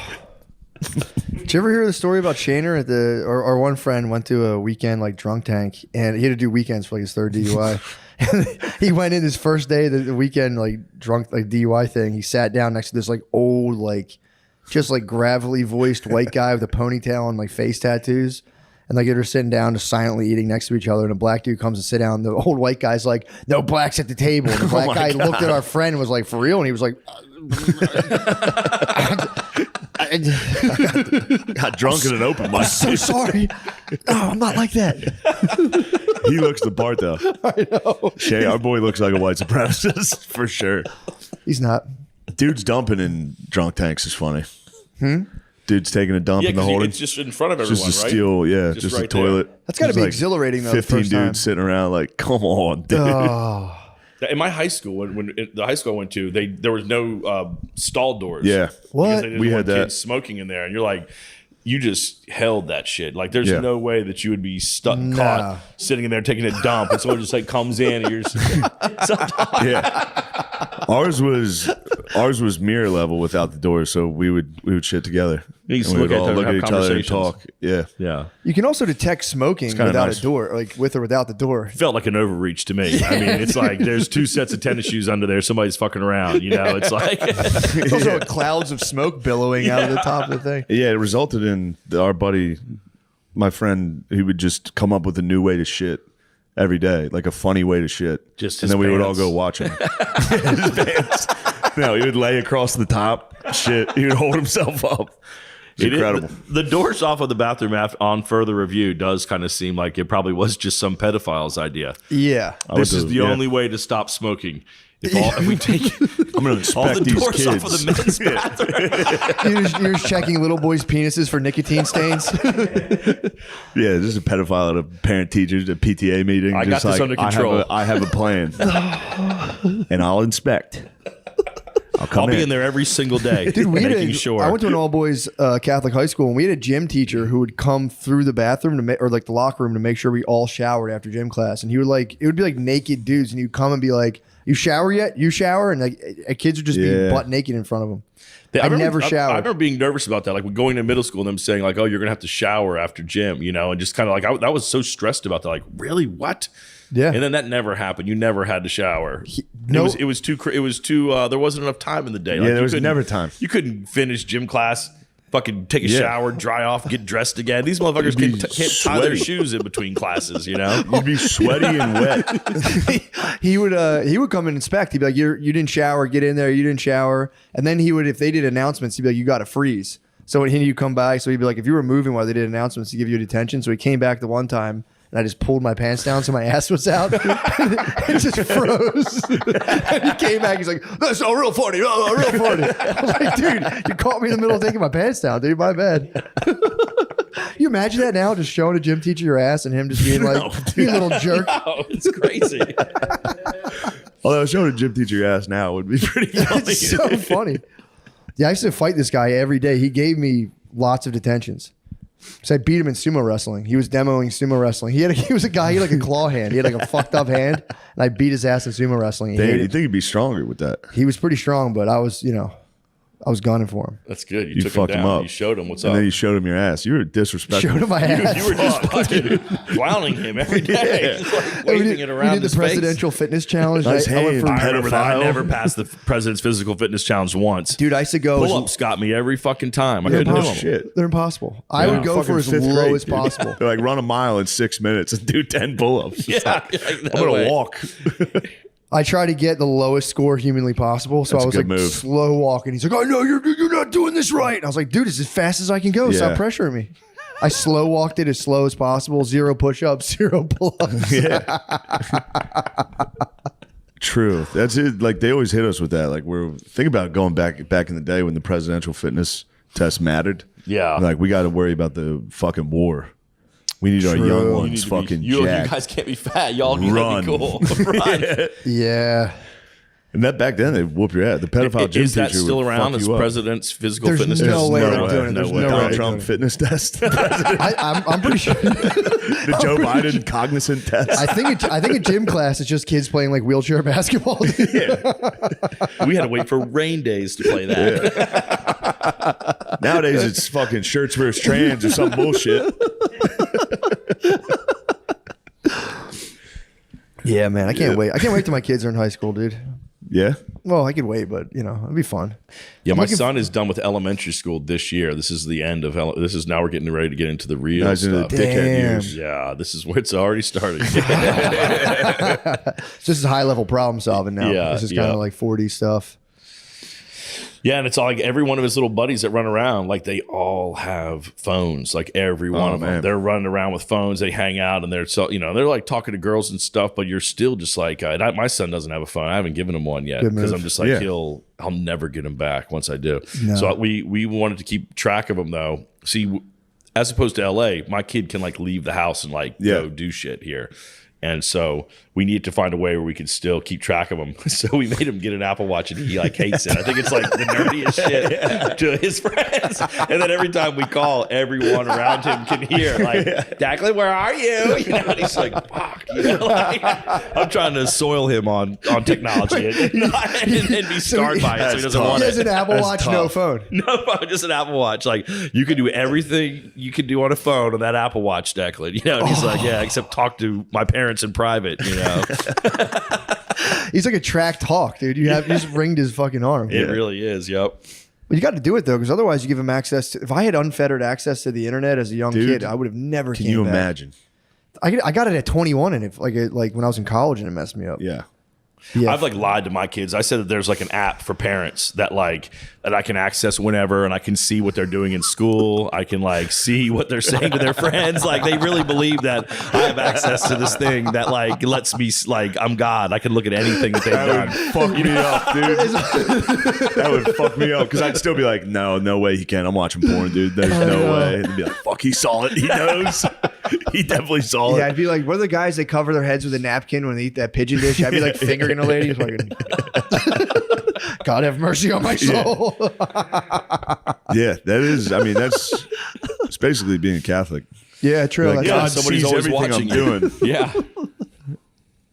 D: you ever hear the story about Shaner at our one friend went to a weekend like drunk tank, and he had to do weekends for like his third DUI. And he went in his first day the weekend like drunk like DUI thing. He sat down next to this like old like just like gravelly voiced white guy with a ponytail and like face tattoos. And like they're sitting down just silently eating next to each other, and a black dude comes to sit down. The old white guy's like, "No blacks at the table." And the black guy looked at our friend and was like, "For real?" And he was like,
B: Got drunk at an open mic.
D: "So sorry. Oh, I'm not like that."
B: He looks the part though. I know. Shay, our boy looks like a white supremacist for sure.
D: He's not.
B: Dudes dumping in drunk tanks is funny. Dude's taking a dump in the holding.
F: It's just in front of everyone,
B: Just a
F: right?
B: steel, yeah,
F: Just
B: just a
F: right
B: toilet.
D: That's got to
B: There's
D: be
B: like
D: exhilarating though.
B: 15
D: the first time.
B: dudes sitting around like, come on, dude.
F: In my high school, when the high school I went to, there was no stall doors.
B: Yeah.
D: What?
F: Because they didn't
B: We
F: want
B: had that.
F: kids smoking in there, and you're like, you just held that shit. Like, there's
B: Yeah.
F: no way that you would be caught sitting in there taking a dump, and someone just like comes in, and you're just
B: Yeah. Ours was mirror level without the doors, so we would shit together.
F: You just
B: And we
F: look
B: would
F: at
B: all
F: them
B: look
F: and
B: at
F: have
B: each other and
F: conversations.
B: talk. Yeah.
F: yeah.
D: You can also detect smoking
B: kinda
D: without
B: nice.
D: a door, like with or without the door.
F: Felt like an overreach to me. I mean, it's like there's two sets of tennis shoes under there. Somebody's fucking around. You know, it's like
D: It's also clouds of smoke billowing out of the top of the thing.
B: Yeah, it resulted in our buddy, my friend, he would just come up with a new way to shit every day, like a funny way to shit.
F: Just
B: and
F: his
B: then we would all
F: pants.
B: go watch him. His pants. No, he would lay across the top, shit. He would hold himself up. It's incredible.
F: The doors off of the bathroom on further review does kind of seem like it probably was just some pedophile's idea.
D: Yeah.
F: This is
B: do-
F: the
B: yeah.
F: only way to stop smoking. If we take
B: I'm going to
F: all
B: inspect
F: the
B: these
F: doors
B: kids.
F: off of the men's bathroom.
D: You're just checking little boys' penises for nicotine stains.
B: Yeah, this is a pedophile at a parent teachers a PTA meeting.
F: I got
B: just
F: this
B: like,
F: under control.
B: I have a plan, and I'll inspect. I'll come
F: I'll be in there every single day,
D: Dude,
F: making sure.
D: I went to an all boys Catholic high school, and we had a gym teacher who would come through the bathroom or like the locker room to make sure we all showered after gym class. And he would it would be like naked dudes, and he'd come and be like, "You shower yet? You shower?" And like kids would just be
B: Yeah.
D: butt naked in front of him.
F: I
D: never
F: I
D: showered.
F: remember being nervous about that, like going to middle school and them saying like, "Oh, you're gonna have to shower after gym," you know, and just kind of like I was so stressed about that. Like, really, what?
D: Yeah.
F: And then that never happened. You never had to shower.
D: no-
F: It was too. There wasn't enough time in the day.
B: Yeah, there
F: you
B: was
F: couldn't-
B: never time.
F: You couldn't finish gym class. Fucking take a
B: Yeah.
F: shower, dry off, get dressed again. These motherfuckers
B: You'd be
F: can't tie their
B: sweaty.
F: shoes in between classes, you know?
B: You'd be sweaty and wet.
D: He would come and inspect. He'd be like, you didn't shower, get in there, you didn't shower. And then he would, if they did announcements, he'd be like, you got to freeze. So when he'd come back, so he'd be like, if you were moving while they did announcements, he'd give you a detention. So he came back the one time, and I just pulled my pants down so my ass was out. It just froze. And he came back, he's like, that's all real funny, real funny. I was like, dude, you caught me in the middle of taking my pants down, dude, my bad. You imagine that now, just showing a gym teacher your ass and him just being like, you little jerk.
F: Oh, it's crazy.
B: Although showing a gym teacher your ass now would be pretty funny.
D: It's so funny. Yeah, I used to fight this guy every day. He gave me lots of detentions. So I beat him in sumo wrestling. He was demoing sumo wrestling. He was a guy, he had like a claw hand. He had like a fucked up hand. And I beat his ass in sumo wrestling. He
B: Damn,
D: hated
B: you
D: it.
B: think he'd be stronger with that?
D: He was pretty strong, but I was gunning for him.
F: That's good. You
B: You
F: took
B: fucked
F: him
B: him
F: down.
B: up.
F: You showed him what's
B: And
F: up.
B: then you showed him your ass. You were disrespectful.
D: Showed him my ass.
F: You were just fucking clowning him every day. Just like waving it around
D: we did
F: his
D: the presidential
F: face.
D: fitness challenge.
B: Nice
D: I went
B: hand.
D: for,
F: I remember that. I
B: Pedophile.
F: never passed the president's physical fitness challenge once.
D: dude, I used to go.
F: Pull-ups got me every fucking time. I
D: They're
F: couldn't do
D: impossible.
F: them.
B: Shit.
D: They're impossible. I would go
B: Fucking
D: for as
B: fifth
D: low
B: grade,
D: as
B: dude.
D: possible.
B: They're like, run a mile in 6 minutes and do 10 pull-ups. It's
F: Yeah,
B: like,
F: like, no
B: I'm going
F: way.
B: to walk.
D: I try to get the lowest score humanly possible. So
B: That's
D: I
B: a
D: was
B: good
D: like
B: move.
D: slow walking. He's like, "Oh no, you're not doing this right." And I was like, "Dude, it's as fast as I can go. Stop
B: Yeah.
D: pressuring me." I slow walked it as slow as possible. 0 push-ups, 0 pull-ups.
B: Yeah. True. That's it. Like they always hit us with that. Like think about going back in the day when the presidential fitness test mattered.
F: Yeah.
B: Like we got to worry about the fucking war. We need our
D: True.
B: young
D: You
B: ones
F: need to be-
B: fucking
F: you
B: jacked.
F: guys can't be fat. Y'all need
B: Run.
F: to be cool. Run.
D: Yeah.
B: And that back then they whoop your ass. The pedophile gym
F: Is that
B: teacher
F: still
B: would
F: around
B: fuck
F: as
B: you up.
F: president's physical
D: There's
F: fitness
D: no
F: test?
D: way
B: No
D: they're
B: way.
D: doing it. There's no way.
B: Donald
D: they're
B: Trump
D: doing it.
B: fitness test.
D: I'm pretty sure.
B: The Joe Biden cognizant test.
D: I think a gym class is just kids playing like wheelchair basketball.
F: We had to wait for rain days to play that.
B: Nowadays, it's fucking shirts versus trans or some bullshit.
D: Yeah, man, I can't wait. I can't wait till my kids are in high school, dude.
B: Yeah.
D: Well, I could wait, but it'd be fun.
F: Yeah, my son is done with elementary school this year. This is the end of this is now we're getting ready to get into the real
B: Guys in the
F: stuff.
B: dickhead
D: Damn.
B: years.
F: Yeah, this is where it's already starting.
D: It's just high level problem solving now.
F: Yeah,
D: This is kind
F: yeah.
D: of like 40 stuff.
F: Yeah, and it's all like every one of his little buddies that run around, like they all have phones. Like every one of them,
B: man.
F: they're running around with phones. They hang out and they're they're like talking to girls and stuff. But you're still just like, my son doesn't have a phone. I haven't given him one yet
D: Good
F: because
D: move.
F: I'm just like
B: Yeah.
F: I'll never get him back once I do.
D: No.
F: So we wanted to keep track of him though. See, as opposed to LA, my kid can like leave the house and like go do shit here. And so we need to find a way where we can still keep track of him. So we made him get an Apple Watch and he like hates it. I think it's like the nerdiest shit to his friends. And then every time we call, everyone around him can hear like, Declan, where are you? And he's like, fuck. Like, I'm trying to soil him on technology and be scarred by it so he doesn't
D: He
F: want
D: has
F: it.
D: an Apple Watch, no phone.
F: No phone, just an Apple Watch. Like you can do everything you can do on a phone on that Apple Watch, Declan. And he's like, yeah, except talk to my parents in private.
D: He's like a tracked hawk, dude. You just ringed his fucking arm.
F: It really is. Yep.
D: But you got to do it though, because otherwise you give him access to. If I had unfettered access to the internet as a young
B: Dude,
D: kid, I would have never.
B: Can
D: came
B: you
D: back.
B: imagine?
D: I got it at 21, and if like when I was in college, and it messed me up.
B: Yeah.
D: Yeah.
F: I've like lied to my kids. I said that there's like an app for parents that I can access whenever and I can see what they're doing in school. I can like see what they're saying to their friends. Like they really believe that I have access to this thing that like lets me like I'm God. I can look at anything that they've done.
B: Fuck me up, dude. That would fuck me up because I'd still be like, no way he can. I'm watching porn, dude. There's no way. And he'd be like, fuck, he saw it. He knows. He definitely saw
D: Yeah,
B: it.
D: I'd be like, what are the guys that cover their heads with a napkin when they eat that pigeon dish? I'd be like fingering a lady. Fucking, God have mercy on my soul.
B: Yeah, that is. I mean, it's basically being a Catholic.
D: Yeah, true.
B: Like,
D: That's
B: God
D: awesome.
F: somebody's
B: sees
F: always
B: everything
F: watching
B: I'm
F: you.
B: doing.
F: Yeah,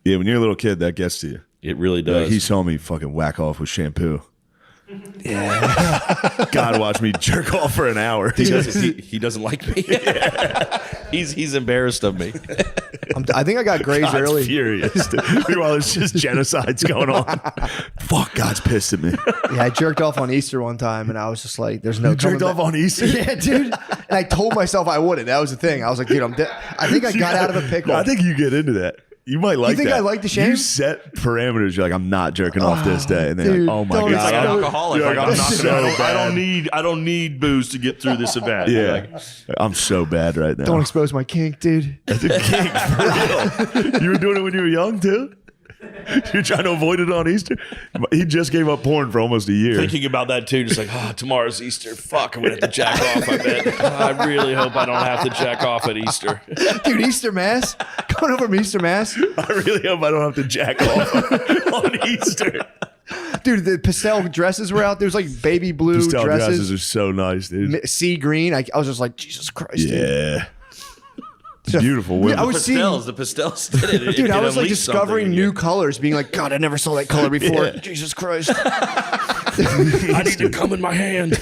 B: Yeah, when you're a little kid, that gets to you.
F: it really
B: Like,
F: does.
B: he saw me fucking whack off with shampoo. Yeah. God watched me jerk off for an hour.
F: He doesn't like me. He's embarrassed of me.
D: I think I got grazed
B: God's
D: early.
B: furious. Meanwhile, it's just genocides going on. Fuck, God's pissed at me.
D: Yeah, I jerked off on Easter one time, and I was just like, "There's no
B: You jerked
D: coming
B: off on Easter?
D: back. Yeah, dude. And I told myself I wouldn't. That was the thing. I was like, dude, I think I got out of a pickle.
B: I think you get into that. You might like
D: think
B: that.
D: I like the shame?
B: You set parameters. You're like, I'm not jerking off this day. And then
D: dude,
B: you're like, oh my
D: don't
B: God.
F: Like an
D: No.
F: alcoholic.
B: You're
F: Like,
B: like,
F: I'm
B: I'm
F: not
B: so
F: gonna,
B: bad.
F: I don't need booze to get through this event.
B: Yeah.
F: Like,
B: I'm so bad right now.
D: Don't expose my kink, dude.
B: That's a kink, for real. You were doing it when you were young, too? You're trying to avoid it on Easter? He just gave up porn for almost a year.
F: thinking about that too, just like, tomorrow's Easter. Fuck, I'm gonna have to jack off. I bet. I really hope I don't have to jack off at Easter.
D: Dude, Easter Mass? Going over from Easter Mass?
B: I really hope I don't have to jack off on Easter.
D: Dude, the pastel dresses were out. There's like baby blue
B: Pastel dresses
D: dresses.
B: are so nice, dude.
D: Sea green. I was just like, Jesus Christ, dude.
B: Yeah. It's beautiful women.
D: I was seeing,
F: The pastels did it.
D: dude,
F: It
D: I was like
F: unleashed
D: discovering
F: something in
D: new
F: you.
D: colors, being like, God, I never saw that color before. Jesus Christ.
F: I need to come in my hand.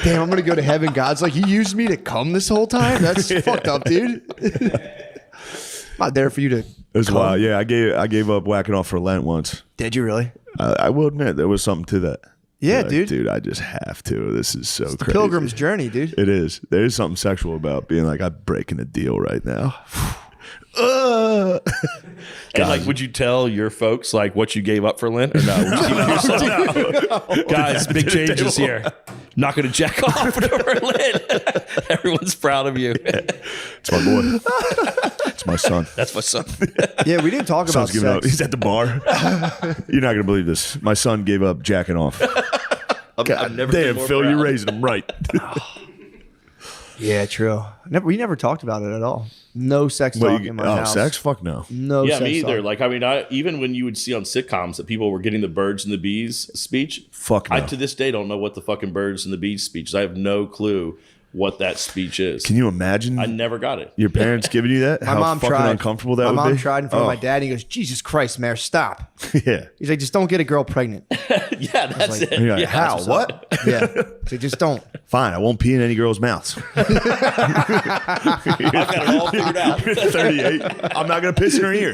D: Damn, I'm going to go to heaven. God's like, you used me to come this whole time? That's fucked up, dude. I'm not there for you to.
B: It was wild. Yeah, I gave up whacking off for Lent once.
D: Did you really?
B: I will admit there was something to that.
D: Yeah,
B: Like,
D: dude.
B: Dude, I just have to. This is so crazy.
D: Pilgrim's journey, dude.
B: It is. There is something sexual about being like, I'm breaking a deal right now.
F: And like, would you tell your folks like what you gave up for Lent or no? Would you keep it to yourself? Guys, big changes here. Not going to jack off for Lent. Everyone's proud of you.
B: It's my boy. It's my son.
F: That's my son.
D: Yeah, we didn't talk about
B: Son's giving up.
D: sex.
B: He's at the bar. You're not going to believe this. My son gave up jacking off.
F: I've never been
B: Damn,
F: more
B: Phil,
F: proud.
B: you're raising him right.
D: Yeah, true. We never talked about it at all. No sex talk in my house.
B: Sex? Fuck no.
D: No
F: Yeah,
D: sex
F: me either.
D: talk.
F: Like, I mean, even when you would see on sitcoms that people were getting the birds and the bees speech,
B: Fuck no.
F: I to this day don't know what the fucking birds and the bees speech is. I have no clue what that speech is.
B: Can you imagine?
F: I never got it.
B: Your parents giving you that?
D: My
B: How
D: mom
B: fucking
D: tried.
B: uncomfortable that
D: my
B: would
D: mom
B: be?
D: tried in front of my dad. And he goes, Jesus Christ, Mayor, stop.
B: Yeah.
D: He's like, just don't get a girl pregnant.
F: Yeah, that's it.
B: You're like,
F: Yeah,
B: how?
F: that's
B: What?
D: Yeah. So just don't.
B: Fine, I won't pee in any girl's mouths.
F: I've got it all figured out.
B: 38. I'm not gonna piss in her ear.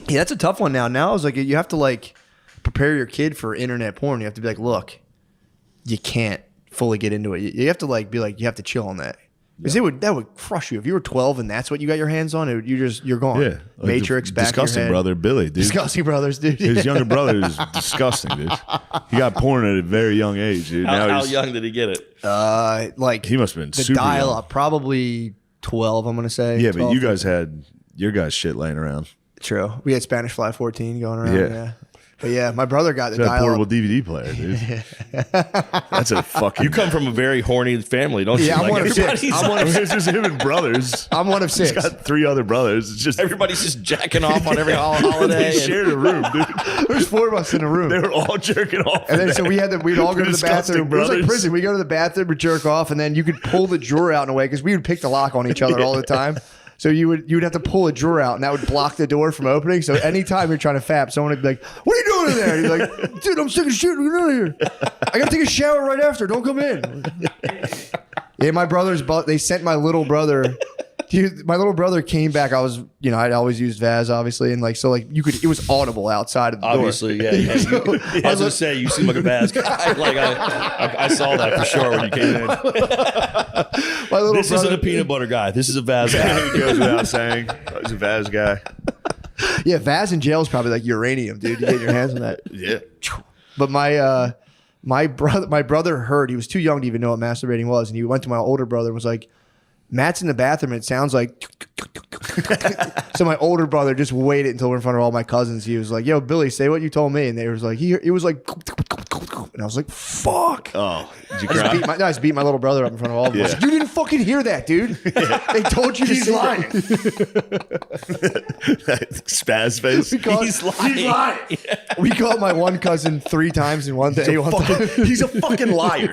D: Yeah, that's a tough one now. Now it's like you have to like prepare your kid for internet porn. You have to be like, look, you can't fully get into it. You have to like be like, you have to chill on that. Because that would crush you. If you were 12 and that's what you got your hands on, you're gone.
B: Yeah. Like
D: Matrix, back
B: disgusting
D: of your head.
B: brother, Billy, dude.
D: Disgusting brothers, dude.
B: His younger brother is disgusting, dude. He got porn at a very young age, dude.
F: How young did he get it?
D: Like
B: He must have been
D: the
B: super
D: dial
B: young.
D: up, probably 12. I'm gonna say.
B: Yeah, but
D: 12.
B: you guys had your guys' shit laying around.
D: True. We had Spanish Fly 14 going around.
B: Yeah.
D: Yeah. But yeah, my brother got the
B: That
D: dial
B: portable
D: up.
B: DVD player, dude. That's a fucking.
F: You come from a very horny family, don't you?
D: Yeah, I'm one of six.
F: everybody's,
D: I'm one of
B: It's just him and brothers.
D: I'm one of
B: He's
D: 6.
B: got 3 other brothers. It's just
F: everybody's just jacking off on every holiday.
B: they
F: and-
B: shared a room, dude.
D: There's 4 of us in a room.
B: They were all jerking off.
D: And then so we'd all go to the
B: Disgusting
D: bathroom. It was like
B: brothers.
D: prison. We go to the bathroom, we jerk off, and then you could pull the drawer out in a way because we would pick the lock on each other all the time. So you would have to pull a drawer out, and that would block the door from opening. So anytime you're trying to fap, someone would be like, "What are you doing in there?" And he's like, "Dude, I'm sick of shit. Get out of here. I gotta take a shower right after. Don't come in." Yeah, my brothers, they sent my little brother. Dude, my little brother came back. I was, I'd always used Vaz, obviously, and it was audible outside of the
F: Obviously,
D: door.
F: yeah.
D: So,
F: I was gonna say you seem like a bad guy. Like I saw that for sure when you came in.
D: my little
F: This
D: brother,
F: isn't a peanut butter guy. This is a Vaz guy.
B: He goes without saying. He's a Vaz guy.
D: Yeah, Vaz in jail is probably like uranium, dude. You get your hands on that.
B: Yeah.
D: But my brother heard. He was too young to even know what masturbating was, and he went to my older brother and was like, "Matt's in the bathroom, and it sounds like." So my older brother just waited until we're in front of all my cousins. He was like, "Yo, Billy, say what you told me," and they was like, "It was like," and I was like, "Fuck."
B: Oh, did you
D: I
B: cry?
D: just beat my little brother up in front of all of them. I was like, "You didn't fucking hear that, dude. They told you
B: He's
D: to say
B: lying.
D: that."
B: Spaz face.
F: He's lying.
D: We called my one cousin 3 times in one day.
B: He's a fucking liar.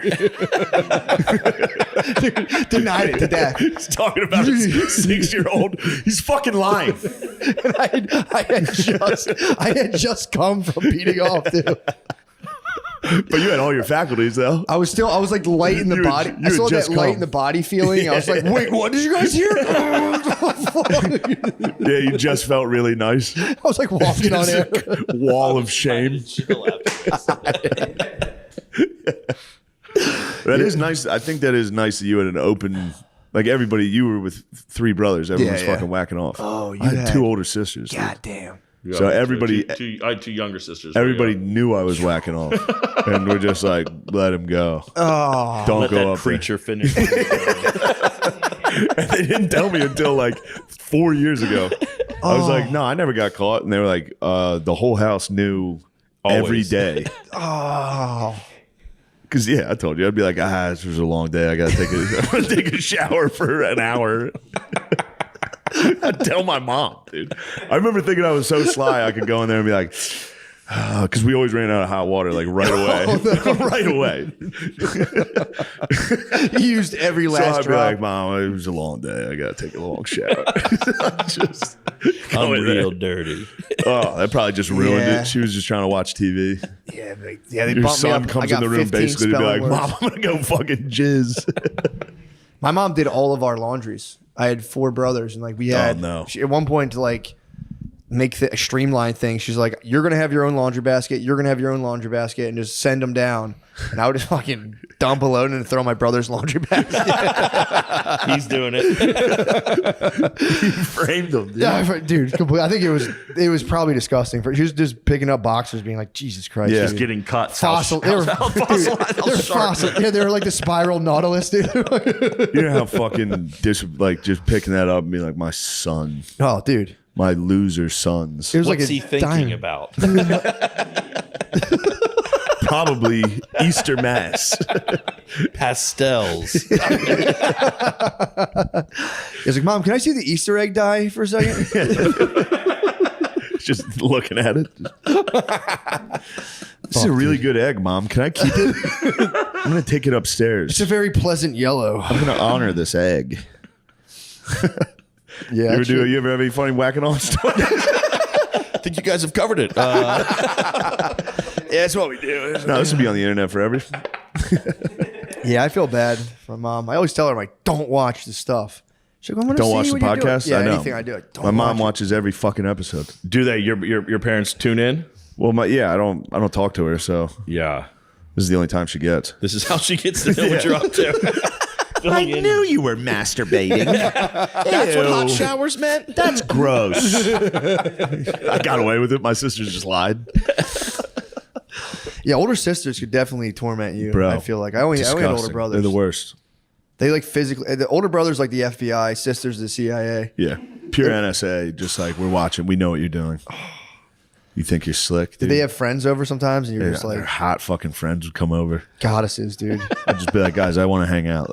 D: Denied it to death.
B: He's talking about his 6-year-old. He's fucking lying.
D: And I had just come from beating off too.
B: But you had all your faculties, though.
D: I was like light in the
B: You had-
D: body.
B: you
D: I
B: had
D: still had
B: just
D: that light
B: come.
D: in the body feeling. I was like, wait, what did you guys hear?
B: Yeah, you just felt really nice.
D: I was like walking on air.
B: Wall of shame. That is nice. I think that is nice that you had an open, like everybody, you were with 3 brothers. Everyone was
D: Yeah, yeah.
B: fucking whacking off.
D: Oh, you
B: I had
D: had-
B: 2 older sisters. dude.
D: God damn.
B: So everybody,
F: I had 2 younger sisters.
B: everybody knew I was whacking off. And we're just like, let him go.
D: Oh,
B: Don't
F: Let
B: go
F: that
B: up there.
F: creature finish.
B: And they didn't tell me until like 4 years ago. I was like, no, I never got caught. And they were like, the whole house knew every
F: Always.
B: day.
D: oh.
B: Because, yeah, I told you. I'd be like, this was a long day. I got to take a shower for an hour. I'd tell my mom, dude. I remember thinking I was so sly I could go in there and be like, because we always ran out of hot water like right away. Right away.
D: He used every
B: So
D: last
B: I'd be
D: drop.
B: like, Mom, it was a long day. I got to take a long shower. Just
F: I'm
B: go in there.
F: real dirty.
B: Oh, that probably just ruined
D: Yeah.
B: it. She was just trying to watch TV.
D: yeah, they
B: Your
D: bumped me
B: son
D: up. I
B: comes in
D: got
B: the room
D: 15
B: basically to be like,
D: spelling words.
B: Mom, I'm going to go fucking jizz.
D: My mom did all of our laundries. I had 4 brothers, and like we had
B: no.
D: at one point to like make streamline things. She's like, "You're gonna have your own laundry basket. You're gonna have your own laundry basket, and just send them down." And I would just fucking dump a load and throw my brother's laundry basket.
F: He's doing it.
B: He framed him, dude.
D: Yeah, dude, completely. I think it was probably disgusting. She was just picking up boxers, being like, "Jesus Christ!"
B: Yeah.
D: dude.
F: Just getting cuts.
D: Fossil. They were fossil. Yeah, they were like the spiral nautilus, dude.
B: You know how fucking just picking that up and being like, my son,
D: Oh, dude,
B: my loser sons.
D: it was
F: What's
D: like a
F: he thinking
D: dime.
F: about?
B: Probably Easter Mass.
F: Pastels.
D: He's like, "Mom, can I see the Easter egg die for a second?"
B: Just looking at it. This is a really good egg, Mom. Can I keep it? I'm going to take it upstairs.
D: It's a very pleasant yellow.
B: I'm going to honor this egg.
D: Yeah.
B: You ever have any funny whacking on stories?
F: I think you guys have covered it.
D: Yeah, that's what we do.
B: No, this will be on the internet forever.
D: Yeah, I feel bad for my mom. I always tell her, I'm like, don't watch the stuff. She's like, I'm gonna
B: Don't
D: see
B: watch the
D: what you're doing.
B: podcast?
D: Yeah,
B: I know.
D: anything I do. Like, don't
B: My mom
D: watch
B: watches every fucking episode.
F: Do they? Your parents tune in?
B: Well, I don't talk to her, so
F: Yeah.
B: this is the only time she gets.
F: This is how she gets to know what you're up to.
B: I knew you were masturbating.
F: That's what hot showers meant.
B: That's gross. I got away with it. My sisters just lied.
D: Yeah, older sisters could definitely torment you.
B: Bro,
D: I feel like I only had older
B: Disgusting.
D: brothers.
B: They're the worst.
D: They like physically. The older brothers like the FBI, sisters the CIA.
B: Yeah. Pure NSA, just like, we're watching. We know what you're doing. You think you're slick, dude.
D: Did they have friends over sometimes, and you're
B: Yeah,
D: just
B: their
D: like
B: hot fucking friends would come over.
D: goddesses, dude.
B: I'd just be like, guys, I want to hang out.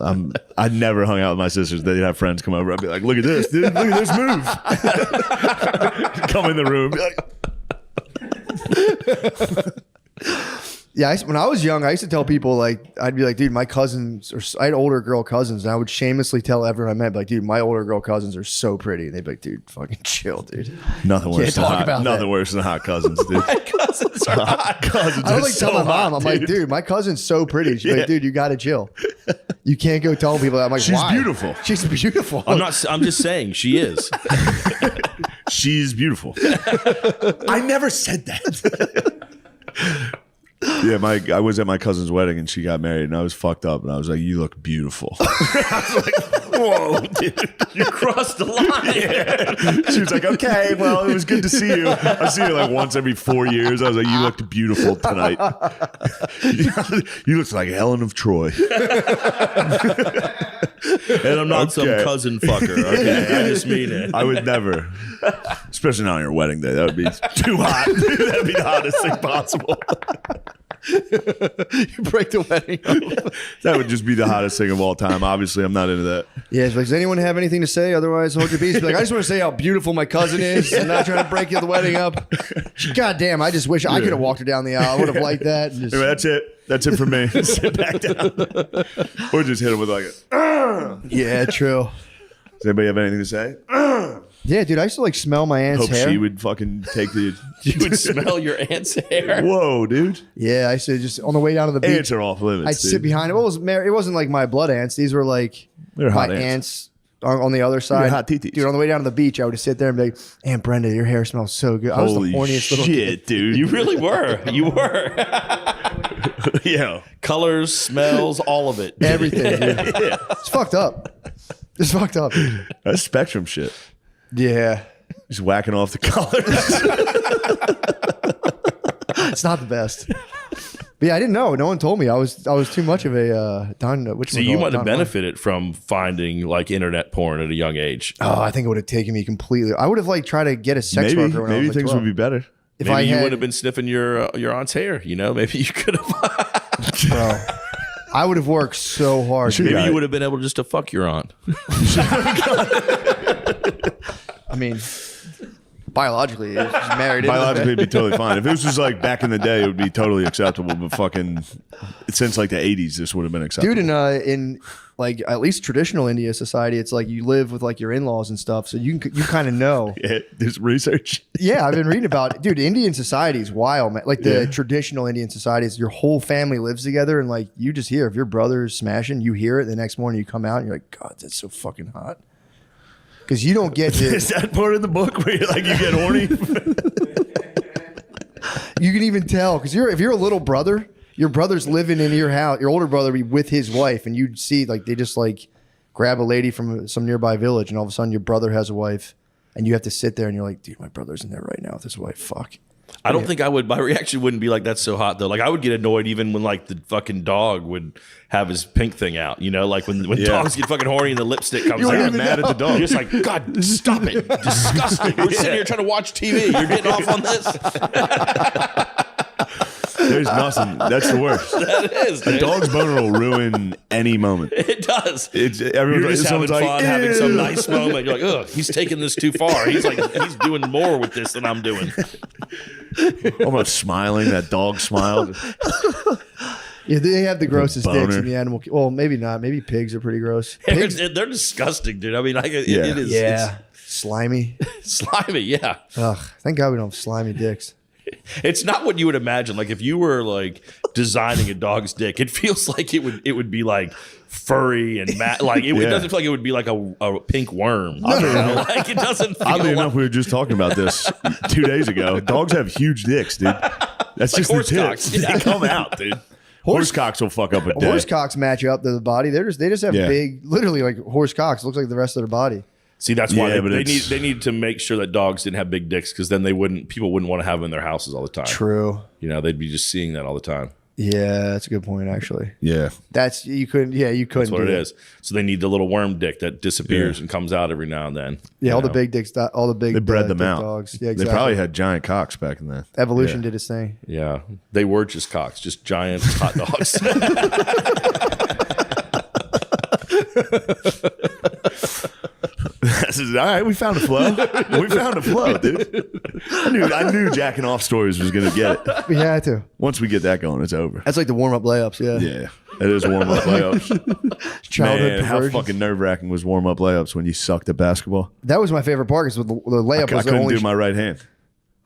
B: I never hung out with my sisters. They'd have friends come over. I'd be like, look at this, dude. Look at this move. Come in the room. Be like,
D: Yeah, when I was young, I used to tell people like I'd be like, dude, my cousins, or I had older girl cousins, and I would shamelessly tell everyone I met, like, dude, my older girl cousins are so pretty. And they'd be like, dude, fucking chill, dude.
B: nothing worse than
D: talk
B: hot.
D: about
B: Nothing
D: that.
B: worse than hot cousins, dude.
F: Cousins are hot.
B: Cousins
D: I
B: are
D: don't like
B: so
D: tell my mom.
B: hot,
D: I'm like, dude, my cousin's so pretty. She's like, dude, you got to chill. You can't go tell people that. I'm like,
B: She's
D: why?
B: beautiful.
D: She's beautiful.
F: I'm just saying she is.
B: She's beautiful. I never said that. Yeah, I was at my cousin's wedding and she got married and I was fucked up and I was like, you look beautiful. I was like, whoa, dude.
F: You crossed the line.
B: Yeah. She was like, okay, well, it was good to see you. I see you like once every 4 years. I was like, you looked beautiful tonight. You looked like Helen of Troy.
F: And I'm not some
B: Okay.
F: cousin fucker. Okay, I just mean it.
B: I would never, especially not on your wedding day. That would be too hot. That'd be the hottest thing possible.
D: You break the wedding up.
B: That would just be the hottest thing of all time. Obviously, I'm not into that.
D: Yeah, it's like, does anyone have anything to say? Otherwise, hold your peace. Be like, I just want to say how beautiful my cousin is. I'm not trying to break the wedding up. God damn, I just wish I could have walked her down the aisle. I would have liked that. And just,
B: Anyway, that's it. That's it for me. Sit back down. Or just hit him with like a,
D: yeah, true.
B: does anybody have anything to say?
D: Yeah, dude, I used to like smell my aunt's
B: Hope
D: hair.
B: she would fucking take the.
F: You would smell your aunt's hair.
B: Whoa, dude.
D: Yeah, I used to just on the way down to the beach.
B: Ants are off limits.
D: I'd sit behind it. Well, it wasn't like my blood ants. These were like
B: They're
D: my
B: hot
D: ants on the other side.
B: hot titis.
D: Dude, on the way down to the beach, I would just sit there and be like, Aunt Brenda, your hair smells so good. I was
B: Holy
D: the horniest little kid.
B: shit, dude.
F: You really were. You were.
B: Yeah.
F: Colors, smells, all of it.
D: Everything, dude. It's fucked up. It's fucked up. Dude.
B: That's spectrum shit.
D: Yeah.
B: Just whacking off the colors.
D: It's not the best. But yeah, I didn't know. No one told me. I was too much of a Don.
F: So you might have benefited from finding like internet porn at a young age.
D: Oh, I think it would have taken me completely. I would have like tried to get a sex
B: maybe
D: worker when I was like
B: things
D: 12.
B: would be better.
D: If
F: Maybe
D: I
F: you
D: had,
F: would have been sniffing your aunt's hair. You know, maybe you could have.
D: bro, I would have worked so hard.
B: Sure.
F: Maybe
B: Yeah.
F: you would have been able just to fuck your aunt.
D: I mean, biologically, she's married.
B: Biologically, it'd be totally fine. If this was like back in the day, it would be totally acceptable. But fucking, since like the 80s, this would have been acceptable.
D: Dude, in like at least traditional India society, it's like you live with like your in-laws and stuff, so you kind of know.
B: Yeah, there's research.
D: Yeah, I've been reading about it. Dude, Indian society is wild, man. Like the traditional Indian society is your whole family lives together, and like you just hear if your brother's smashing, you hear it. The next morning you come out and you're like, God, that's so fucking hot. Because you don't get to.
B: Is that part of the book where you're like you get horny?
D: You can even tell because if you're a little brother, your brother's living in your house. Your older brother be with his wife, and you see like they just like grab a lady from some nearby village, and all of a sudden your brother has a wife, and you have to sit there and you're like, dude, my brother's in there right now with his wife. Fuck.
F: I don't think I would. My reaction wouldn't be like that's so hot though. Like I would get annoyed even when like the fucking dog would have his pink thing out. You know, like when dogs get fucking horny and the lipstick comes
B: I
F: out.
B: get mad at the dog.
F: You're just like, God, stop it! Disgusting. We're sitting here trying to watch TV. You're getting off on this.
B: There's nothing. That's the worst.
F: That is.
B: A
F: Dude.
B: dog's boner will ruin any moment.
F: It does.
B: It's
F: You're
B: everyone's
F: just having
B: someone's
F: fun,
B: like,
F: having some
B: "Ew."
F: nice moment. You're like, ugh, he's taking this too far. He's doing more with this than I'm doing.
B: Almost smiling. That dog smiled.
D: Yeah, they have the grossest dicks
B: boner.
D: in the animal. Well, maybe not. Maybe pigs are pretty gross. Pigs,
F: They're disgusting, dude. I mean, it
B: Yeah.
F: is.
D: yeah, slimy.
F: It's slimy. Yeah.
D: Ugh, thank God we don't have slimy dicks.
F: It's not what you would imagine. Like if you were like designing a dog's dick, it feels like it would be like furry and like it doesn't feel like it would be like a pink worm. You know? Like it doesn't feel
B: Oddly
F: like
B: enough, we were just talking about this 2 days ago. Dogs have huge dicks, dude. That's
F: Like
B: just the
F: horse
B: tip.
F: cocks. Yeah.
B: They come out, dude. Horse cocks will fuck up a dick.
D: Horse cocks match up to the body. They just have
B: Yeah.
D: big, literally like horse cocks. Looks like the rest of their body.
F: See, that's why
B: Yeah, but
F: they need to make sure that dogs didn't have big dicks because then people wouldn't want to have them in their houses all the time.
D: True.
F: You know, they'd be just seeing that all the time.
D: Yeah, that's a good point. Actually,
B: Yeah.
D: that's you couldn't. Yeah, you couldn't.
F: That's what
D: do
F: it
D: that.
F: is. So they need the little worm dick that disappears and comes out every now and then.
D: Yeah,
F: you
D: all the
F: know?
D: big dicks. All the big.
B: They bred them
D: dick
B: out.
D: Dogs. Yeah,
B: They
D: exactly.
B: probably had giant cocks back in then.
D: Evolution
B: Yeah.
D: did its thing.
F: Yeah, they were just cocks, just giant hot dogs.
B: All right, we found a flow. We found a flow, dude. I knew jacking off stories was gonna get it.
D: We had to.
B: Once we get that going, it's over.
D: That's like the warm up layups. Yeah.
B: Yeah, it is warm up layups.
D: Childhood
B: Man, how
D: perversions.
B: fucking nerve wracking was warm up layups when you sucked at basketball?
D: That was my favorite part because the layup
B: I
D: was the
B: couldn't
D: only.
B: do my right hand.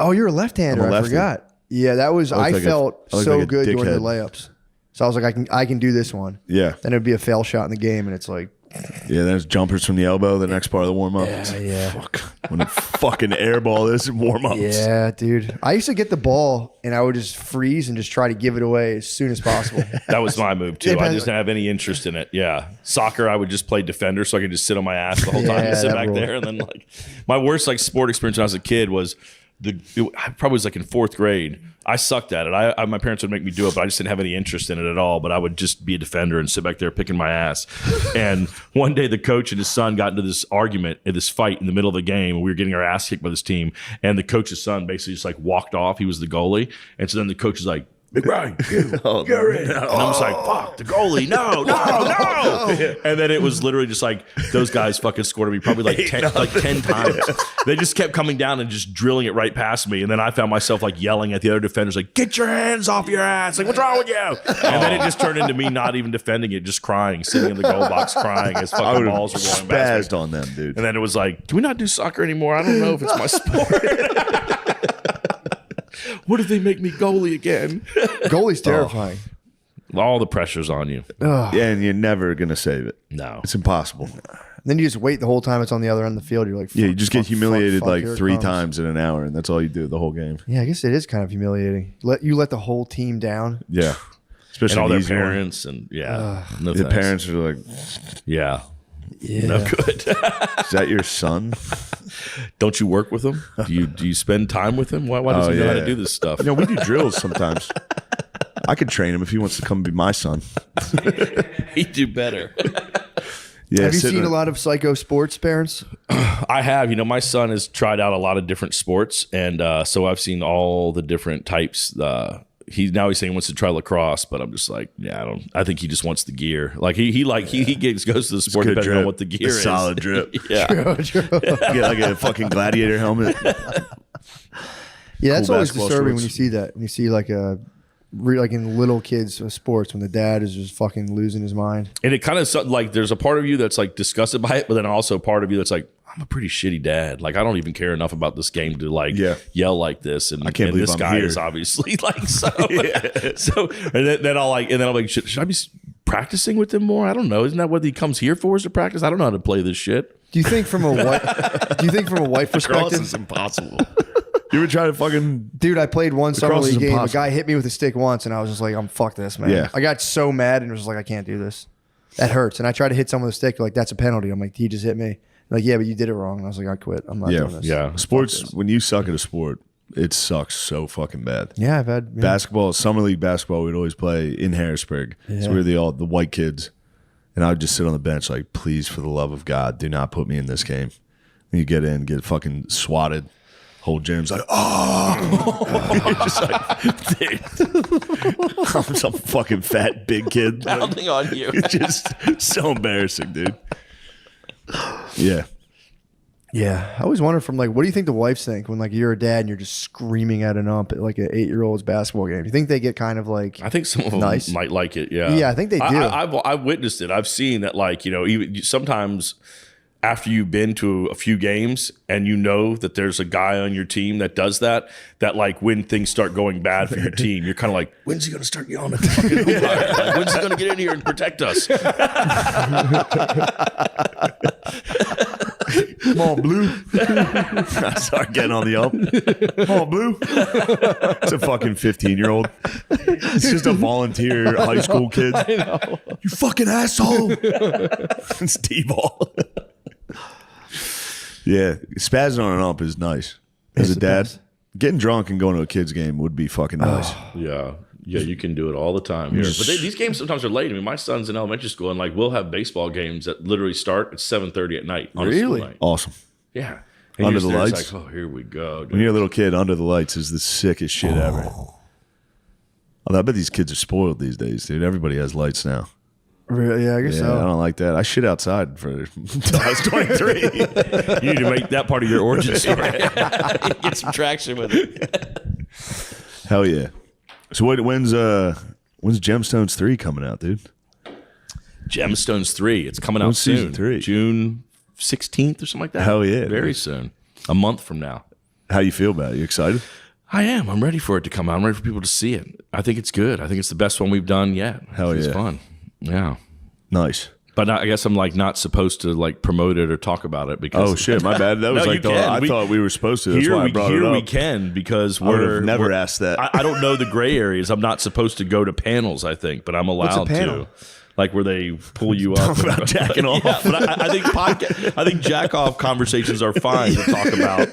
D: Oh, you're a left-hander.
B: I'm a
D: I
B: lefty.
D: forgot. Yeah, that was. I
B: look like
D: felt
B: I look
D: so
B: like a
D: good doing the
B: dickhead.
D: layups. So I was like, I can do this one.
B: Yeah,
D: Then it would be a fail shot in the game, and it's like,
B: yeah. There's jumpers from the elbow. The next part of the warm up.
D: yeah.
B: Fuck. When it fucking airball this and warm ups.
D: Yeah, dude. I used to get the ball and I would just freeze and just try to give it away as soon as possible.
F: That was my move too.
D: Yeah,
F: I
D: but-
F: just didn't have any interest in it. Yeah, soccer I would just play defender so I could just sit on my ass the whole time
D: Yeah,
F: and sit
D: that
F: back
D: rule.
F: there. And then like my worst like sport experience when I was a kid was I probably was like in 4th grade. I sucked at it. My parents would make me do it, but I just didn't have any interest in it at all. But I would just be a defender and sit back there picking my ass. And one day the coach and his son got into this argument, this fight in the middle of the game. And we were getting our ass kicked by this team. And the coach's son basically just like walked off. He was the goalie. And so then the coach is like, Big Brian, you're in. And I'm just like, fuck, the goalie, no. And then it was literally just like, those guys fucking scored me probably like 10 times. They just kept coming down and just drilling it right past me. And then I found myself like yelling at the other defenders, like, get your hands off your ass. Like, what's wrong with you? And then it just turned into me not even defending it, just crying, sitting in the goal box crying as
B: I
F: fucking
B: would have
F: balls were going past
B: spazzed
F: me.
B: on them, dude.
F: And then it was like, do we not do soccer anymore? I don't know if it's my sport. What if they make me goalie again?
D: Goalie's terrifying.
F: All the pressure's on you.
B: Yeah, and you're never gonna save it.
F: No.
B: It's impossible.
D: And then you just wait the whole time it's on the other end of the field. You're like,
B: Yeah, you
D: fuck,
B: just get
D: fuck,
B: humiliated
D: fuck,
B: like
D: here it
B: 3
D: comes.
B: times in an hour, and that's all you do the whole game.
D: Yeah, I guess it is kind of humiliating. You let the whole team down.
B: Yeah, especially
F: And all their
B: these ones.
F: parents and no
B: The
F: thanks.
B: parents are like,
F: Yeah.
D: Yeah.
F: No good.
B: "Is that your son?"
F: Don't you work with him? Do you spend time with him? Why does he know how to do this stuff?
B: No, we do drills sometimes. I could train him if he wants to come be my son.
F: He'd do better.
B: Yeah,
D: Have you
B: sitting
D: seen a
B: in-
D: lot of psycho sports parents?
F: I have. My son has tried out a lot of different sports, and so I've seen all the different types. He's saying he wants to try lacrosse, but I'm just like, yeah, I think he just wants the gear. Like he goes to the sport
B: good
F: depending on
B: drip.
F: what the gear
B: A
F: is.
B: solid drip.
F: Yeah.
B: Get like a fucking gladiator helmet.
D: Yeah, that's
B: Cool
D: always
B: basketball
D: disturbing when
B: shorts.
D: you see that. When you see like like in little kids sports when the dad is just fucking losing his mind.
F: And it kind of like there's a part of you that's like disgusted by it, but then also a part of you that's like, I'm a pretty shitty dad. Like I don't even care enough about this game to like yell like this. And
B: I can't believe
F: this
B: I'm
F: guy
B: here.
F: is obviously like so. So and then I'm like, should I be practicing with him more? I don't know. Isn't that what he comes here for? Is to practice? I don't know how to play this shit.
D: Do you think from a white
B: Cross
D: perspective?
B: is impossible. You ever try to fucking?
D: Dude, I played one summer
B: cross is
D: league game. A
B: impossible.
D: guy hit me with a stick once, and I was just like, "I'm fuck this, man."
B: Yeah.
D: I got so mad and was like, "I can't do this. That hurts." And I tried to hit someone with a stick. They're like, "That's a penalty." I'm like, "He just hit me." They're like, "Yeah, but you did it wrong." And I was like, "I quit. I'm not doing this."
F: Yeah.
B: Sports. When you suck at a sport, it sucks so fucking bad.
D: Yeah, I've had
B: Basketball, summer league basketball, we'd always play in Harrisburg. So we were the white kids, and I would just sit on the bench like, please, for the love of God, do not put me in this game. And you get in, get fucking swatted. Whole gym's like, oh, you're just like, dude, I'm some fucking fat big kid. Like,
F: Pounding on you.
B: it's just so embarrassing, dude. Yeah.
D: Yeah, I always wonder from like, what do you think the wives think when like you're a dad and you're just screaming at an ump at like an 8-year-old's basketball game? Do you think they get kind of like?
F: I think some of them
D: Nice.
F: might like it. Yeah,
D: Yeah, I think they do.
F: I've witnessed it. I've seen that, like, you know, even sometimes after you've been to a few games and you know that there's a guy on your team that does that like when things start going bad for your team, you're kind of like, when's he going to start yelling at the fucking umpire? Like, when's he going to get in here and protect us?
B: Come on, Blue. I start getting on the ump. Come on, Blue. It's a fucking 15-year-old. It's just a volunteer high school kid. I know. You fucking asshole. It's T-ball. Yeah, spazzing on an ump is nice. As a dad, getting drunk and going to a kid's game would be fucking nice.
F: Yeah, you can do it all the time here. But these games sometimes are late. I mean, my son's in elementary school, and like we'll have baseball games that literally start at 7:30 at night. On a school night.
B: Awesome.
F: Yeah. And
B: Under
F: you're
B: the
F: just there,
B: lights?
F: it's like, oh, here we go. Dude.
B: When you're a little kid, under the lights is the sickest shit ever. Although I bet these kids are spoiled these days, dude. Everybody has lights now.
D: Really? Yeah, I guess
B: Yeah,
D: so.
B: I don't like that. I shit outside for until I was 23.
F: You need to make that part of your origin story. Get some traction with it.
B: Hell yeah. So when's Gemstones 3 coming out, dude?
F: Gemstones 3. It's coming out
B: When's
F: soon.
B: season 3?
F: June 16th or something like that.
B: Hell yeah,
F: Very
B: dude.
F: soon. A month from now.
B: How you feel about it? You excited?
F: I am. I'm ready for it to come out. I'm ready for people to see it. I think it's good. I think it's the best one we've done yet.
B: Hell
F: It's
B: yeah.
F: fun. Yeah.
B: Nice.
F: But I guess I'm like not supposed to like promote it or talk about it because
B: Oh shit, my bad. That was
F: No,
B: like
F: you can.
B: I thought we were supposed to. That's why I brought it up.
F: we can because
B: I would have
F: we're
B: never asked that.
F: I don't know the gray areas. I'm not supposed to go to panels, I think, but I'm allowed
D: panel?
F: to. Like where they pull you up
B: about jacking off.
F: Yeah, but I think I think jack off conversations are fine to talk about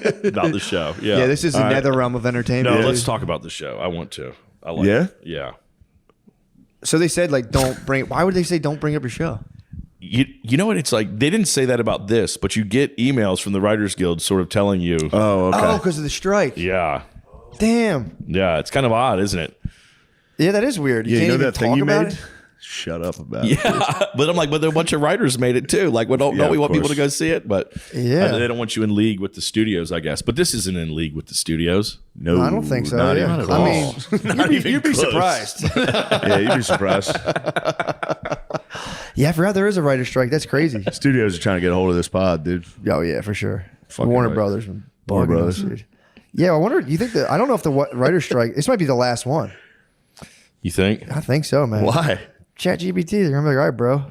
F: the show. Yeah.
D: Yeah, this is another realm of entertainment.
F: no, let's talk about the show. I want to. I like
B: Yeah?
F: it. Yeah.
D: So they said like don't bring. Why would they say don't bring up your show?
F: You know what it's like? They didn't say that about this, but you get emails from the Writers Guild sort of telling you,
B: Oh, okay.
D: Oh, because of the strike.
F: yeah,
D: Damn.
F: yeah, it's kind of odd, isn't it?
D: Yeah, that is weird. You
B: Yeah,
D: can't
B: you know
D: even
B: that thing
D: talk
B: you
D: about
B: made?
D: it?
B: Shut up about it.
F: Yeah, but I'm like, but a bunch of writers made it too. Like, well, don't
B: Yeah,
F: we
B: of
F: want people to
B: course.
F: go see it? But
D: Yeah.
F: they don't want you in league with the studios, I guess. But this isn't in league with the studios.
B: No,
D: I don't think so.
B: Not
D: Yeah.
B: even
D: I mean,
B: close. Not even
D: you'd be
B: close.
D: surprised.
B: Yeah, you'd be surprised.
D: Yeah, I forgot there is a writer's strike. That's crazy.
B: Studios are trying to get a hold of this pod, dude.
D: Oh yeah, for sure.
B: Fucking
D: Warner
B: right.
D: Brothers.
B: Warner Brothers.
D: Dude. Yeah, I wonder. You think that? I don't know if the writer's strike. This might be the last one.
F: You think?
D: I think so, man.
B: Why?
D: Chat GPT. They're gonna be like, all right, bro.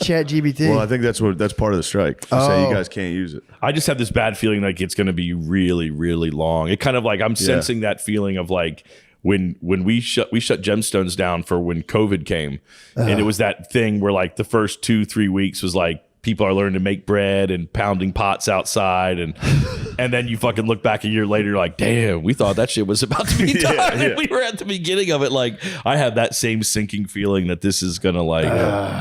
D: Chat GPT.
B: Well, I think that's part of the strike. They say you guys can't use it.
F: I just have this bad feeling like it's going to be really, really long. It kind of like I'm sensing that feeling of like when we shut Gemstones down for when COVID came, and it was that thing where like the first 2-3 weeks was like people are learning to make bread and pounding pots outside, and then you fucking look back a year later, you're like, damn, we thought that shit was about to be done.
B: Yeah, yeah.
F: We were at the beginning of it. Like I have that same sinking feeling that this is gonna like.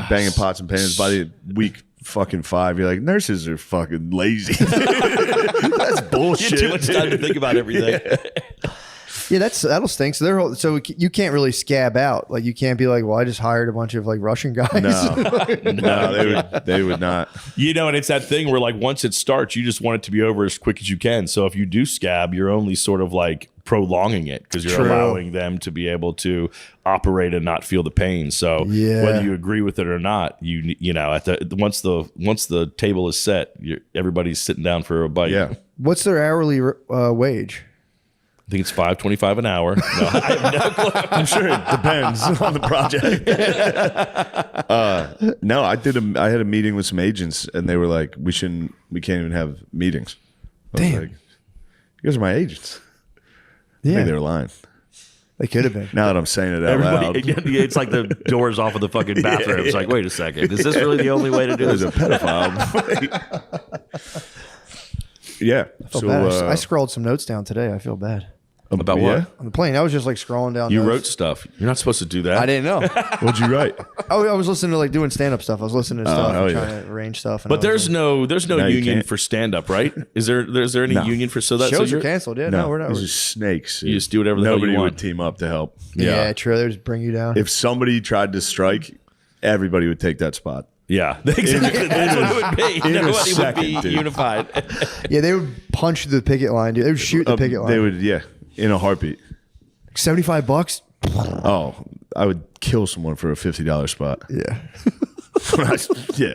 B: Banging pots and pans by the week fucking 5. You're like, nurses are fucking lazy. That's bullshit.
F: You have too much time to think about everything.
D: yeah, that'll stink. So so you can't really scab out. Like you can't be like, well, I just hired a bunch of like Russian guys.
B: No, they would not.
F: You know, and it's that thing where like once it starts, you just want it to be over as quick as you can. So if you do scab, you're only sort of like prolonging it because you're
D: True.
F: allowing them to be able to operate and not feel the pain. So
D: Yeah.
F: whether you agree with it or not, you know, once the table is set, everybody's sitting down for a bite.
B: Yeah.
D: What's their hourly wage?
F: I think it's $5.25 an hour. No, I have no clue.
B: I'm sure it depends on the project. No, I had a meeting with some agents, and they were like, we can't even have meetings. I was
D: Damn.
B: like, you guys are my agents. I
D: Yeah,
B: think they were lying.
D: they could have been.
B: Now that I'm saying it out loud.
F: It's like the doors off of the fucking bathroom. It's like, wait a second. Is this really the only way to do
B: There's
F: this?
B: a pedophile. Yeah.
D: I feel bad. I scrolled some notes down today. I feel bad.
F: About
B: yeah?
F: what?
D: On the plane, I was just like scrolling down.
F: You
D: notes.
F: wrote stuff. You're not supposed to do that.
D: I didn't know.
B: What'd you write?
D: I was listening to like doing stand up stuff. I was listening to stuff
B: hell
D: and
B: yeah.
D: trying to arrange stuff. And
F: But
D: I was
F: there's no
B: No, you
F: union
B: can't.
F: for stand up, right? Is there any
B: No.
F: union for
D: like, shows are
F: you're-
D: canceled. Yeah, no, we're not.
B: These are snakes.
F: You just do whatever the hell you
B: Nobody
F: want.
B: would team up to help.
D: Yeah, true. They just bring you down.
B: If somebody tried to strike, everybody would take that spot.
F: Yeah, exactly. That's what it would be.
B: in a
F: Nobody
B: second,
F: would be
B: dude.
F: unified.
D: Yeah, they would punch the picket line, dude. They would shoot the picket line.
B: They would, yeah, in a heartbeat.
D: $75.
B: Oh, I would kill someone for a $50 spot.
D: Yeah.
B: Yeah,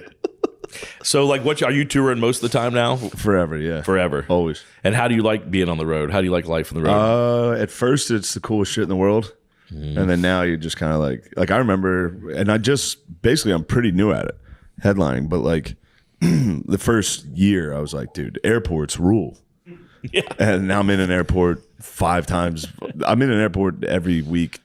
F: So, like, what are you touring most of the time now?
B: forever. Yeah,
F: Forever.
B: always.
F: And how do you like being on the road? How do you like life on the road?
B: At first, it's the coolest shit in the world, and then now you're just kind of like I remember, and I'm pretty new at it, headlining, but like the first year, I was like, dude, airports rule.
F: Yeah.
B: And now I'm in an airport 5 times. I'm in an airport every week.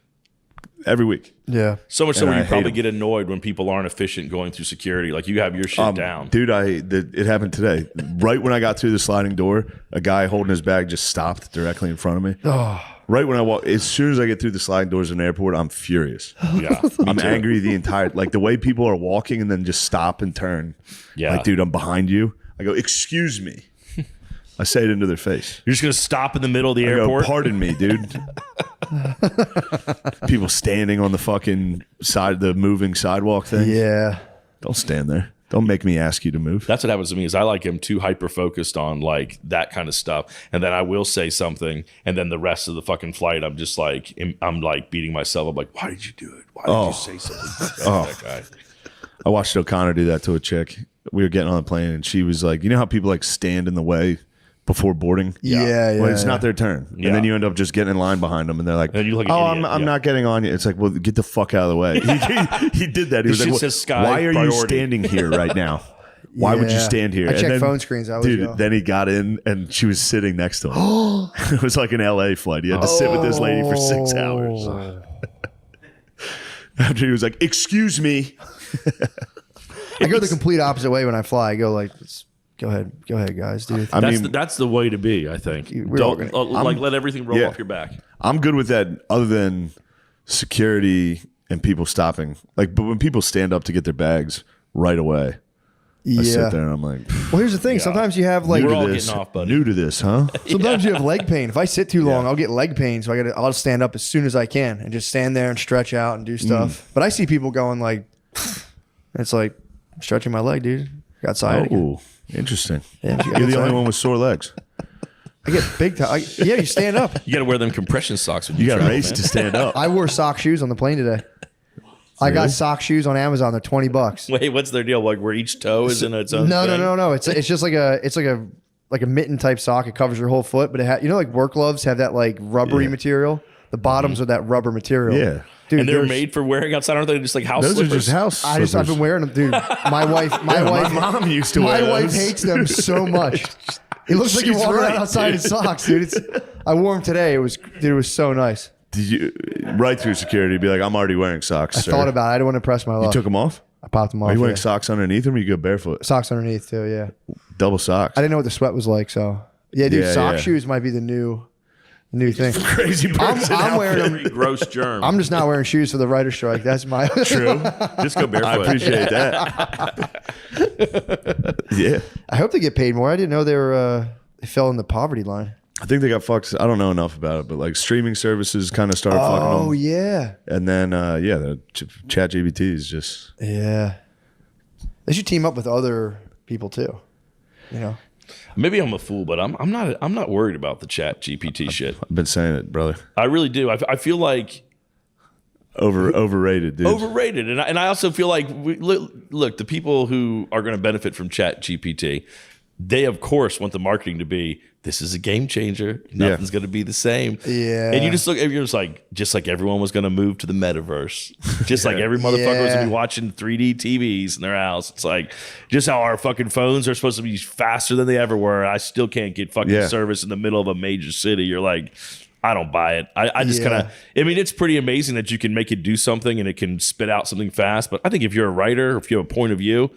D: Yeah.
F: So much so
B: and
F: where
B: I
F: you probably
B: hate
F: get annoyed when people aren't efficient going through security. Like, you have your shit down.
B: Dude, it happened today. Right when I got through the sliding door, a guy holding his bag just stopped directly in front of me.
D: Oh.
B: Right when I walk, as soon as I get through the sliding doors in an airport, I'm furious.
F: Yeah.
B: I'm angry the entire, like the way people are walking and then just stop and turn.
F: Yeah.
B: Like, dude, I'm behind you. I go, excuse me. I say it into their face.
F: You're just going to stop in the middle of the
B: I go,
F: airport?
B: pardon me, dude. People standing on the fucking side, the moving sidewalk thing.
D: Yeah.
B: Don't stand there. Don't make me ask you to move.
F: That's what happens to me is I like am too hyper focused on like that kind of stuff, and then I will say something, and then the rest of the fucking flight I'm just like I'm like beating myself up like, why did you do it? Why did you say something like that guy?
B: I watched O'Connor do that to a chick. We were getting on the plane, and she was like, you know how people like stand in the way before boarding?
D: Yeah.
B: Well, it's not their turn.
F: Yeah.
B: And then you end up just getting in line behind them, and they're like,
F: And you look like
B: oh,
F: an idiot.
B: I'm
F: Yeah.
B: not getting on you. It's like, well, get the fuck out of the way. He did that. He was
F: shit
B: like,
F: says sky
B: why are you
F: priority.
B: standing here right now? Why would you
D: Yeah.
B: stand here?
D: I check
B: then,
D: phone screens, I always
B: dude,
D: go.
B: then he got in, and she was sitting next to him. It was like an LA flight. He had to sit with this lady for 6 hours. After he was like, excuse me.
D: I go the complete opposite way when I fly. I go like, go ahead, guys, dude.
B: I mean,
F: That's the way to be, I think.
D: We're all
F: Don't
D: gonna-
F: like let everything roll
B: yeah.
F: off your back.
B: I'm good with that other than security and people stopping. Like, but when people stand up to get their bags right away, I sit there and I'm like,
D: Well, here's the thing. Sometimes you have like
F: We're
B: new
F: all
B: to this,
F: getting off, buddy.
B: new to this, huh?
D: sometimes you have leg pain. If I sit too long, I'll get leg pain. So I'll stand up as soon as I can and just stand there and stretch out and do stuff. But I see people going like, it's like I'm stretching my leg, dude. Got sciatica.
B: Oh, interesting.
D: Yeah,
B: You're the only one with sore legs.
D: I get big time. Yeah, you stand up.
F: You got to wear them compression socks when you,
B: You got to
F: travel,
B: race
F: man.
B: to stand up.
D: I wore sock shoes on the plane today. I got sock shoes on Amazon. They're $20.
F: Wait, what's their deal? Like where each toe is in its own
D: No.
F: thing?
D: It's just like a mitten type sock. It covers your whole foot, but it like work gloves have that like rubbery material. The bottoms are that rubber material.
B: Yeah.
D: Dude,
F: And they're
D: there's-
F: made for wearing outside, aren't they? Just like house
B: Those
F: slippers.
B: are just house
D: I've
B: slippers.
D: been wearing them, dude. My wife,
B: my mom used to wear
D: My wife
B: those.
D: hates them so much. It looks like you're
B: She's
D: walking
B: right,
D: around outside in
B: dude.
D: socks, dude. I wore them today. It was so nice.
B: Did you right through security be like, I'm already wearing socks,
D: I
B: sir.
D: thought about it. I didn't want to press my luck.
B: You took them off?
D: I popped them off.
B: Are you wearing
D: yeah.
B: socks underneath them or you go barefoot?
D: Socks underneath too? Yeah.
B: Double socks.
D: I didn't know what the sweat was like, so yeah, dude.
B: Yeah,
D: sock
B: yeah.
D: shoes might be the new thing.
B: Crazy
D: I'm
B: person.
D: wearing them.
F: Very gross germ.
D: I'm just not wearing shoes for the writer's strike. That's my
B: True.
F: just go barefoot.
B: I appreciate that. Yeah.
D: I hope they get paid more. I didn't know they fell in the poverty line.
B: I think they got fucked. I don't know enough about it, but like streaming services kind of started fucking
D: Oh
B: them.
D: yeah,
B: And then, the chat GBT is just,
D: yeah. They should team up with other people too. You know.
F: Maybe I'm a fool, but I'm not worried about the chat GPT shit.
B: I've been saying it, brother.
F: I really do. I feel like
B: Overrated, dude.
F: overrated, and I also feel like look, the people who are going to benefit from chat GPT, they of course want the marketing to be, this is a game changer. Nothing's going to be the same.
D: Yeah.
F: And you just look, you're just like everyone was going to move to the metaverse. Just like every motherfucker was going
D: Yeah.
F: to be watching 3D TVs in their house. It's like just how our fucking phones are supposed to be faster than they ever were. I still can't get fucking
B: Yeah.
F: service in the middle of a major city. You're like, I don't buy it. I just
D: Yeah.
F: kind of, I mean, it's pretty amazing that you can make it do something and it can spit out something fast. But I think if you're a writer, if you have a point of view,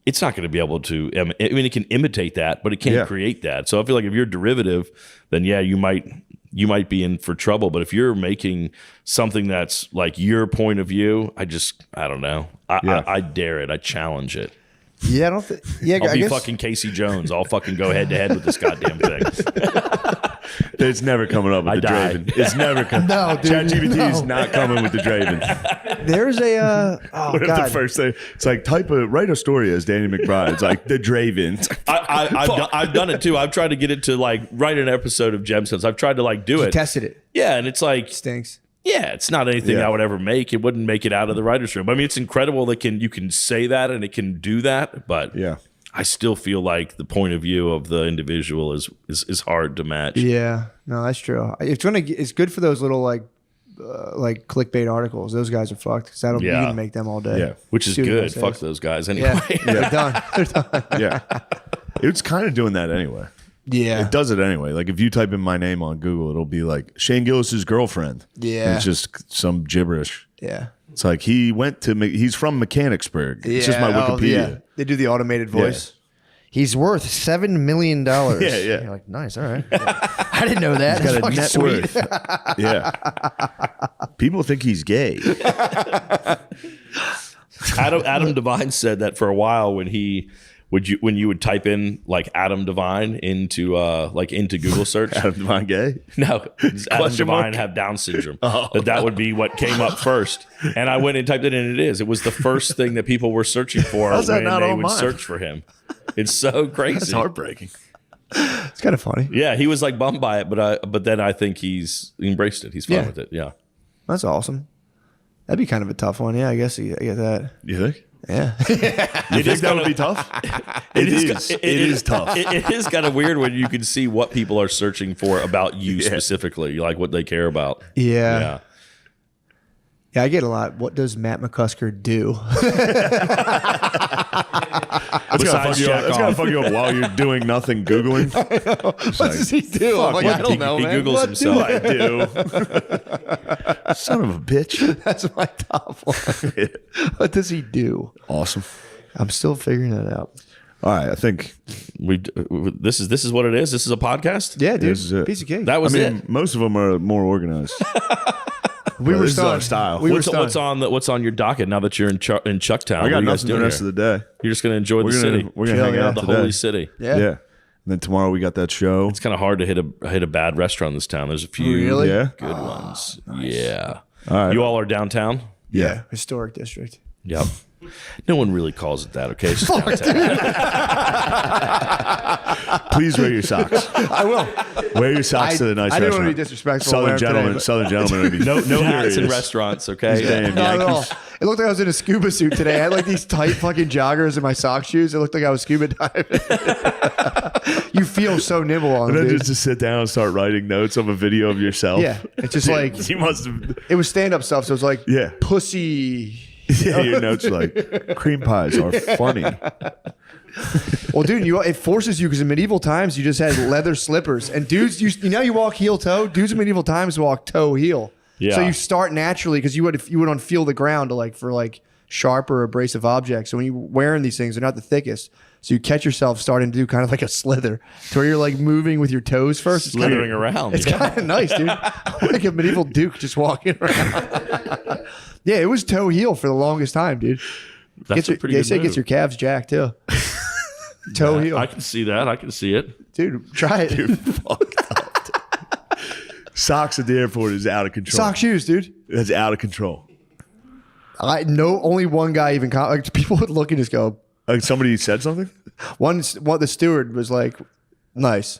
F: it's not going to be able to. I mean, it can imitate that, but it can't
B: Yeah.
F: create that. So I feel like if you're derivative, then yeah, you might be in for trouble. But if you're making something that's like your point of view, I don't know. I dare it. I challenge it.
D: Yeah, I don't think. Yeah,
F: I'll
D: I
F: be
D: guess.
F: fucking Casey Jones. I'll fucking go head to head with this goddamn thing.
B: It's never coming up with
F: I
B: the
F: died.
B: Draven. It's never coming.
D: No, dude,
B: ChatGPT is
D: no.
B: not coming with the Draven.
D: There's a oh
B: What if the
D: god.
B: first thing? It's like write a story as Danny McBride. It's like the Draven.
F: I've done it too. I've tried to get it to like write an episode of Gemstones. I've tried to like do
D: You
F: it.
D: tested it.
F: Yeah, and it's like
D: Stinks.
F: yeah, it's not anything
B: Yeah.
F: I would ever make. It wouldn't make it out of the writer's room. I mean, it's incredible that you can say that and it can do that, but
B: Yeah.
F: I still feel like the point of view of the individual is hard to match.
D: Yeah, no, that's true. It's good for those little like clickbait articles. Those guys are fucked because you
F: Yeah.
D: can make them all day.
B: Yeah.
F: Which is
D: See what
F: good.
D: that
F: Fuck
D: says.
F: those guys anyway.
D: Yeah, they're done. They're done.
B: Yeah. It's kind of doing that anyway.
D: Yeah,
B: It does it anyway. Like if you type in my name on Google, it'll be like Shane Gillis's girlfriend.
D: Yeah.
B: And it's just some gibberish.
D: yeah.
B: It's like he's from Mechanicsburg. It's just my
D: Oh,
B: Wikipedia.
D: yeah. They do the automated voice. He's worth $7 million.
B: Yeah, yeah.
D: You're like, nice, all right. I didn't know that.
B: He's
D: That's
B: got a
D: fucking
B: net
D: sweet.
B: worth. Yeah. People think he's gay.
F: Adam Devine said that for a while when you would type in like Adam Devine into Google search.
B: Adam Devine gay?
F: No, does Adam
B: Question
F: Devine
B: mark?
F: have Down syndrome? That would be what came up first. And I went and typed it in, and it is. It was the first thing that people were searching for
B: How's that
F: when
B: not
F: they
B: on
F: would
B: mine?
F: search for him. It's so crazy.
B: It's heartbreaking.
D: It's kind of funny.
F: Yeah, he was like bummed by it, but then I think he's embraced it. He's fine
D: Yeah.
F: with it. Yeah.
D: That's awesome. That'd be kind of a tough one. Yeah, I guess I get that.
B: You think?
D: Yeah.
B: You think that would be tough? It is tough.
F: It is kind of weird when you can see what people are searching for about you specifically, like what they care about.
D: Yeah. Yeah, I get a lot. What does Matt McCusker do?
B: That's
F: Besides jack
B: gonna
F: off.
B: fuck you up while you're doing nothing, Googling.
D: What does he do? I'm like, I don't know,
F: he
D: man.
F: Googles
D: What
F: himself.
B: I do. Son of a bitch.
D: That's my top one. What does he do?
B: Awesome.
D: I'm still figuring it out.
B: All right, I think
F: This is what it is. This is a podcast.
D: Yeah, dude.
B: This is it.
D: Piece of cake.
F: That was it.
B: most of them are more organized.
D: we were
B: this is our
D: stunned.
B: style.
D: We were
F: What's
D: stunned.
F: what's on your docket now that you're in Chucktown?
B: I
F: What
B: got
F: are you guys
B: nothing the
F: doing
B: rest
F: here?
B: of the day.
F: You're just gonna enjoy the city.
B: We're gonna
D: Chill,
B: hang
D: yeah.
B: out
F: The
B: today.
F: holy city.
D: Yeah.
B: Yeah. And then tomorrow we got that show.
F: It's kind of hard to hit a bad restaurant in this town. There's a few
D: Really?
B: Yeah.
F: good ones. Yeah.
B: All right.
F: You all are downtown?
D: Yeah. Historic district.
F: Yep. No one really calls it that, okay? It's just downtown.
B: Please wear your socks.
D: I will.
B: Wear your socks to the nice
D: I didn't
B: restaurant.
D: want to be disrespectful. wearing them today, but-
B: Southern gentlemen would be
F: No hats in
B: furious.
F: restaurants, okay?
B: Damn
D: Not at all.
B: Yankees.
D: It looked like I was in a scuba suit today. I had like these tight fucking joggers and my sock shoes. It looked like I was scuba diving. You feel so nimble on
B: And
D: them,
B: then
D: dude.
B: just to sit down and start writing notes of a video of yourself.
D: Yeah. It's just like,
B: you must have.
D: it was stand up stuff. So it's like,
B: Yeah.
D: pussy.
B: Yeah, your notes are like cream pies are funny.
D: Well, dude, it forces you because in medieval times you just had leather slippers, and dudes, you walk heel toe. Dudes in medieval times walk toe heel.
F: Yeah.
D: So you start naturally because you would unfeel the ground for sharp or abrasive objects. So when you're wearing these things, they're not the thickest. So you catch yourself starting to do kind of like a slither, to where you're like moving with your toes first. It's kinda-
F: Slithering around.
D: It's kind of nice, dude. Like a medieval duke just walking around. Yeah, it was toe heel for the longest time, dude.
F: That's a pretty
D: They
F: good
D: say it
F: move.
D: gets your calves jacked too. Toe heel.
F: I can see that. I can see it.
D: Dude, try it.
B: Socks at the airport is out of control.
D: Sock shoes, dude.
B: That's out of control.
D: I know only one guy even people would look and just go.
B: Like somebody said something.
D: The steward was like, nice.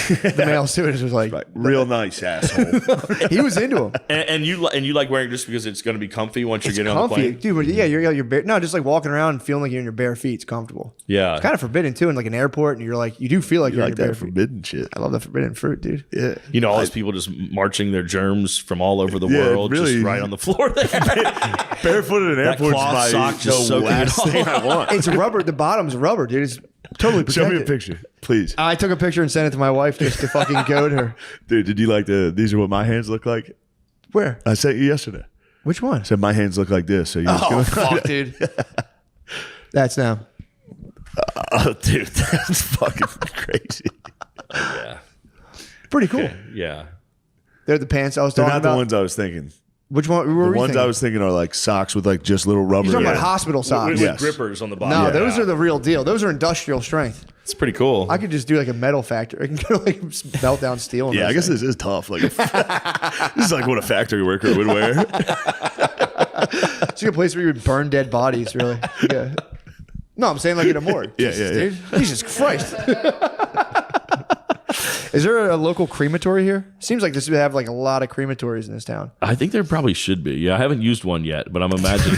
D: The male steward was like,
B: Like, real nice asshole.
D: he was into him.
F: And you like wearing it just because it's going to be comfy once you're
D: It's
F: getting on the
D: comfy,
F: plane?
D: dude. But yeah, you're bare. No, just like walking around and feeling like you're in your bare feet. It's comfortable.
F: Yeah.
D: It's kind of forbidden too in like an airport, and you're like, you do feel like
B: You
D: you're
B: like
D: in your bare
B: that
D: feet.
B: forbidden shit.
D: I love the forbidden fruit, dude.
B: Yeah.
F: You know, all these people just marching their germs from all over the
B: Yeah,
F: world
B: really.
F: just right on the floor there.
B: Barefoot in an
F: That
B: airport
F: cloth
B: is
F: sock just
B: the
F: soaking it
B: last
F: all
B: thing I want.
D: It's rubber. The bottom's rubber, dude. It's totally protected.
B: Show me a picture, please.
D: I took a picture and sent it to my wife just to fucking goad her.
B: Dude, did you like these are what my hands look like?
D: Where?
B: I sent you yesterday.
D: Which one?
B: I said my hands look like this. So you just
D: Oh,
B: go,
D: fuck, dude. That's now.
B: oh, dude, that's fucking crazy.
F: Yeah.
D: Pretty cool.
F: Yeah.
D: They're the pants I was
B: They're
D: talking
B: not
D: about.
B: the ones I was thinking.
D: Which one? What
B: The
D: were you
B: ones
D: thinking?
B: I was thinking are like socks with like just little rubber.
D: You're talking
B: in
D: about
B: it.
D: hospital socks.
F: With
B: Yes.
F: grippers on the bottom.
D: No,
F: Yeah.
D: those are the real deal. Those are industrial strength.
F: It's pretty cool.
D: I could just do like a metal factory. I can go like melt down steel. in
B: Yeah, I
D: those
B: guess
D: things.
B: this is tough. Like, this is like what a factory worker would wear.
D: It's like a place where you would burn dead bodies, really. Yeah. No, I'm saying like in a morgue.
B: Yeah,
D: Jesus,
B: yeah,
D: dude. Jesus Christ. Is there a local crematory here? Seems like this would have like a lot of crematories in this town.
F: I think there probably should be. Yeah, I haven't used one yet, but I'm imagining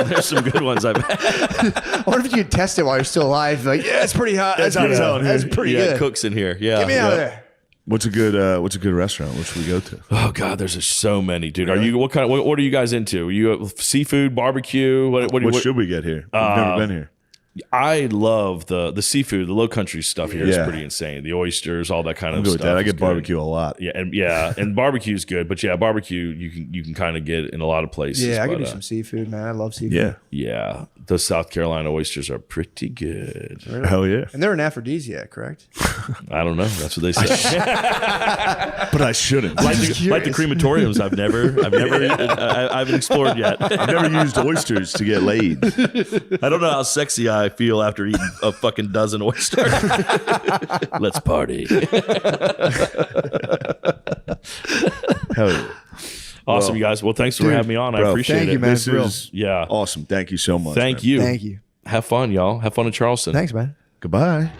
F: there's some good ones I've had.
D: I wonder if you could test it while you're still alive. Like, yeah, it's pretty hot. That's pretty
F: Yeah,
D: good.
F: cooks in here. Yeah.
D: Get me out of there.
B: What's a good restaurant? What should we go to?
F: Oh God, there's just so many, dude. Are you what are you guys into? Are you seafood, barbecue? What
B: Should we get here? We've never been here.
F: I love the seafood, the low country stuff here is
B: Yeah.
F: pretty insane. The oysters, all that kind
B: I'm
F: of
B: good
F: stuff.
B: with that. I
F: is
B: get
F: good.
B: barbecue a lot.
F: Yeah, and barbecue's good, but yeah, barbecue you can kind of get in a lot of places.
D: Yeah, I could
F: but,
D: do some seafood, man. I love seafood.
B: Yeah.
F: Yeah, those South Carolina oysters are pretty good.
B: Hell yeah.
D: And they're an aphrodisiac, correct?
F: I don't know. That's what they say.
B: But I shouldn't.
F: like the crematoriums, I've haven't explored yet.
B: I've never used oysters to get laid.
F: I don't know how sexy I feel after eating a fucking dozen oysters. Let's party.
B: Hell yeah.
F: Awesome, you guys. Well, thanks for
D: Dude,
F: having me on. I
B: bro,
F: appreciate
D: thank
F: it.
D: you, man.
B: This
D: Real.
B: is
F: Yeah.
B: awesome. Thank you so much.
F: Thank
B: man.
F: you.
D: Thank you.
F: Have fun, y'all. Have fun in Charleston.
D: Thanks, man.
B: Goodbye.